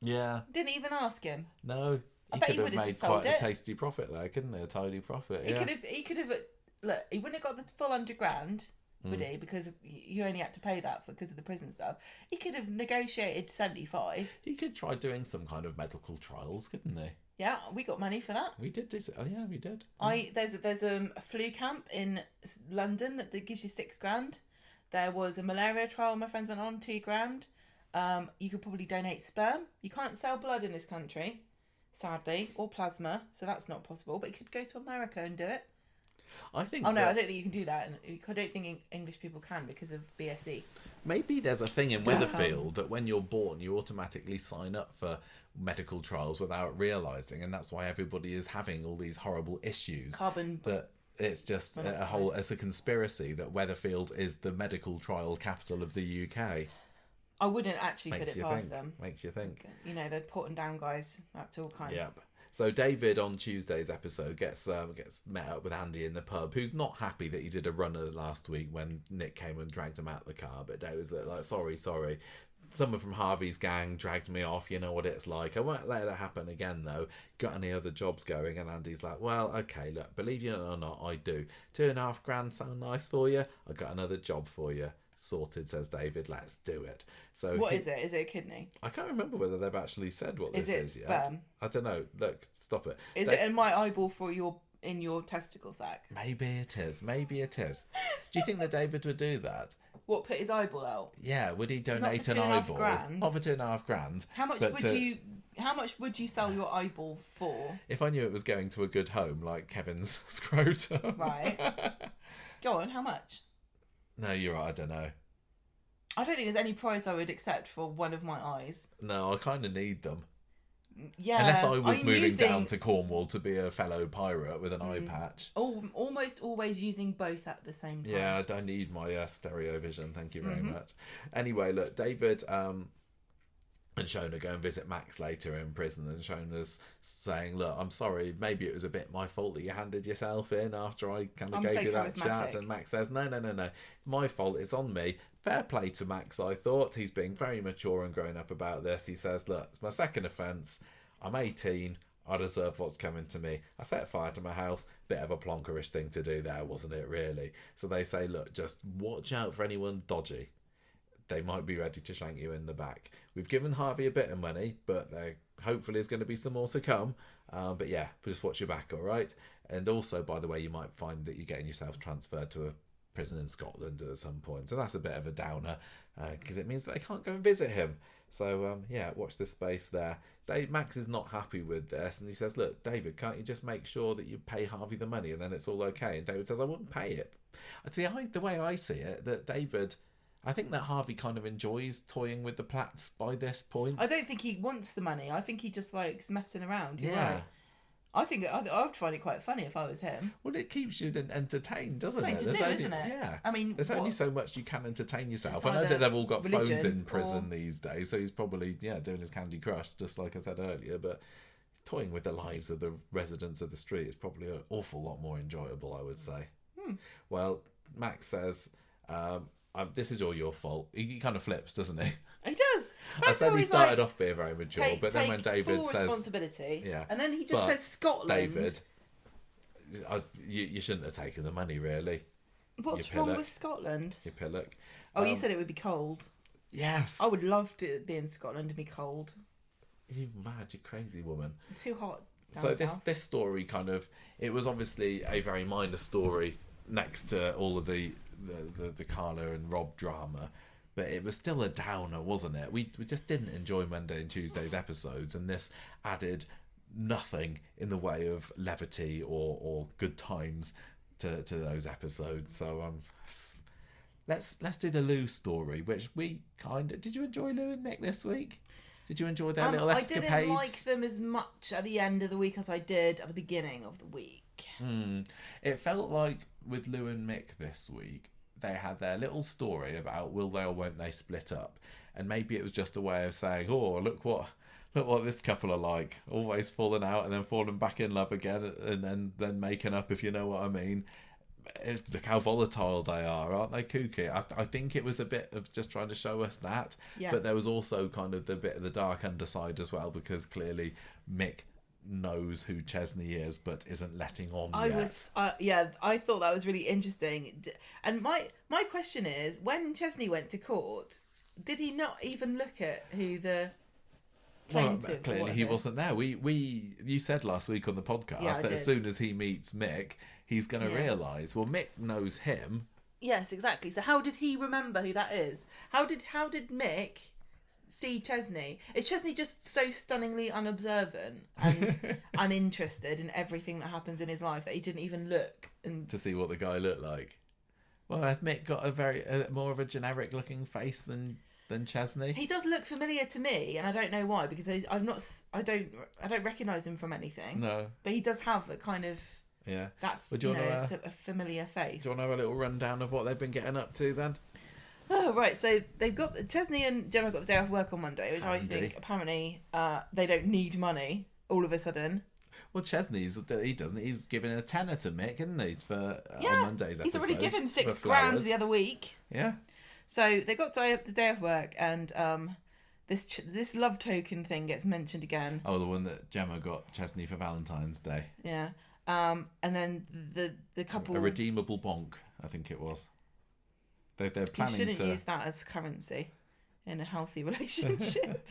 Yeah. Didn't even ask him. No. I bet he would have made quite a tasty profit there, couldn't he? A tidy profit. He could have. Look, he wouldn't have got the full £100,000. Would he? Because you only had to pay that because of the prison stuff. He could have negotiated 75. He could try doing some kind of medical trials, couldn't he? Yeah, we got money for that. We did this. Oh yeah, we did. There's a flu camp in London that gives you £6,000. There was a malaria trial my friends went on, £2,000. You could probably donate sperm. You can't sell blood in this country, sadly, or plasma, so that's not possible. But you could go to America and do it. I think. Oh no, I don't think you can do that, and I don't think English people can because of BSE. Maybe there's a thing in Weatherfield that when you're born, you automatically sign up for medical trials without realising, and that's why everybody is having all these horrible issues. Carbon It's just Well, a whole. It's a conspiracy that Weatherfield is the medical trial capital of the UK. I wouldn't actually put it past think. them. Makes you think. You know, they're putting down guys up to all kinds. Yep. So David on Tuesday's episode gets met up with Andy in the pub, who's not happy that he did a runner last week when Nick came and dragged him out of the car. But David's like, sorry. Someone from Harvey's gang dragged me off. You know what it's like. I won't let it happen again, though. Got any other jobs going? And Andy's like, well, okay, look, believe you or not, I do. $2.5 grand sound nice for you? I got another job for you. Sorted, says David. Let's do it. So what is it? Is it a kidney? I can't remember whether they've actually said what this is yet. Sperm? I don't know. Look, stop it. Is it in my eyeball for in your testicle sac? Maybe it is. Maybe it is. Do you think that David would do that? What, put his eyeball out? Yeah. Would he donate an eyeball? £2.5 Not for $2.5 grand. How much would you sell your eyeball for? If I knew it was going to a good home, like Kevin's scrotum. Right. Go on. How much? No, you're right. I don't know. I don't think there's any price I would accept for one of my eyes. No, I kind of need them. Yeah. Unless I was moving down to Cornwall to be a fellow pirate with an eye patch. Almost always using both at the same time. Yeah, I need my stereo vision. Thank you very much. Anyway, look, David and Shona go and visit Max later in prison, and Shona's saying, look, I'm sorry, maybe it was a bit my fault that you handed yourself in after I kind of gave you that chat. And Max says, no, my fault, it's on me. Fair play to Max, I thought. He's being very mature and grown up about this. He says, look, it's my second offence. I'm 18. I deserve what's coming to me. I set fire to my house. Bit of a plonkerish thing to do there, wasn't it, really? So they say, look, just watch out for anyone dodgy. They might be ready to shank you in the back. We've given Harvey a bit of money, but there hopefully is going to be some more to come. But yeah, just watch your back, all right? And also, by the way, you might find that you're getting yourself transferred to a prison in Scotland at some point. So that's a bit of a downer because it means that they can't go and visit him. So yeah, watch this space there. Max is not happy with this, and he says, look, David, can't you just make sure that you pay Harvey the money and then it's all okay? And David says, I wouldn't pay it. The way I see it, that David... I think that Harvey kind of enjoys toying with the Platts by this point. I don't think he wants the money. I think he just likes messing around. You're yeah. Right. I think I would find it quite funny if I was him. Well, it keeps you entertained, doesn't it? There's only, isn't it? Yeah. I mean, there's only so much you can entertain yourself. I know that they've all got phones in prison or... these days, so he's probably doing his Candy Crush, just like I said earlier. But toying with the lives of the residents of the street is probably an awful lot more enjoyable, I would say. Well, Max says, this is all your fault. He kind of flips, doesn't he? He does. I said he started off being very mature, but then when David full says responsibility, yeah, and then he just says Scotland. David, you shouldn't have taken the money, really. What's wrong with Scotland? You pillock. Oh, you said it would be cold. Yes. I would love to be in Scotland and be cold. You mad, you crazy woman. Too hot. So this story kind of, it was obviously a very minor story next to all of the Carla and Rob drama, but it was still a downer, wasn't it? We just didn't enjoy Monday and Tuesday's episodes, and this added nothing in the way of levity or good times to those episodes. So let's do the Lou story, which we kind of... Did you enjoy Lou and Mick this week? Did you enjoy their little escapades? I didn't like them as much at the end of the week as I did at the beginning of the week. It felt like with Lou and Mick this week, they had their little story about will they or won't they split up, and maybe it was just a way of saying, oh, look what this couple are like, always falling out and then falling back in love again and then making up, if you know what I mean. Look how volatile they are, aren't they kooky? I think it was a bit of just trying to show us that, but there was also kind of the bit of the dark underside as well, because clearly Mick knows who Chesney is but isn't letting on yet. I thought that was really interesting. And my question is, when Chesney went to court, did he not even look at who the plaintiff clearly he wasn't there. You said last week on the podcast that as soon as he meets Mick, he's going to realise, well, Mick knows him. Yes, exactly. So how did he remember who that is? How did Mick see Chesney? Is Chesney just so stunningly unobservant and uninterested in everything that happens in his life that he didn't even look to see what the guy looked like? Well, has Mick got a very more of a generic looking face than Chesney? He does look familiar to me, and I don't know why, because I don't recognise him from anything. No, but he does have a kind of Yeah. That, Well, do you want it's a familiar face. Do you want to have a little rundown of what they've been getting up to then? Oh, right. So they've got Chesney and Gemma got the day off work on Monday, which I Handy. think apparently they don't need money all of a sudden. Well, Chesney's he doesn't. He's giving a tenner to Mick, isn't he, for on Monday's episode? He's already given him for £6,000 flowers. the other week. Yeah. So they got the day off work, and this love token thing gets mentioned again. Oh, the one that Gemma got Chesney for Valentine's Day. Yeah. And then the couple. A redeemable bonk, I think it was. They're planning you shouldn't to use that as currency in a healthy relationship.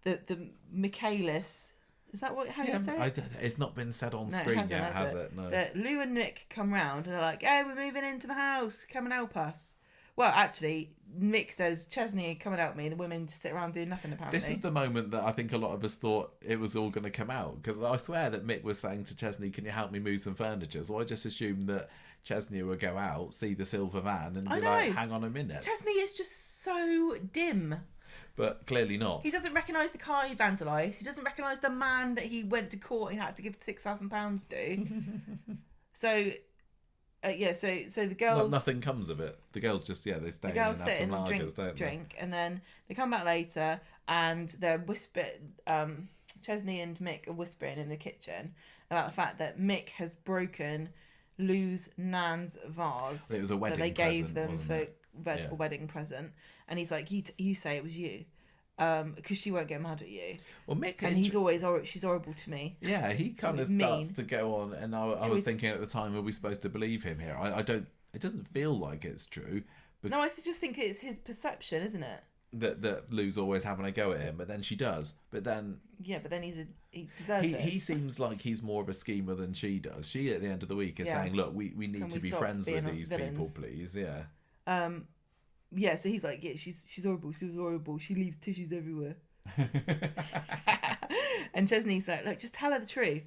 The Michaelis, is that how you say it? It's not been said on No, screen it hasn't, yet, has it? No. That Lou and Mick come round and they're like, "Hey, we're moving into the house. Come and help us." Well, actually, Mick says, "Chesney, come and help me." The women just sit around doing nothing, apparently. This is the moment that I think a lot of us thought it was all going to come out, because I swear that Mick was saying to Chesney, "Can you help me move some furniture?" So I just assumed that Chesney would go out, see the silver van, and be like, "Hang on a minute." Chesney is just so dim. But clearly not. He doesn't recognise the car he vandalised. He doesn't recognise the man that he went to court and had to give £6,000 to. So the girls... Nothing comes of it. The girls just, they stay The girls and have sit some and lagers, drink, and then they come back later and they're whispering... Chesney and Mick are whispering in the kitchen about the fact that Mick has broken Lou's nan's vase. It was a wedding that they gave present, them wasn't for it? a wedding present. And he's like, you say it was you. Because she won't get mad at you. Well, Mick... And she's horrible to me. Yeah, he kind of starts to go on, and I was thinking at the time, are we supposed to believe him here? I don't... It doesn't feel like it's true. No, I just think it's his perception, isn't it? That Lou's always having a go at him, but then she does. But then... Yeah, but then he deserves it. He seems like he's more of a schemer than she does. She, at the end of the week, is saying, look, we need to be friends with these people, please. Yeah. Yeah, so he's like, she's horrible. She's horrible. She leaves tissues everywhere. And Chesney's like, just tell her the truth.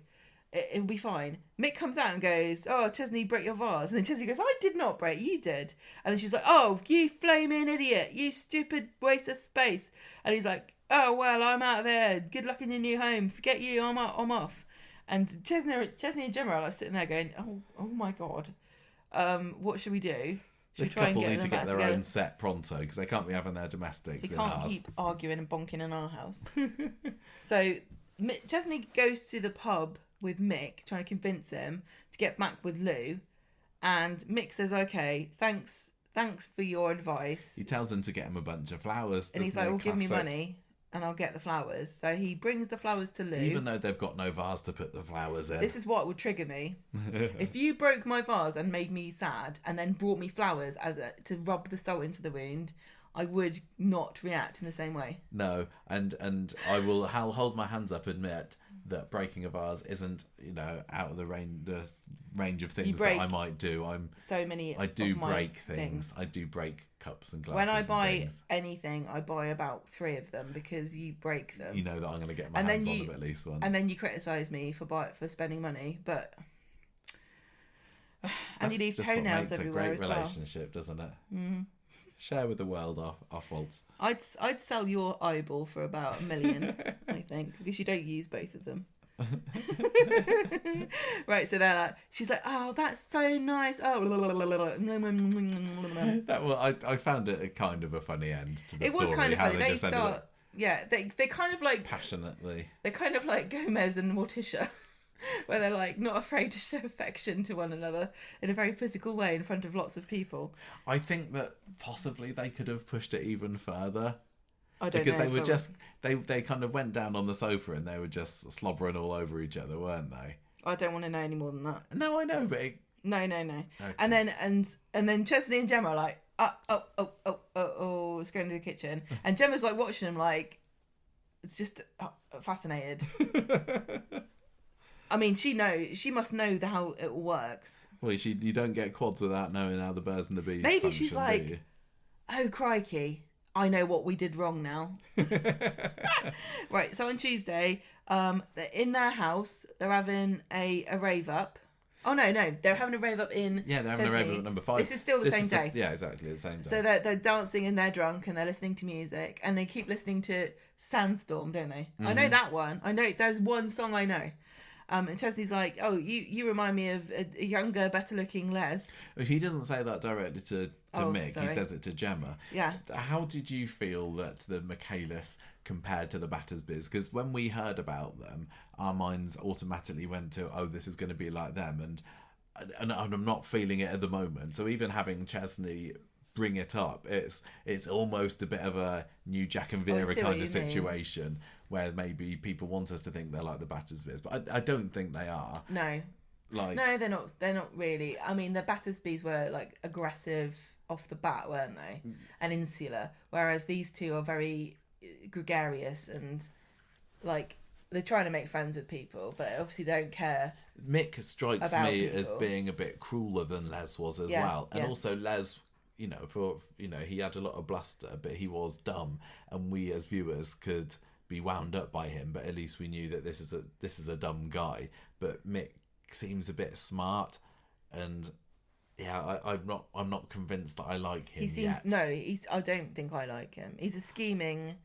It'll be fine. Mick comes out and goes, "Oh, Chesney, break your vase." And then Chesney goes, "I did not break, you did." And then she's like, "Oh, you flaming idiot, you stupid waste of space." And he's like, "Oh, well, I'm out of there. Good luck in your new home. Forget you, I'm off." And Chesney and Gemma are like sitting there going, "Oh my God, what should we do?" This couple need to get their own set pronto, because they can't be having their domestics in ours. They can't keep arguing and bonking in our house. So Chesney goes to the pub with Mick, trying to convince him to get back with Lou, and Mick says, "Okay, thanks for your advice." He tells him to get him a bunch of flowers, and he's like, "Well, give me money and I'll get the flowers." So he brings the flowers to Lou, even though they've got no vase to put the flowers in. This is what would trigger me. If you broke my vase and made me sad and then brought me flowers to rub the salt into the wound, I would not react in the same way. No, and I'll hold my hands up and admit that breaking a vase isn't, out of the range of things that I might do. I do break things. I do break cups and glasses. When I buy anything, I buy about 3 of them because you break them. You know that I'm going to get my hands on them at least once. And then you criticise me for spending money, but and you leave toenails everywhere as well. It's a great relationship, doesn't it? Mm-hmm. Share with the world our faults. I'd sell your eyeball for about $1 million, I think, because you don't use both of them. Right, so then she's like, "Oh, that's so nice." Oh, I found it a kind of a funny end to the story. It was kind of funny. They kind of like passionately. They're kind of like Gomez and Morticia. Where they're like not afraid to show affection to one another in a very physical way in front of lots of people. I think that possibly they could have pushed it even further. I don't know. Because they were just they kind of went down on the sofa and they were just slobbering all over each other, weren't they? I don't want to know any more than that. No, I know, but No. Okay. And then Chesney and Gemma are like, let's go into the kitchen. And Gemma's like watching them like, it's just fascinated. I mean, she must know how it works. Well, you don't get quads without knowing how the birds and the bees Maybe function, she's like, "Oh, crikey, I know what we did wrong now." Right, so on Tuesday, in their house, they're having a rave up. Oh, no, they're having a rave up in they're having a rave up at number 5. This is still the same day. Exactly, the same day. So they're dancing and they're drunk and they're listening to music and they keep listening to Sandstorm, don't they? Mm-hmm. I know that one. I know, there's one song I know. And Chesney's like, oh, you remind me of a younger, better-looking Les. He doesn't say that directly to Mick. Sorry. He says it to Gemma. Yeah. How did you feel that the Michaelis compared to the Battersbys? Because when we heard about them, our minds automatically went to, oh, this is going to be like them. And I'm not feeling it at the moment. So even having Chesney bring it up, it's almost a bit of a new Jack and Vera kind of situation where maybe people want us to think they're like the Battersbys, but I don't think they are. No, they're not. They're not really. I mean, the Battersbys were like aggressive off the bat, weren't they? And insular, whereas these two are very gregarious and like they're trying to make friends with people, but obviously they don't care. Mick strikes me as being a bit crueler than Les was as well, and also Les. He had a lot of bluster, but he was dumb, and we as viewers could be wound up by him. But at least we knew that this is a dumb guy. But Mick seems a bit smart, and I'm not convinced that I like him. I don't think I like him. He's a scheming,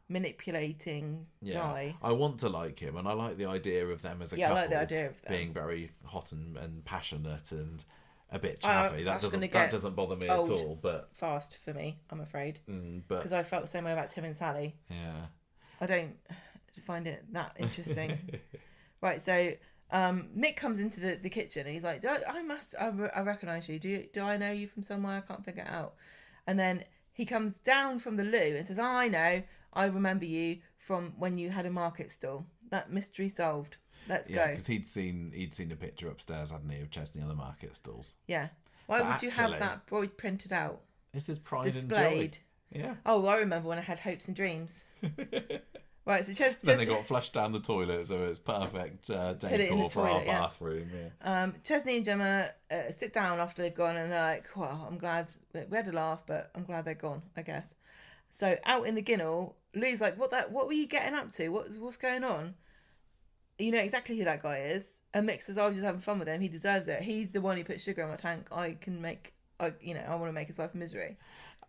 manipulating guy. I want to like him, and I like the idea of them as a couple. I like the idea of them being very hot and passionate and a bit chavvy. That doesn't bother me at all. But fast for me, I'm afraid. But because I felt the same way about Tim and Sally. Yeah. I don't find it that interesting. Right, so Mick comes into the kitchen and he's like, I recognise you. Do I know you from somewhere? I can't figure it out. And then he comes down from the loo and says, I know. I remember you from when you had a market stall. That mystery solved. Let's go. Because he'd seen a picture upstairs, hadn't he, of Chesney on the market stalls. Yeah. Why would you have that printed out? This is pride displayed. And joy. Yeah. Oh, I remember when I had hopes and dreams. Right, so then they got flushed down the toilet, so it's perfect decor for our bathroom. Yeah. Chesney and Gemma sit down after they've gone, and they're like, well, I'm glad we had a laugh, but I'm glad they're gone, I guess. So out in the ginnel, Lou's like, what were you getting up to? What's going on? You know exactly who that guy is. And Mick says, I was just having fun with him. He deserves it. He's the one who put sugar in my tank. I want to make his life a misery.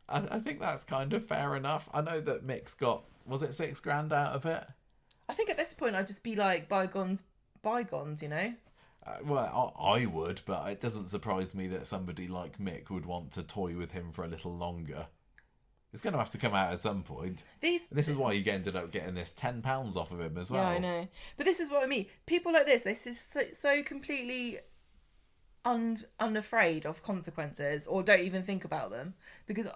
I think that's kind of fair enough. I know that Mick's got, was it $6,000 out of it? I think at this point I'd just be like, bygones, you know? Well, I would, but it doesn't surprise me that somebody like Mick would want to toy with him for a little longer. It's going to have to come out at some point. This is why you ended up getting this £10 off of him as well. Yeah, I know. But this is what I mean. People like this, they're just so completely unafraid of consequences or don't even think about them. Because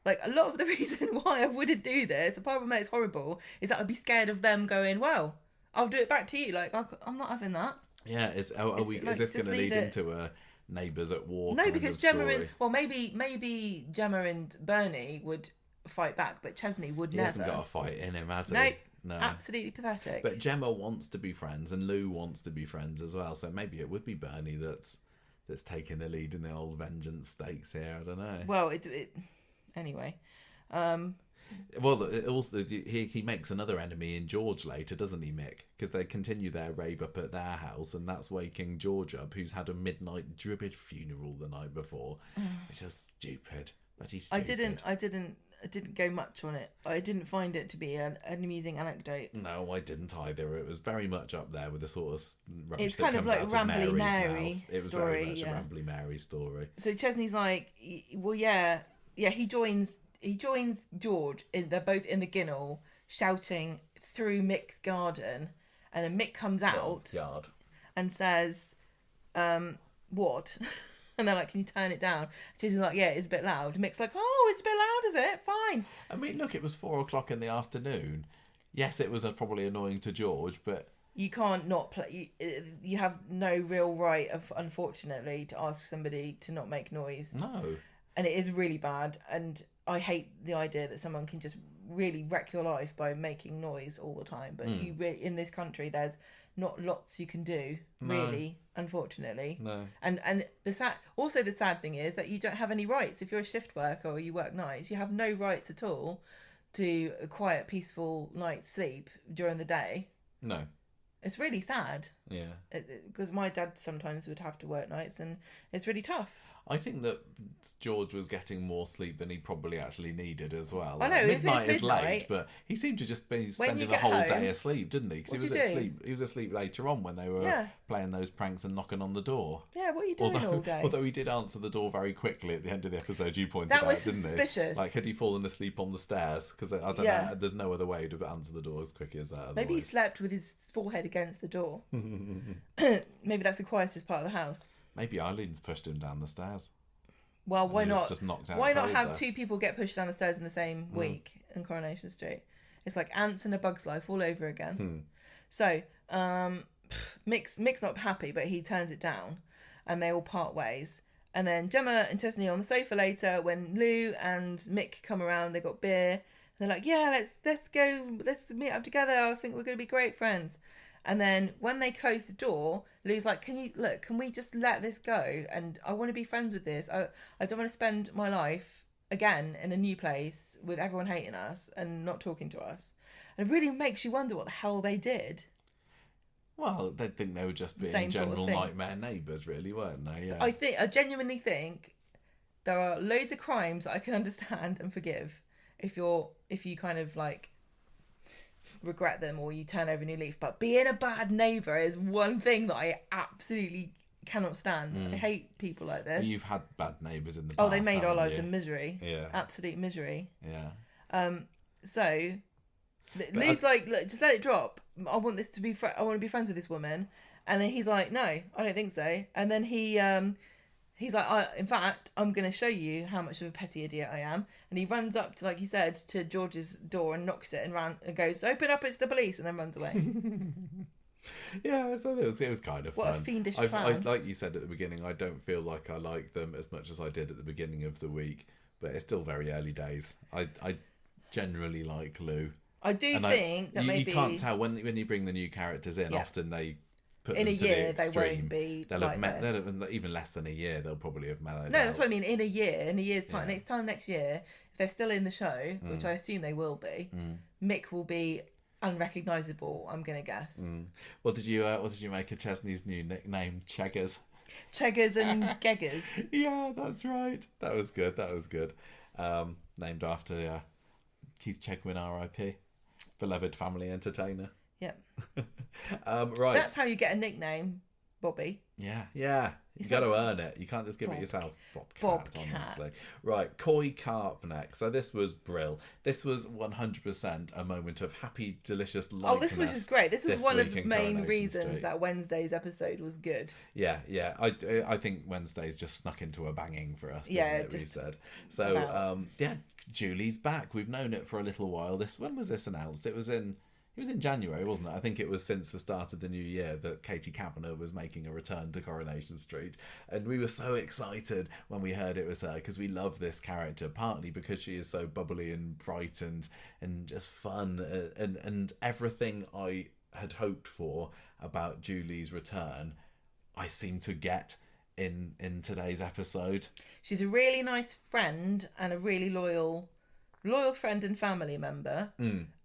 like a lot of the reason why I wouldn't do this, apart from that it's horrible, is that I'd be scared of them going, well, I'll do it back to you. Like, I'm not having that. Yeah, is this going to lead into a neighbours at war? No, because Gemma maybe Gemma and Bernie would fight back, but Chesney would never. He hasn't got a fight in him, has he? Nope. No, absolutely pathetic. But Gemma wants to be friends, and Lou wants to be friends as well. So maybe it would be Bernie that's taking the lead in the old vengeance stakes here. I don't know. Well, anyway. Well, also he makes another enemy in George later, doesn't he, Mick? Because they continue their rave up at their house, and that's waking George up, who's had a midnight druid funeral the night before. It's just stupid. But he's stupid. I didn't go much on it. I didn't find it to be an amusing anecdote. No, I didn't either. It was very much up there with the sort of rubbish it's kind that of comes like out of Rambly Mary's Mary mouth. It was story, very much a Rambly Mary story. So Chesney's like, well, yeah, he joins George. They're both in the ginnel shouting through Mick's garden, and then Mick comes out and says, what? And they're like, can you turn it down? She's like, yeah, it's a bit loud. Mick's like, oh, it's a bit loud, is it? Fine. I mean, look, it was 4:00 in the afternoon. Yes, it was probably annoying to George, but you can't not play. You have no real right, unfortunately, to ask somebody to not make noise. No. And it is really bad. And I hate the idea that someone can just really wreck your life by making noise all the time. But in this country, there's not lots you can do, really, unfortunately. No. And the sad thing is that you don't have any rights. If you're a shift worker or you work nights, you have no rights at all to a quiet, peaceful night's sleep during the day. No. It's really sad. Yeah. Because my dad sometimes would have to work nights, and it's really tough. I think that George was getting more sleep than he probably actually needed as well. I know, if it's midnight is late, midnight, but he seemed to just be when you spending the get whole home, day asleep, didn't he? Because what do you do? he was asleep later on when they were playing those pranks and knocking on the door. Yeah, what are you doing all day? Although he did answer the door very quickly at the end of the episode, you pointed That out, was didn't suspicious. he? Like, had he fallen asleep on the stairs? Because I don't know, there's no other way to answer the door as quickly as that. Maybe he slept with his forehead against the door. Maybe that's the quietest part of the house. Maybe Eileen's pushed him down the stairs. Well, why not? Just knocked out why not have there. 2 people get pushed down the stairs in the same week in Coronation Street? It's like ants in a bug's life all over again. So, Mick's not happy, but he turns it down, and they all part ways. And then Gemma and Chesney on the sofa later, when Lou and Mick come around, they got beer. They're like, yeah, let's go, let's meet up together. I think we're going to be great friends. And then when they close the door, Lou's like, can we just let this go? And I want to be friends with this. I don't want to spend my life again in a new place with everyone hating us and not talking to us. And it really makes you wonder what the hell they did. Well, they'd think they were just being general nightmare neighbours, really, weren't they? Yeah. I genuinely think there are loads of crimes that I can understand and forgive if you kind of like regret them or you turn over a new leaf. But being a bad neighbour is one thing that I absolutely cannot stand. I hate people like this. You've had bad neighbours in the past. Oh, they made our lives you? a misery. Yeah. Absolute misery. Yeah. So Lou's like, look, just let it drop. I want this to be. I want to be friends with this woman. And then he's like, no, I don't think so. And then he's like, in fact, I'm going to show you how much of a petty idiot I am. And he runs up to, like you said, to George's door and knocks it and goes, open up, it's the police, and then runs away. Yeah, so it was kind of what fun. A fiendish plan. Like you said at the beginning, I don't feel like I like them as much as I did at the beginning of the week, but it's still very early days. I generally like Lou. I do think that maybe... You can't tell when you bring the new characters in, often they put in them a to year, the extreme. they won't be They'll have even less than a year, they'll probably have mellowed No, out. that's what I mean. In a year's time, next year, if they're still in the show, which I assume they will be, Mick will be unrecognisable, I'm going to guess. What did you make of Chesney's new nickname, Cheggers? Cheggers and Geggers. Yeah, that's right. That was good. Named after Keith Chegwin, R.I.P. Beloved family entertainer. Yep. Right. That's how you get a nickname, Bobby. Yeah. You got to earn it. You can't just give it yourself. Bobcat, honestly. Right, Julie Carp next. So this was brill. This was 100% a moment of happy, delicious lightness. Oh, this was just great. This was one of the main Coronation reasons Street. that Wednesday's episode was good. Yeah. I think Wednesday's just snuck into a banging for us, doesn't it, we said. So, Julie's back. We've known it for a little while. When was this announced? It was in January, wasn't it? I think it was since the start of the new year that Katie Kavanagh was making a return to Coronation Street. And we were so excited when we heard it was her, because we love this character, partly because she is so bubbly and bright and just fun. And everything I had hoped for about Julie's return, I seem to get in today's episode. She's a really nice friend and a really loyal friend and family member,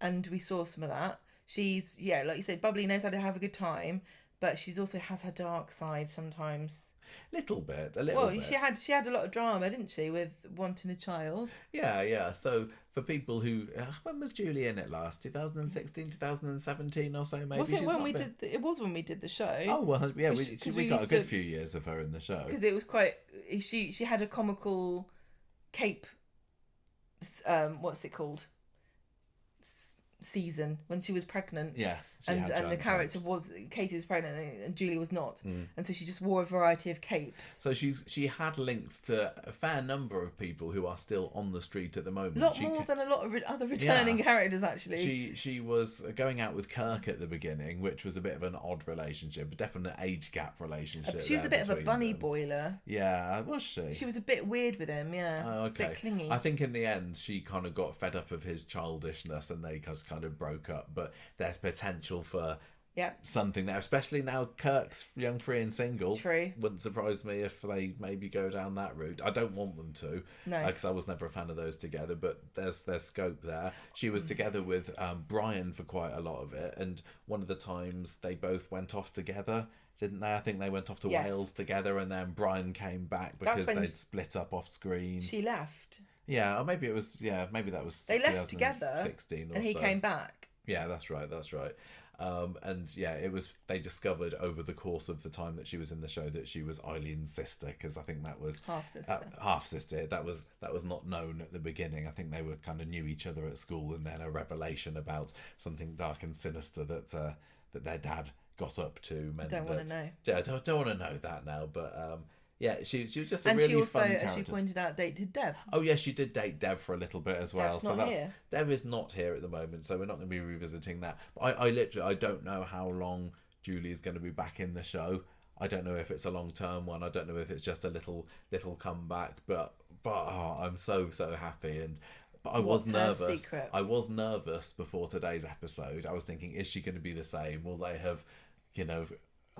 and we saw some of that. She's, like you said, bubbly, knows how to have a good time, but she's also has her dark side sometimes. A little bit. Well, she had a lot of drama, didn't she, with wanting a child? Yeah. So for people who, when was Julie in it last? 2016, 2017 or so, maybe. It was when we did the show. Oh well, yeah. We got a good few years of her in the show because it was quite. She had a comical cape. What's it called? Season when she was pregnant. Yes, and the character was Katie was pregnant and Julie was not, and so she just wore a variety of capes. So she had links to a fair number of people who are still on the street at the moment. More than a lot of other returning characters, actually. She was going out with Kirk at the beginning, which was a bit of an odd relationship, a definite age gap relationship. She was a bit of a bunny boiler. Yeah, was she? She was a bit weird with him. Yeah. Oh, okay. A bit clingy. I think in the end she kind of got fed up of his childishness, and they just kind of broke up. But there's potential for something there, especially now Kirk's young, free and single. True. Wouldn't surprise me if they maybe go down that route. I don't want them to, because I was never a fan of those together, but there's scope there. She was together with Brian for quite a lot of it, and one of the times they both went off together, didn't they? I think they went off to Wales together, and then Brian came back because they'd split up off screen. She left. Yeah, or maybe it was, maybe that was they left together 16 or and he came back. Yeah, that's right. And it was, they discovered over the course of the time that she was in the show that she was Eileen's sister, because I think that was half sister. That was not known at the beginning. I think they were kind of knew each other at school, and then a revelation about something dark and sinister that their dad got up to. Don't want to know. Yeah, don't want to know that now, but she was just a really fun character. And she also, as you pointed out, dated Dev. Oh yeah, she did date Dev for a little bit as well. Dev's here. Dev is not here at the moment, so we're not going to be revisiting that. But I don't know how long Julie is going to be back in the show. I don't know if it's a long-term one. I don't know if it's just a little comeback. But I'm so happy. But I was nervous. Secret? I was nervous before today's episode. I was thinking, is she going to be the same? Will they have,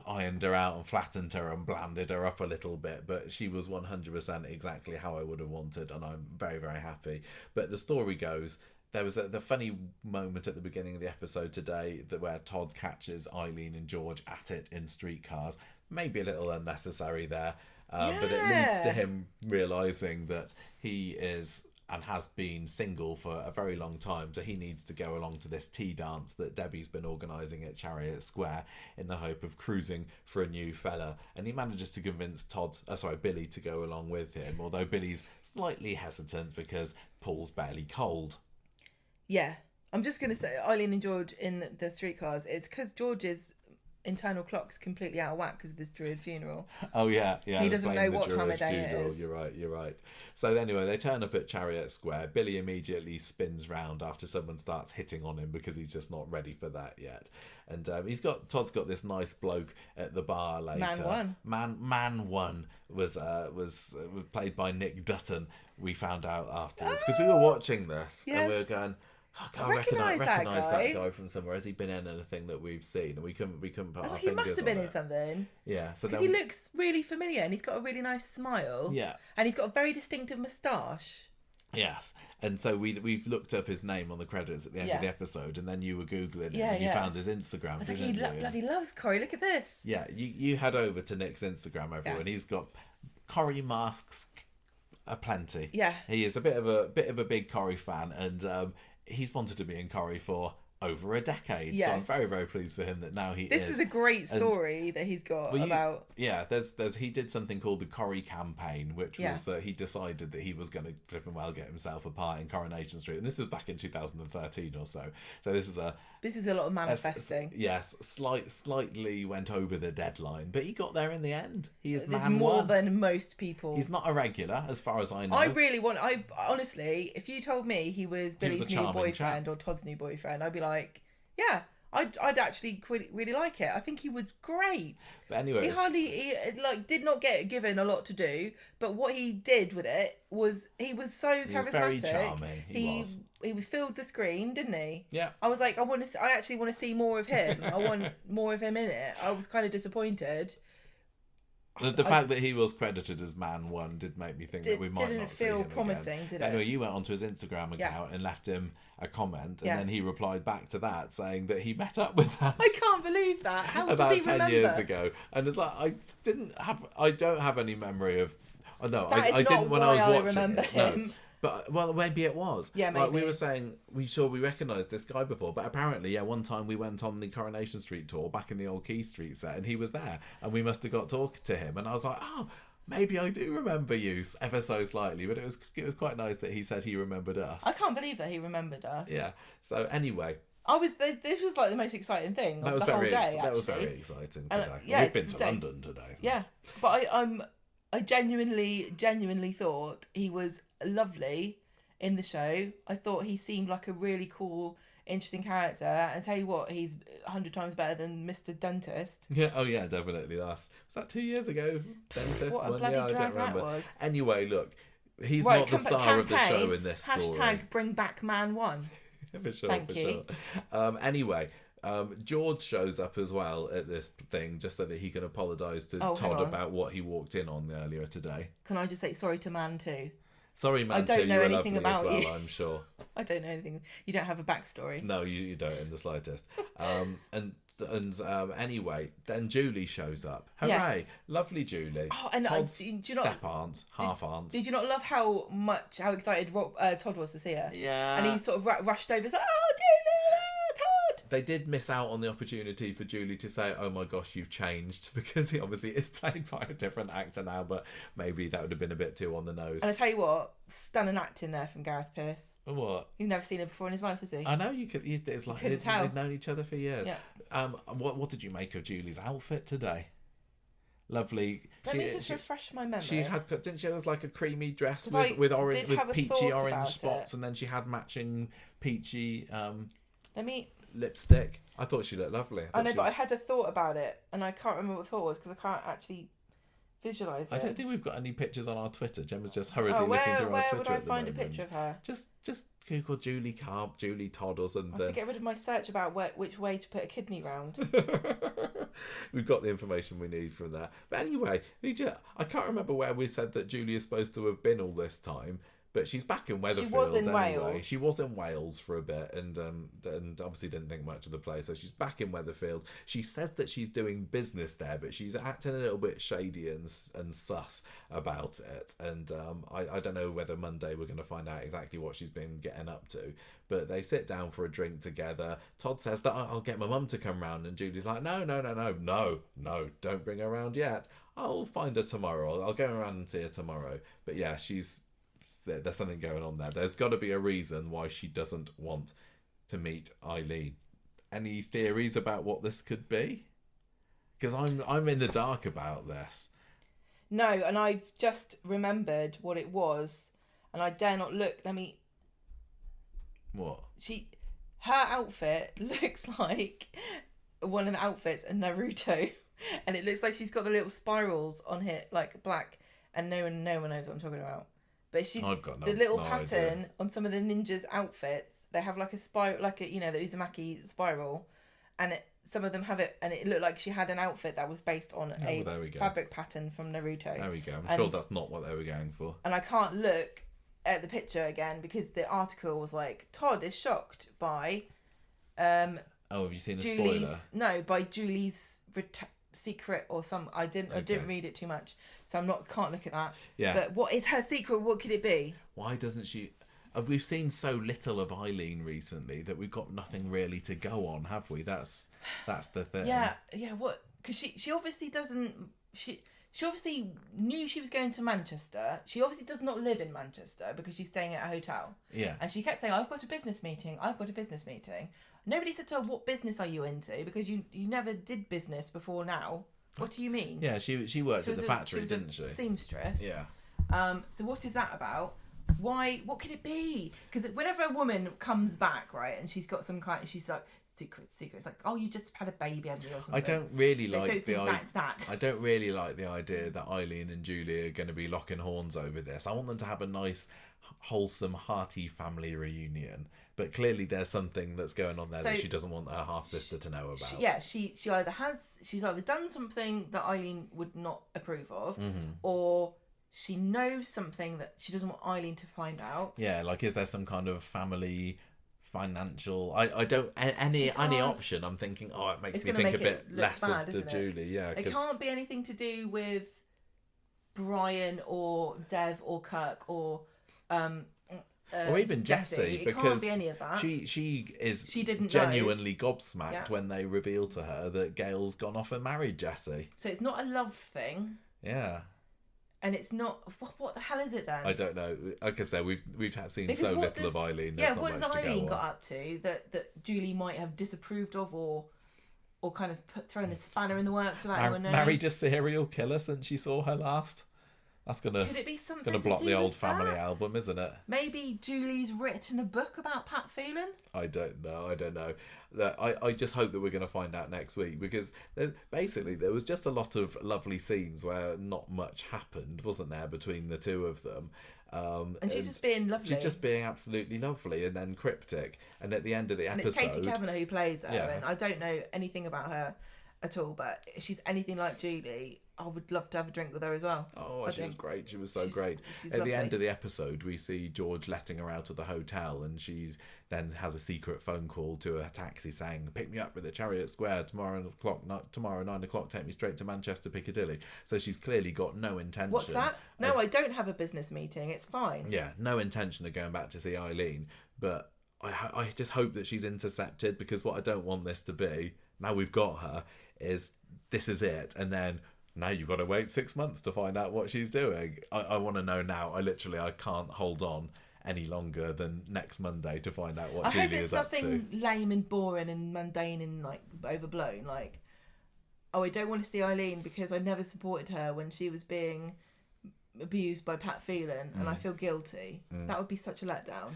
ironed her out and flattened her and blanded her up a little bit? But she was 100% exactly how I would have wanted, and I'm very, very happy. But the story goes, there was the funny moment at the beginning of the episode today where Todd catches Eileen and George at it in streetcars. Maybe a little unnecessary there, but it leads to him realising that he is and has been single for a very long time, so he needs to go along to this tea dance that Debbie's been organising at Chariot Square in the hope of cruising for a new fella. And he manages to convince Billy to go along with him, although Billy's slightly hesitant because Paul's barely cold. Yeah, I'm just going to say Eileen and George in the streetcars, it's because George's internal clock's completely out of whack because of this Druid funeral. Oh yeah. He doesn't know what time of day it is. You're right. So anyway, they turn up at Chariot Square. Billy immediately spins round after someone starts hitting on him because he's just not ready for that yet. And Todd's got this nice bloke at the bar later. Man One was played by Nick Dutton. We found out afterwards because we were watching this and we were going, I recognise that guy from somewhere. Has he been in anything that we've seen? And we couldn't put our fingers on it. He must have been in something. Yeah. Because he looks really familiar and he's got a really nice smile. Yeah. And he's got a very distinctive moustache. Yes. And so we've looked up his name on the credits at the end of the episode, and then you were Googling it and you found his Instagram. I was like, he bloody loves Corrie. Look at this. Yeah. You head over to Nick's Instagram, everyone. He's got Corrie masks aplenty. Yeah. He is a bit of a big Corrie fan, and he's wanted to be in Corrie for over a decade. Yes. So I'm very, very pleased for him that now he is. This is a great story that he's got about... Yeah, he did something called the Corrie campaign, which was that he decided that he was going to flipping well get himself a part in Coronation Street. And this was back in 2013 or so. So this is a lot of manifesting. Yes, slightly went over the deadline, but he got there in the end. He is There's more than most people. He's not a regular, as far as I know. I honestly, if you told me he was Billy's new boyfriend or Todd's new boyfriend, I'd be like, yeah, I'd actually really like it. I think he was great. But anyway, he did not get given a lot to do, but what he did with it was he was so charismatic. He was very charming. He filled the screen, didn't he? Yeah. I was like, I actually want to see more of him. I want more of him in it. I was kind of disappointed. The fact that he was credited as Man One did make me think that we might not see him again. Didn't feel promising, did it? Anyway, you went onto his Instagram account and left him a comment, and then he replied back to that saying that he met up with us. I can't believe that. How about does he 10 remember? years ago, and it's like I don't have any memory of. Oh no, I didn't when I was watching. Remember him. No. But maybe it was. Yeah, maybe. Like we were saying, we recognised this guy before, but apparently, one time we went on the Coronation Street tour back in the old Key Street set, and he was there, and we must have got talking to him, and I was like, oh, maybe I do remember you ever so slightly, but it was quite nice that he said he remembered us. I can't believe that he remembered us. Yeah. So anyway. This was like the most exciting thing of the whole day. That was very exciting today. We've been to London today. So. Yeah, but I genuinely thought he was lovely in the show. I thought he seemed like a really cool, interesting character, and tell you what, he's 100 times better than Mr. Dentist. Yeah, oh yeah, definitely. Was that 2 years ago? Dentist. What a bloody drag that was. Anyway, look, he's not the star of the show in this story. # bring back Man One. For sure, Thank you. Sure. Anyway, George shows up as well at this thing just so that he can apologise to hang Todd on. about what he walked in on earlier today. Can I just say sorry to Man too? Sorry, man. I don't know you're anything lovely about as well, you. I'm sure. I don't know anything. You don't have a backstory. No, you don't in the slightest. Anyway, then Julie shows up. Hooray! Yes. Lovely Julie. Oh, and Todd's do you not, step aunt, half aunt. Did you not love how excited Todd was to see her? Yeah. And he sort of rushed over. Like, oh, Julie, Todd. They did miss out on the opportunity for Julie to say, "Oh my gosh, you've changed," because he obviously is played by a different actor now. But maybe that would have been a bit too on the nose. And I tell you what, stunning acting there from Gareth Peirce. What? He's never seen her before in his life, has he? I know you could. It's like couldn't tell. they've known each other for years. Yeah. What did you make of Julie's outfit today? Lovely. Let me just refresh my memory. She had, didn't she? It was like a creamy dress I with orange, did have with a peachy thought orange about spots, it. and then she had matching peachy Let me. lipstick. I thought she looked lovely. I know, but I had a thought about it, and I can't remember what the thought was because I can't actually visualise it. I don't think we've got any pictures on our Twitter. Gemma's just hurriedly Oh, looking through our where Twitter would I at the find a moment. picture of her? Just Google Julie Carp, Julie Todd or I have to something. get rid of my search about which way to put a kidney round. We've got the information we need from that. But anyway, I can't remember where we said that Julie is supposed to have been all this time, but she's back in Weatherfield. She was in anyway. Wales. She was in Wales for a bit, and obviously didn't think much of the place. So she's back in Weatherfield. She says that she's doing business there, but she's acting a little bit shady and sus about it. And I don't know whether Monday we're going to find out exactly what she's been getting up to. But they sit down for a drink together. Todd says that I'll get my mum to come round, and Julie's like, no, don't bring her round yet. I'll find her tomorrow. I'll go around and see her tomorrow. But yeah, there's something going on there. There's got to be a reason why she doesn't want to meet Eileen. Any theories about what this could be? Because I'm in the dark about this. No, and I've just remembered what it was, and I dare not look. What? Her outfit looks like one of the outfits in Naruto, and it looks like she's got the little spirals on here, like black, and no one knows what I'm talking about. But I've got the little no pattern idea. on some of the ninjas' outfits. They have like a spiral, the Uzumaki spiral, and some of them have it, and it looked like she had an outfit that was based on a fabric pattern from Naruto. There we go. I'm sure that's not what they were going for. And I can't look at the picture again because the article was like, Todd is shocked by have you seen a spoiler? By Julie's secret or some. I didn't read it too much, so can't look at that. Yeah. But what is her secret? What could it be? Why doesn't she? We've seen so little of Eileen recently that we've got nothing really to go on, have we? That's the thing. Yeah. What? Because she obviously doesn't. She obviously knew she was going to Manchester. She obviously does not live in Manchester because she's staying at a hotel. Yeah. And she kept saying, I've got a business meeting. Nobody said to her, what business are you into? Because you never did business before now. What do you mean? Yeah, she worked at the factory, didn't she? Seamstress. Yeah. So what is that about? Why? What could it be? Because whenever a woman comes back, right, and she's got some kind, she's like, secret. It's like, oh, you just had a baby, haven't you, or something. I don't really like that's that. I don't really like the idea that Eileen and Julie are going to be locking horns over this. I want them to have a nice, wholesome, hearty family reunion. But clearly, there's something that's going on there that she doesn't want her half sister to know about. She's either done something that Eileen would not approve of, or she knows something that she doesn't want Eileen to find out. Yeah, like is there some kind of family financial? I don't any option. I'm thinking, it makes me think a bit less of the Julie. Yeah, it can't be anything to do with Brian or Dev or Kirk or even Jessie, because can't be any of that. She didn't genuinely gobsmacked when they reveal to her that Gail's gone off and married Jessie. So it's not a love thing. Yeah. And it's not. What the hell is it then? I don't know. Like I said, we've seen so little of Eileen. What has Eileen got up to that Julie might have disapproved of, or kind of thrown the spanner in the works without anyone knowing? Married a serial killer since she saw her last. That's gonna block the old family album, isn't it? Maybe Julie's written a book about Pat Phelan. I don't know. I just hope that we're going to find out next week, because basically there was just a lot of lovely scenes where not much happened, wasn't there, between the two of them. And she's just being lovely. She's just being absolutely lovely and then cryptic. And at the end of the episode... And it's Katie Kavanagh who plays her, and I don't know anything about her at all, but if she's anything like Julie, I would love to have a drink with her as well. Oh, she was great. She was so great. She's At lovely. the end of the episode, we see George letting her out of the hotel, and she then has a secret phone call to a taxi saying, pick me up at the Chariot Square tomorrow 9 o'clock, take me straight to Manchester Piccadilly. So she's clearly got no intention. What's that? No, I don't have a business meeting. It's fine. Yeah, no intention of going back to see Eileen, but I just hope that she's intercepted, because what I don't want this to be, now we've got her, is this is it, and then now you've got to wait 6 months to find out what she's doing. I want to know now. I can't hold on any longer than next Monday to find out what Julie is up to. I hope it's nothing lame and boring and mundane and like overblown. Like, oh, I don't want to see Eileen because I never supported her when she was being abused by Pat Phelan, and I feel guilty. That would be such a letdown.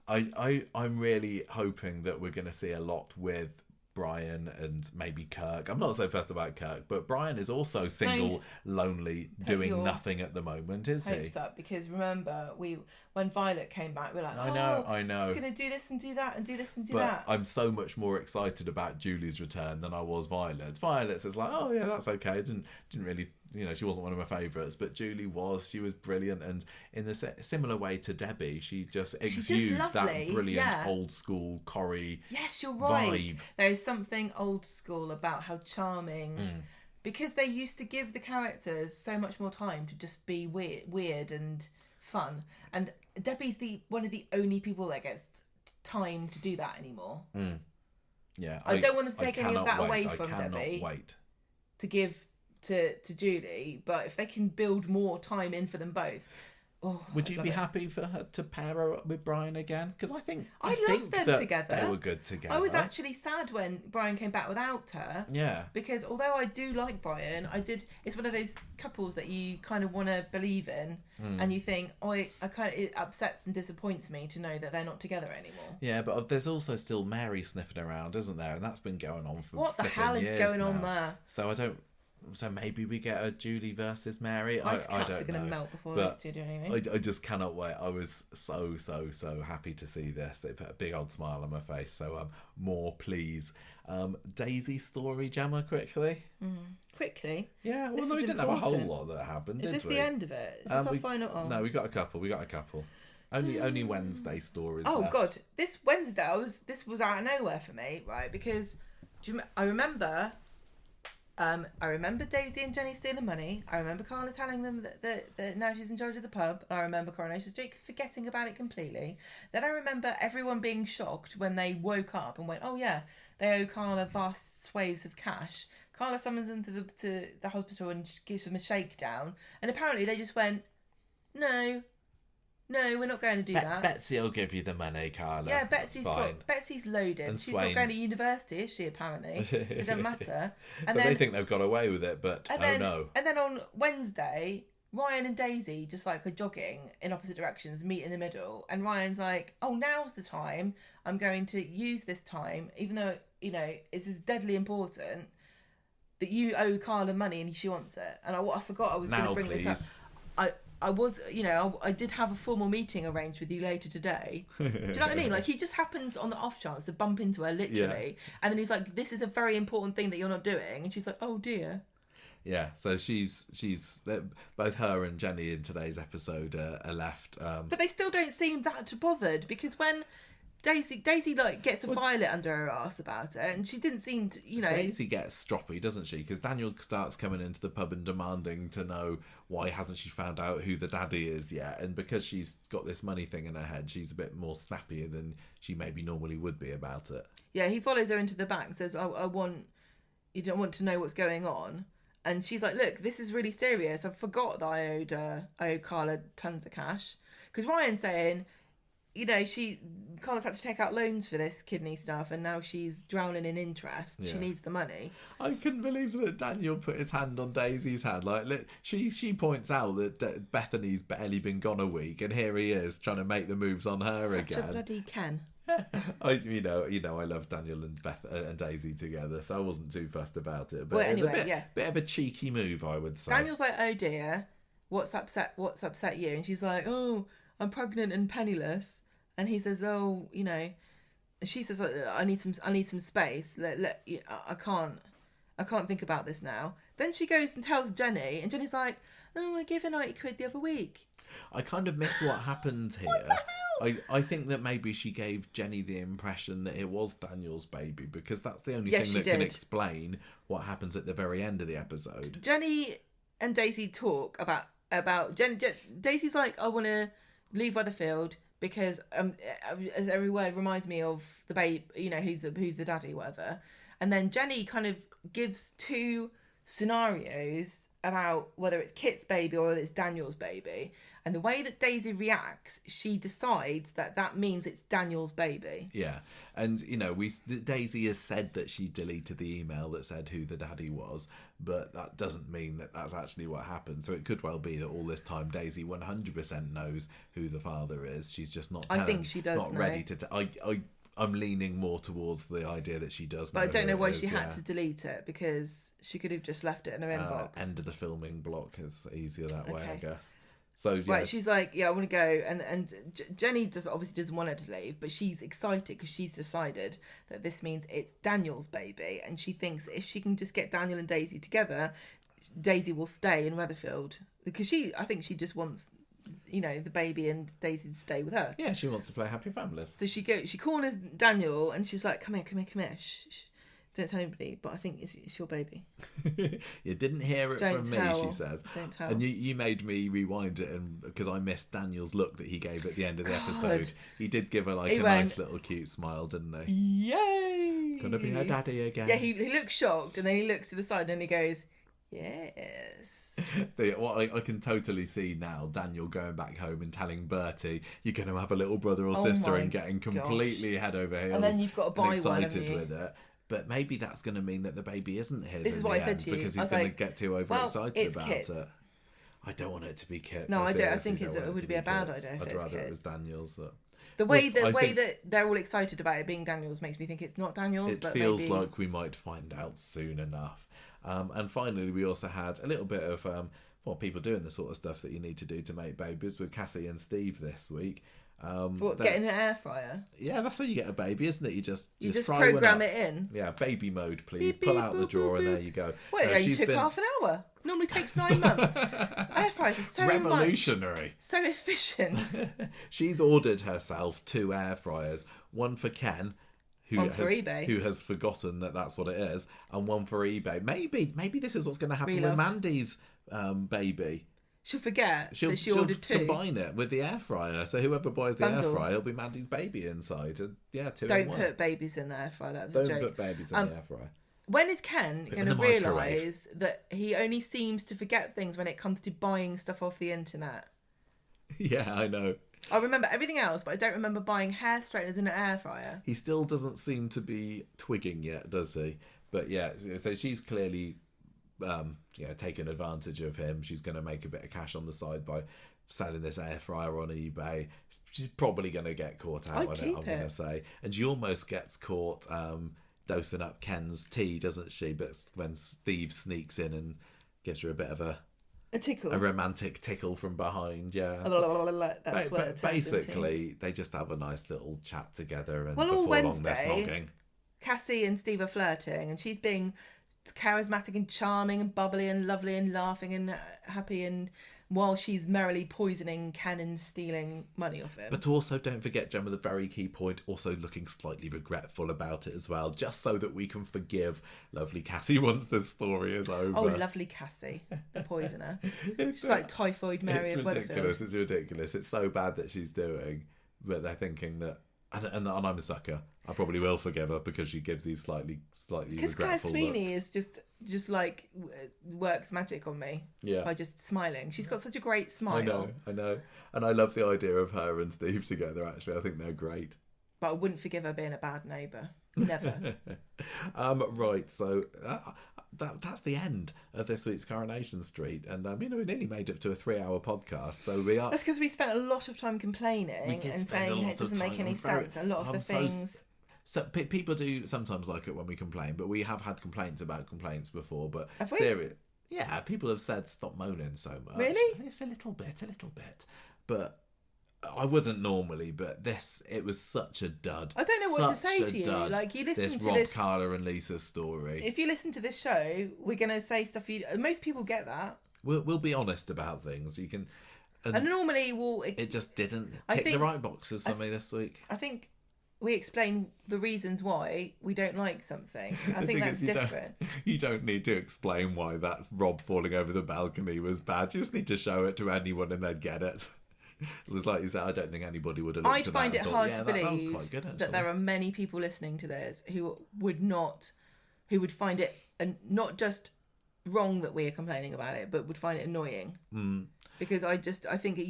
I'm really hoping that we're going to see a lot with Brian and maybe Kirk. I'm not so fussed about Kirk, but Brian is also single, lonely, doing nothing at the moment, is he? Hopes up, because remember when Violet came back, we're like, I know. She's going to do this and do that and do this and do but that. I'm so much more excited about Julie's return than I was Violet's. Violet's is like, oh yeah, that's okay. Didn't really, she wasn't one of my favourites, but Julie was. She was brilliant, and in the similar way to Debbie, she just exudes that brilliant old school Corrie. Yes, you're right. Vibe. There is something old school about how charming, because they used to give the characters so much more time to just be weird and fun, and Debbie's one of the only people that gets time to do that anymore. Yeah, I don't want to take any of that away from Debbie. Debbie. Wait to give to Julie, but if they can build more time in for them both, would you be happy for her to pair her up with Brian again? Because I think love them together. They were good together. I was actually sad when Brian came back without her. Yeah. Because although I do like Brian, it's one of those couples that you kind of want to believe in, and you think, it upsets and disappoints me to know that they're not together anymore. Yeah, but there's also still Mary sniffing around, isn't there? And that's been going on for what the hell is going on there? So maybe we get a Julie versus Mary. Ice I caps don't are going to melt before those two do anything. I just cannot wait. I was so happy to see this. It put a big old smile on my face. So more, please. Daisy story, Gemma, quickly. Quickly? Yeah, well, we didn't have a whole lot that happened, did we? Is this the end of it? Is this our final? Oh. No, we got a couple. Only Wednesday stories. Oh left. God, this Wednesday this was out of nowhere for me, right? Because I remember Daisy and Jenny stealing money. I remember Carla telling them that now she's in charge of the pub. I remember Coronation Street forgetting about it completely. Then I remember everyone being shocked when they woke up and went, "Oh yeah, they owe Carla vast swathes of cash." Carla summons them to the hospital and gives them a shakedown. And apparently they just went, "No, we're not going to do that. Betsy will give you the money, Carla." Yeah, Betsy's loaded. And she's Swain. not going to university, is she, apparently? So it doesn't matter. And so they think they've got away with it, but no. And then on Wednesday, Ryan and Daisy just are jogging in opposite directions, meet in the middle. And Ryan's like, "Oh, now's the time. I'm going to use this time, even though, this is deadly important, that you owe Carla money and she wants it." And I forgot I was going to bring this up. I was, I did have a formal meeting arranged with you later today. Do you know what I mean? He just happens on the off chance to bump into her, literally. Yeah. And then he's like, "This is a very important thing that you're not doing." And she's like, "Oh dear." Yeah, so she's both her and Jenny in today's episode are left. But they still don't seem that bothered, because when Daisy gets a Violet under her ass about it, and she didn't seem to, Daisy gets stroppy, doesn't she? Because Daniel starts coming into the pub and demanding to know why hasn't she found out who the daddy is yet, and because she's got this money thing in her head, she's a bit more snappier than she maybe normally would be about it. Yeah, he follows her into the back and says, "You don't want to know what's going on." And she's like, "Look, this is really serious. I forgot that I owed Carla tons of cash." Because Ryan's saying, Carla's had to take out loans for this kidney stuff, and now she's drowning in interest. Yeah. She needs the money. I couldn't believe that Daniel put his hand on Daisy's hand. She points out that Bethany's barely been gone a week, and here he is trying to make the moves on her again. Such a bloody Ken. I love Daniel and Daisy together, so I wasn't too fussed about it. But well, it was anyway, bit of a cheeky move, I would say. Daniel's like, "Oh dear," what's upset you? And she's like, oh, I'm pregnant and penniless. And he says, oh, you know, she says, I need some space. I can't think about this now. Then she goes and tells Jenny, and Jenny's like, oh, I gave her 90 quid the other week. I kind of missed what happened here. What the hell? I think that maybe she gave Jenny the impression that it was Daniel's baby, because that's the only Yes, thing that she can did. explain what happens at the very end of the episode. Jenny and Daisy talk about Daisy's like, I want to leave Weatherfield because as every word reminds me of the babe, you know, who's the daddy, whatever. And then Jenny kind of gives two scenarios about whether it's Kit's baby or whether it's Daniel's baby. And the way that Daisy reacts, she decides that means it's Daniel's baby. Yeah, and you know, Daisy has said that she deleted the email that said who the daddy was, but that doesn't mean that that's actually what happened. So it could well be that all this time Daisy 100% knows who the father is. She's just not. I think she does not know. ready to. I'm leaning more towards the idea that she does know. But I don't know who why it is, she had to delete it, because she could have just left it in her inbox. End of the filming block is easier that way, I Okay. guess. So yeah. Right, she's like, yeah, I want to go, and Jenny obviously doesn't want her to leave, but she's excited because she's decided that this means it's Daniel's baby, and she thinks that if she can just get Daniel and Daisy together, Daisy will stay in Weatherfield, because I think she just wants, you know, the baby and Daisy to stay with her. Yeah, she wants to play happy family. So she corners Daniel, and she's like, come here. Shh. Don't tell anybody, but I think it's your baby. You didn't hear it Don't from tell. me, she says. Don't tell. And you made me rewind it, and because I missed Daniel's look that he gave at the end of the episode. He did give her like He a went, nice little cute smile, didn't he? Yay! Gonna be her daddy again. Yeah, he looks shocked, and then he looks to the side and he goes, yes. What I can totally see now, Daniel going back home and telling Bertie, you're going to have a little brother or Oh sister, my and getting completely head over heels. And then you've got to buy one, excited haven't you? with it. But maybe that's going to mean that the baby isn't his. This is in what the I said end, to you. because I he's was going to like, get too well, overexcited it's about Kit's. it. I don't want it to be Kit's. No, I don't. I seriously think don't want it would to be a bad Kit's. idea if I'd it's rather it was Kit's. Daniel's. But The way I think that they're all excited about it being Daniel's makes me think it's not Daniel's. it but feels maybe... like we might find out soon enough. And finally, we also had a little bit of people doing the sort of stuff that you need to do to make babies with Cassie and Steve this week. Getting an air fryer? Yeah, that's how you get a baby, isn't it? You just fry program one up. it in. Yeah, baby mode, please. Beep, Pull beep, out the boop, drawer, boop, and there boop. you go. Wait, you took half an hour. Normally takes 9 months. Air fryers are so revolutionary. So efficient. She's ordered herself 2 air fryers, one for Ken, One for eBay. who has forgotten that that's what it is, and one for eBay. Maybe this is what's going to happen with Reloved. Mandy's baby. She'll forget that she She'll ordered 2. combine it with the air fryer. So whoever buys the Bundle. air fryer will be Mandy's baby inside. And yeah, 2 in Don't 1. put babies in the air fryer. That was Don't a joke. put babies in the air fryer. When is Ken Put going in to the microwave. realise that he only seems to forget things when it comes to buying stuff off the internet? Yeah, I know. I remember everything else, but I don't remember buying hair straighteners in an air fryer. He still doesn't seem to be twigging yet, does he? But yeah, so she's clearly taking advantage of him. She's going to make a bit of cash on the side by selling this air fryer on eBay. She's probably going to get caught out on it, I'm going to say. And she almost gets caught dosing up Ken's tea, doesn't she? But when Steve sneaks in and gives her a bit of a tickle. A romantic tickle from behind, yeah. That's what it turns basically, they just have a nice little chat together, and Well, all before long they're Wednesday, snogging. Cassie and Steve are flirting, and she's being charismatic and charming and bubbly and lovely and laughing and happy, and while she's merrily poisoning Ken and stealing money off him. But also, don't forget, Gemma, the very key point, also looking slightly regretful about it as well, just so that we can forgive lovely Cassie once this story is over. Oh, lovely Cassie, the poisoner. She's like Typhoid Mary of ridiculous. Weatherfield. It's ridiculous. It's so bad that she's doing, but they're thinking that, and I'm a sucker. I probably will forgive her because she gives these slightly Because Claire regretful Sweeney looks. is just like works magic on me by just smiling. She's got such a great smile. I know. And I love the idea of her and Steve together, actually. I think they're great. But I wouldn't forgive her being a bad neighbour. Never. Right, so that's the end of this week's Coronation Street. And, we nearly made it to a 3-hour podcast, so we are... That's because we spent a lot of time complaining and saying it doesn't make any sense. A lot of the things... So people do sometimes like it when we complain, but we have had complaints about complaints before. But Have we? serious, Yeah, people have said stop moaning so much. Really? It's a little bit. But I wouldn't normally, but it was such a dud. I don't know what to say to you. Dud, Like, you listen this to Rob, this... Carla and Lisa story. If you listen to this show, we're going to say stuff most people get that. We'll be honest about things. You can... And normally it just didn't tick the right boxes for me this week. I think we explain the reasons why we don't like something. I think that's different. You don't need to explain why that Rob falling over the balcony was bad. You just need to show it to anyone and they'd get it. It was like you said, I don't think anybody would have looked at that. I'd find it hard to believe that there are many people listening to this who would find it not just wrong that we're complaining about it, but would find it annoying. Because I think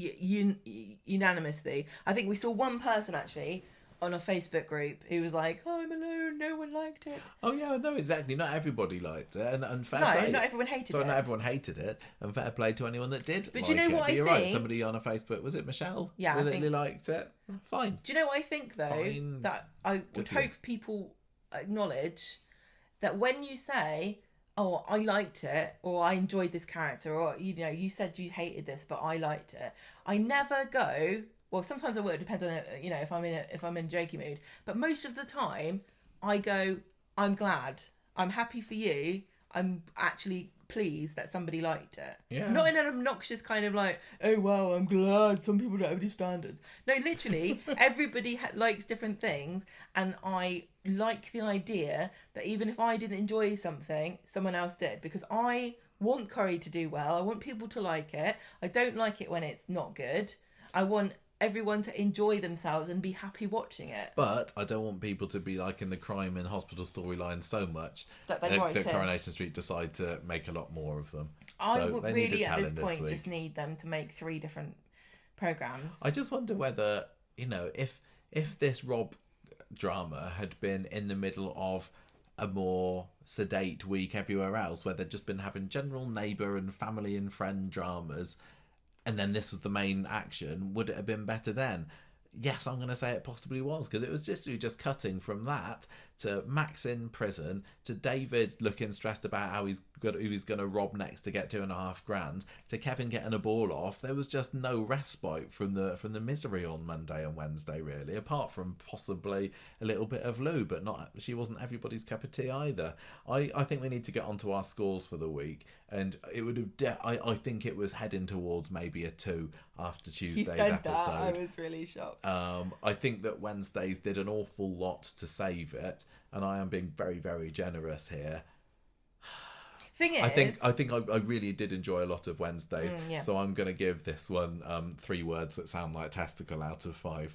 unanimously, I think we saw one person actually on a Facebook group who was like, oh, I'm alone, no one liked it. Oh yeah, no, exactly. Not everybody liked it, and fair play. No, not everyone hated it. Not everyone hated it, and fair play to anyone that did. But do you know what I think? Right, somebody on a Facebook, was it Michelle? Yeah, I think liked it. Fine. Do you know what I think though? Fine. That I would hope people acknowledge that when you say, oh, I liked it, or I enjoyed this character, or you said you hated this, but I liked it. I never go. Well, sometimes I would. It depends on if I'm in a jokey mood. But most of the time, I go, I'm glad. I'm happy for you. I'm actually pleased that somebody liked it. Yeah. Not in an obnoxious kind of like, oh wow, I'm glad some people don't have any standards. No, literally, everybody likes different things, and I like the idea that even if I didn't enjoy something, someone else did, because I want Corrie to do well. I want people to like it. I don't like it when it's not good. I want everyone to enjoy themselves and be happy watching it. But I don't want people to be like in the crime in hospital storyline so much that Coronation Street decide to make a lot more of them. I would really at this point just need them to make 3 different programmes. I just wonder whether, if this Rob drama had been in the middle of a more sedate week everywhere else, where they'd just been having general neighbour and family and friend dramas, and then this was the main action, would it have been better then? Yes, I'm going to say it possibly was, because it was just cutting from that to Max in prison, to David looking stressed about who he's going to rob next to get $2,500, to Kevin getting a ball off. There was just no respite from the misery on Monday and Wednesday, really, apart from possibly a little bit of Lou, but she wasn't everybody's cup of tea either. I think we need to get onto our scores for the week, and it would have. I think it was heading towards maybe a 2 after Tuesday's episode. I was really shocked. I think that Wednesdays did an awful lot to save it, and I am being very, very generous here. Thing is, I think I really did enjoy a lot of Wednesdays, so I'm going to give this one 3 words that sound like testicle out of 5.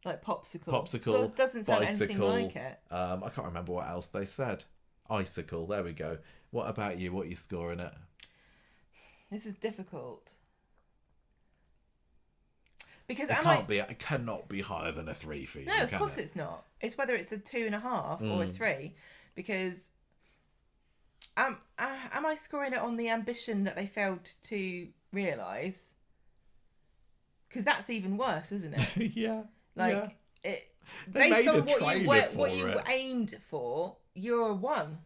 Like popsicle. Popsicle. Doesn't sound bicycle, anything like it. I can't remember what else they said. Icicle. There we go. What about you? What are you scoring it? This is difficult. Because it cannot be higher than a 3 for you. No, of course it's not. It's whether it's a 2.5 or a 3, because am I scoring it on the ambition that they failed to realise? Because that's even worse, isn't it? Yeah. Based on what you aimed for, you're a 1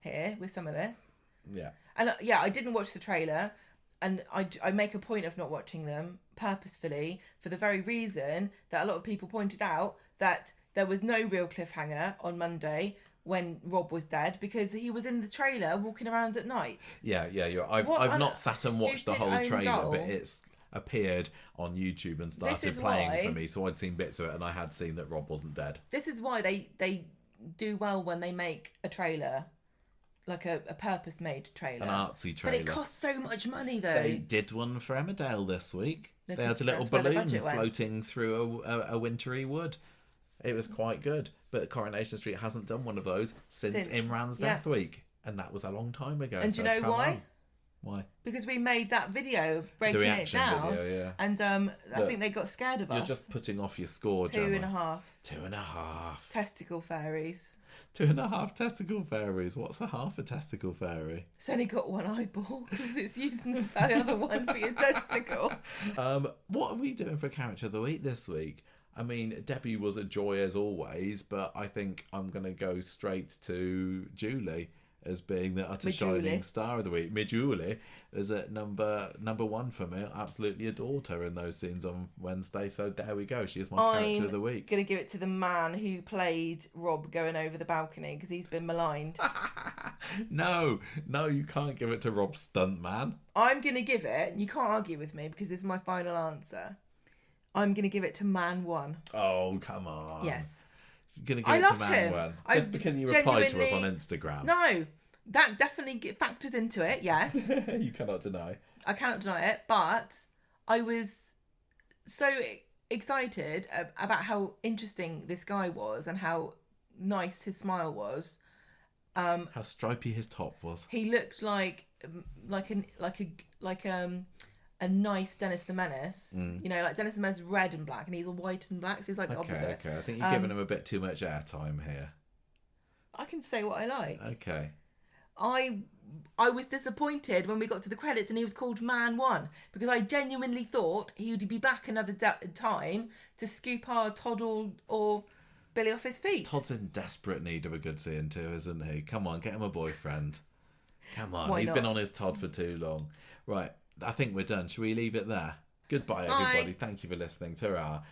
here with some of this. Yeah. And I didn't watch the trailer. And I make a point of not watching them purposefully for the very reason that a lot of people pointed out that there was no real cliffhanger on Monday when Rob was dead, because he was in the trailer walking around at night. Yeah, I've not sat and watched the whole trailer, but it's appeared on YouTube and started playing for me, so I'd seen bits of it and I had seen that Rob wasn't dead. This is why they do well when they make a trailer. Like a purpose-made trailer. An artsy trailer. But it costs so much money, though. They did one for Emmerdale this week. They had a little balloon floating through a wintry wood. It was quite good. But Coronation Street hasn't done one of those since Imran's death week. And that was a long time ago. And do you know why? Why? Because we made that video breaking it down. Video, yeah. And I think they got scared of us. You're just putting off your score, 2.5. 2.5. Testicle fairies. 2.5 testicle fairies. What's a half a testicle fairy? It's only got 1 eyeball because it's using the other one for your testicle. What are we doing for character of the week this week? I mean, Debbie was a joy as always, but I think I'm going to go straight to Julie. as being the utter Julie. shining star of the week. Julie is at number one for me. I absolutely adored her in those scenes on Wednesday. So there we go. She is my character of the week. I'm going to give it to the man who played Rob going over the balcony because he's been maligned. No, you can't give it to Rob Stuntman. I'm going to give it, and you can't argue with me because this is my final answer. I'm going to give it to Man 1. Oh, come on. Yes. You're going to give it to Man him. 1. Just because you replied to us on Instagram. No, that definitely factors into it, yes. You cannot deny. I cannot deny it, but I was so excited about how interesting this guy was and how nice his smile was. How stripy his top was. He looked like a nice Dennis the Menace. You know, like Dennis the Menace is red and black, and he's white and black, so he's like the opposite. Okay. I think you're giving him a bit too much airtime here. I can say what I like. Okay. I was disappointed when we got to the credits and he was called Man 1 because I genuinely thought he would be back another time to scoop our Todd or Billy off his feet. Todd's in desperate need of a good seeing too, isn't he? Come on, get him a boyfriend. Come on, Why he's not? been on his Todd for too long. Right, I think we're done. Shall we leave it there? Goodbye, everybody. Bye. Thank you for listening. Ta-ra.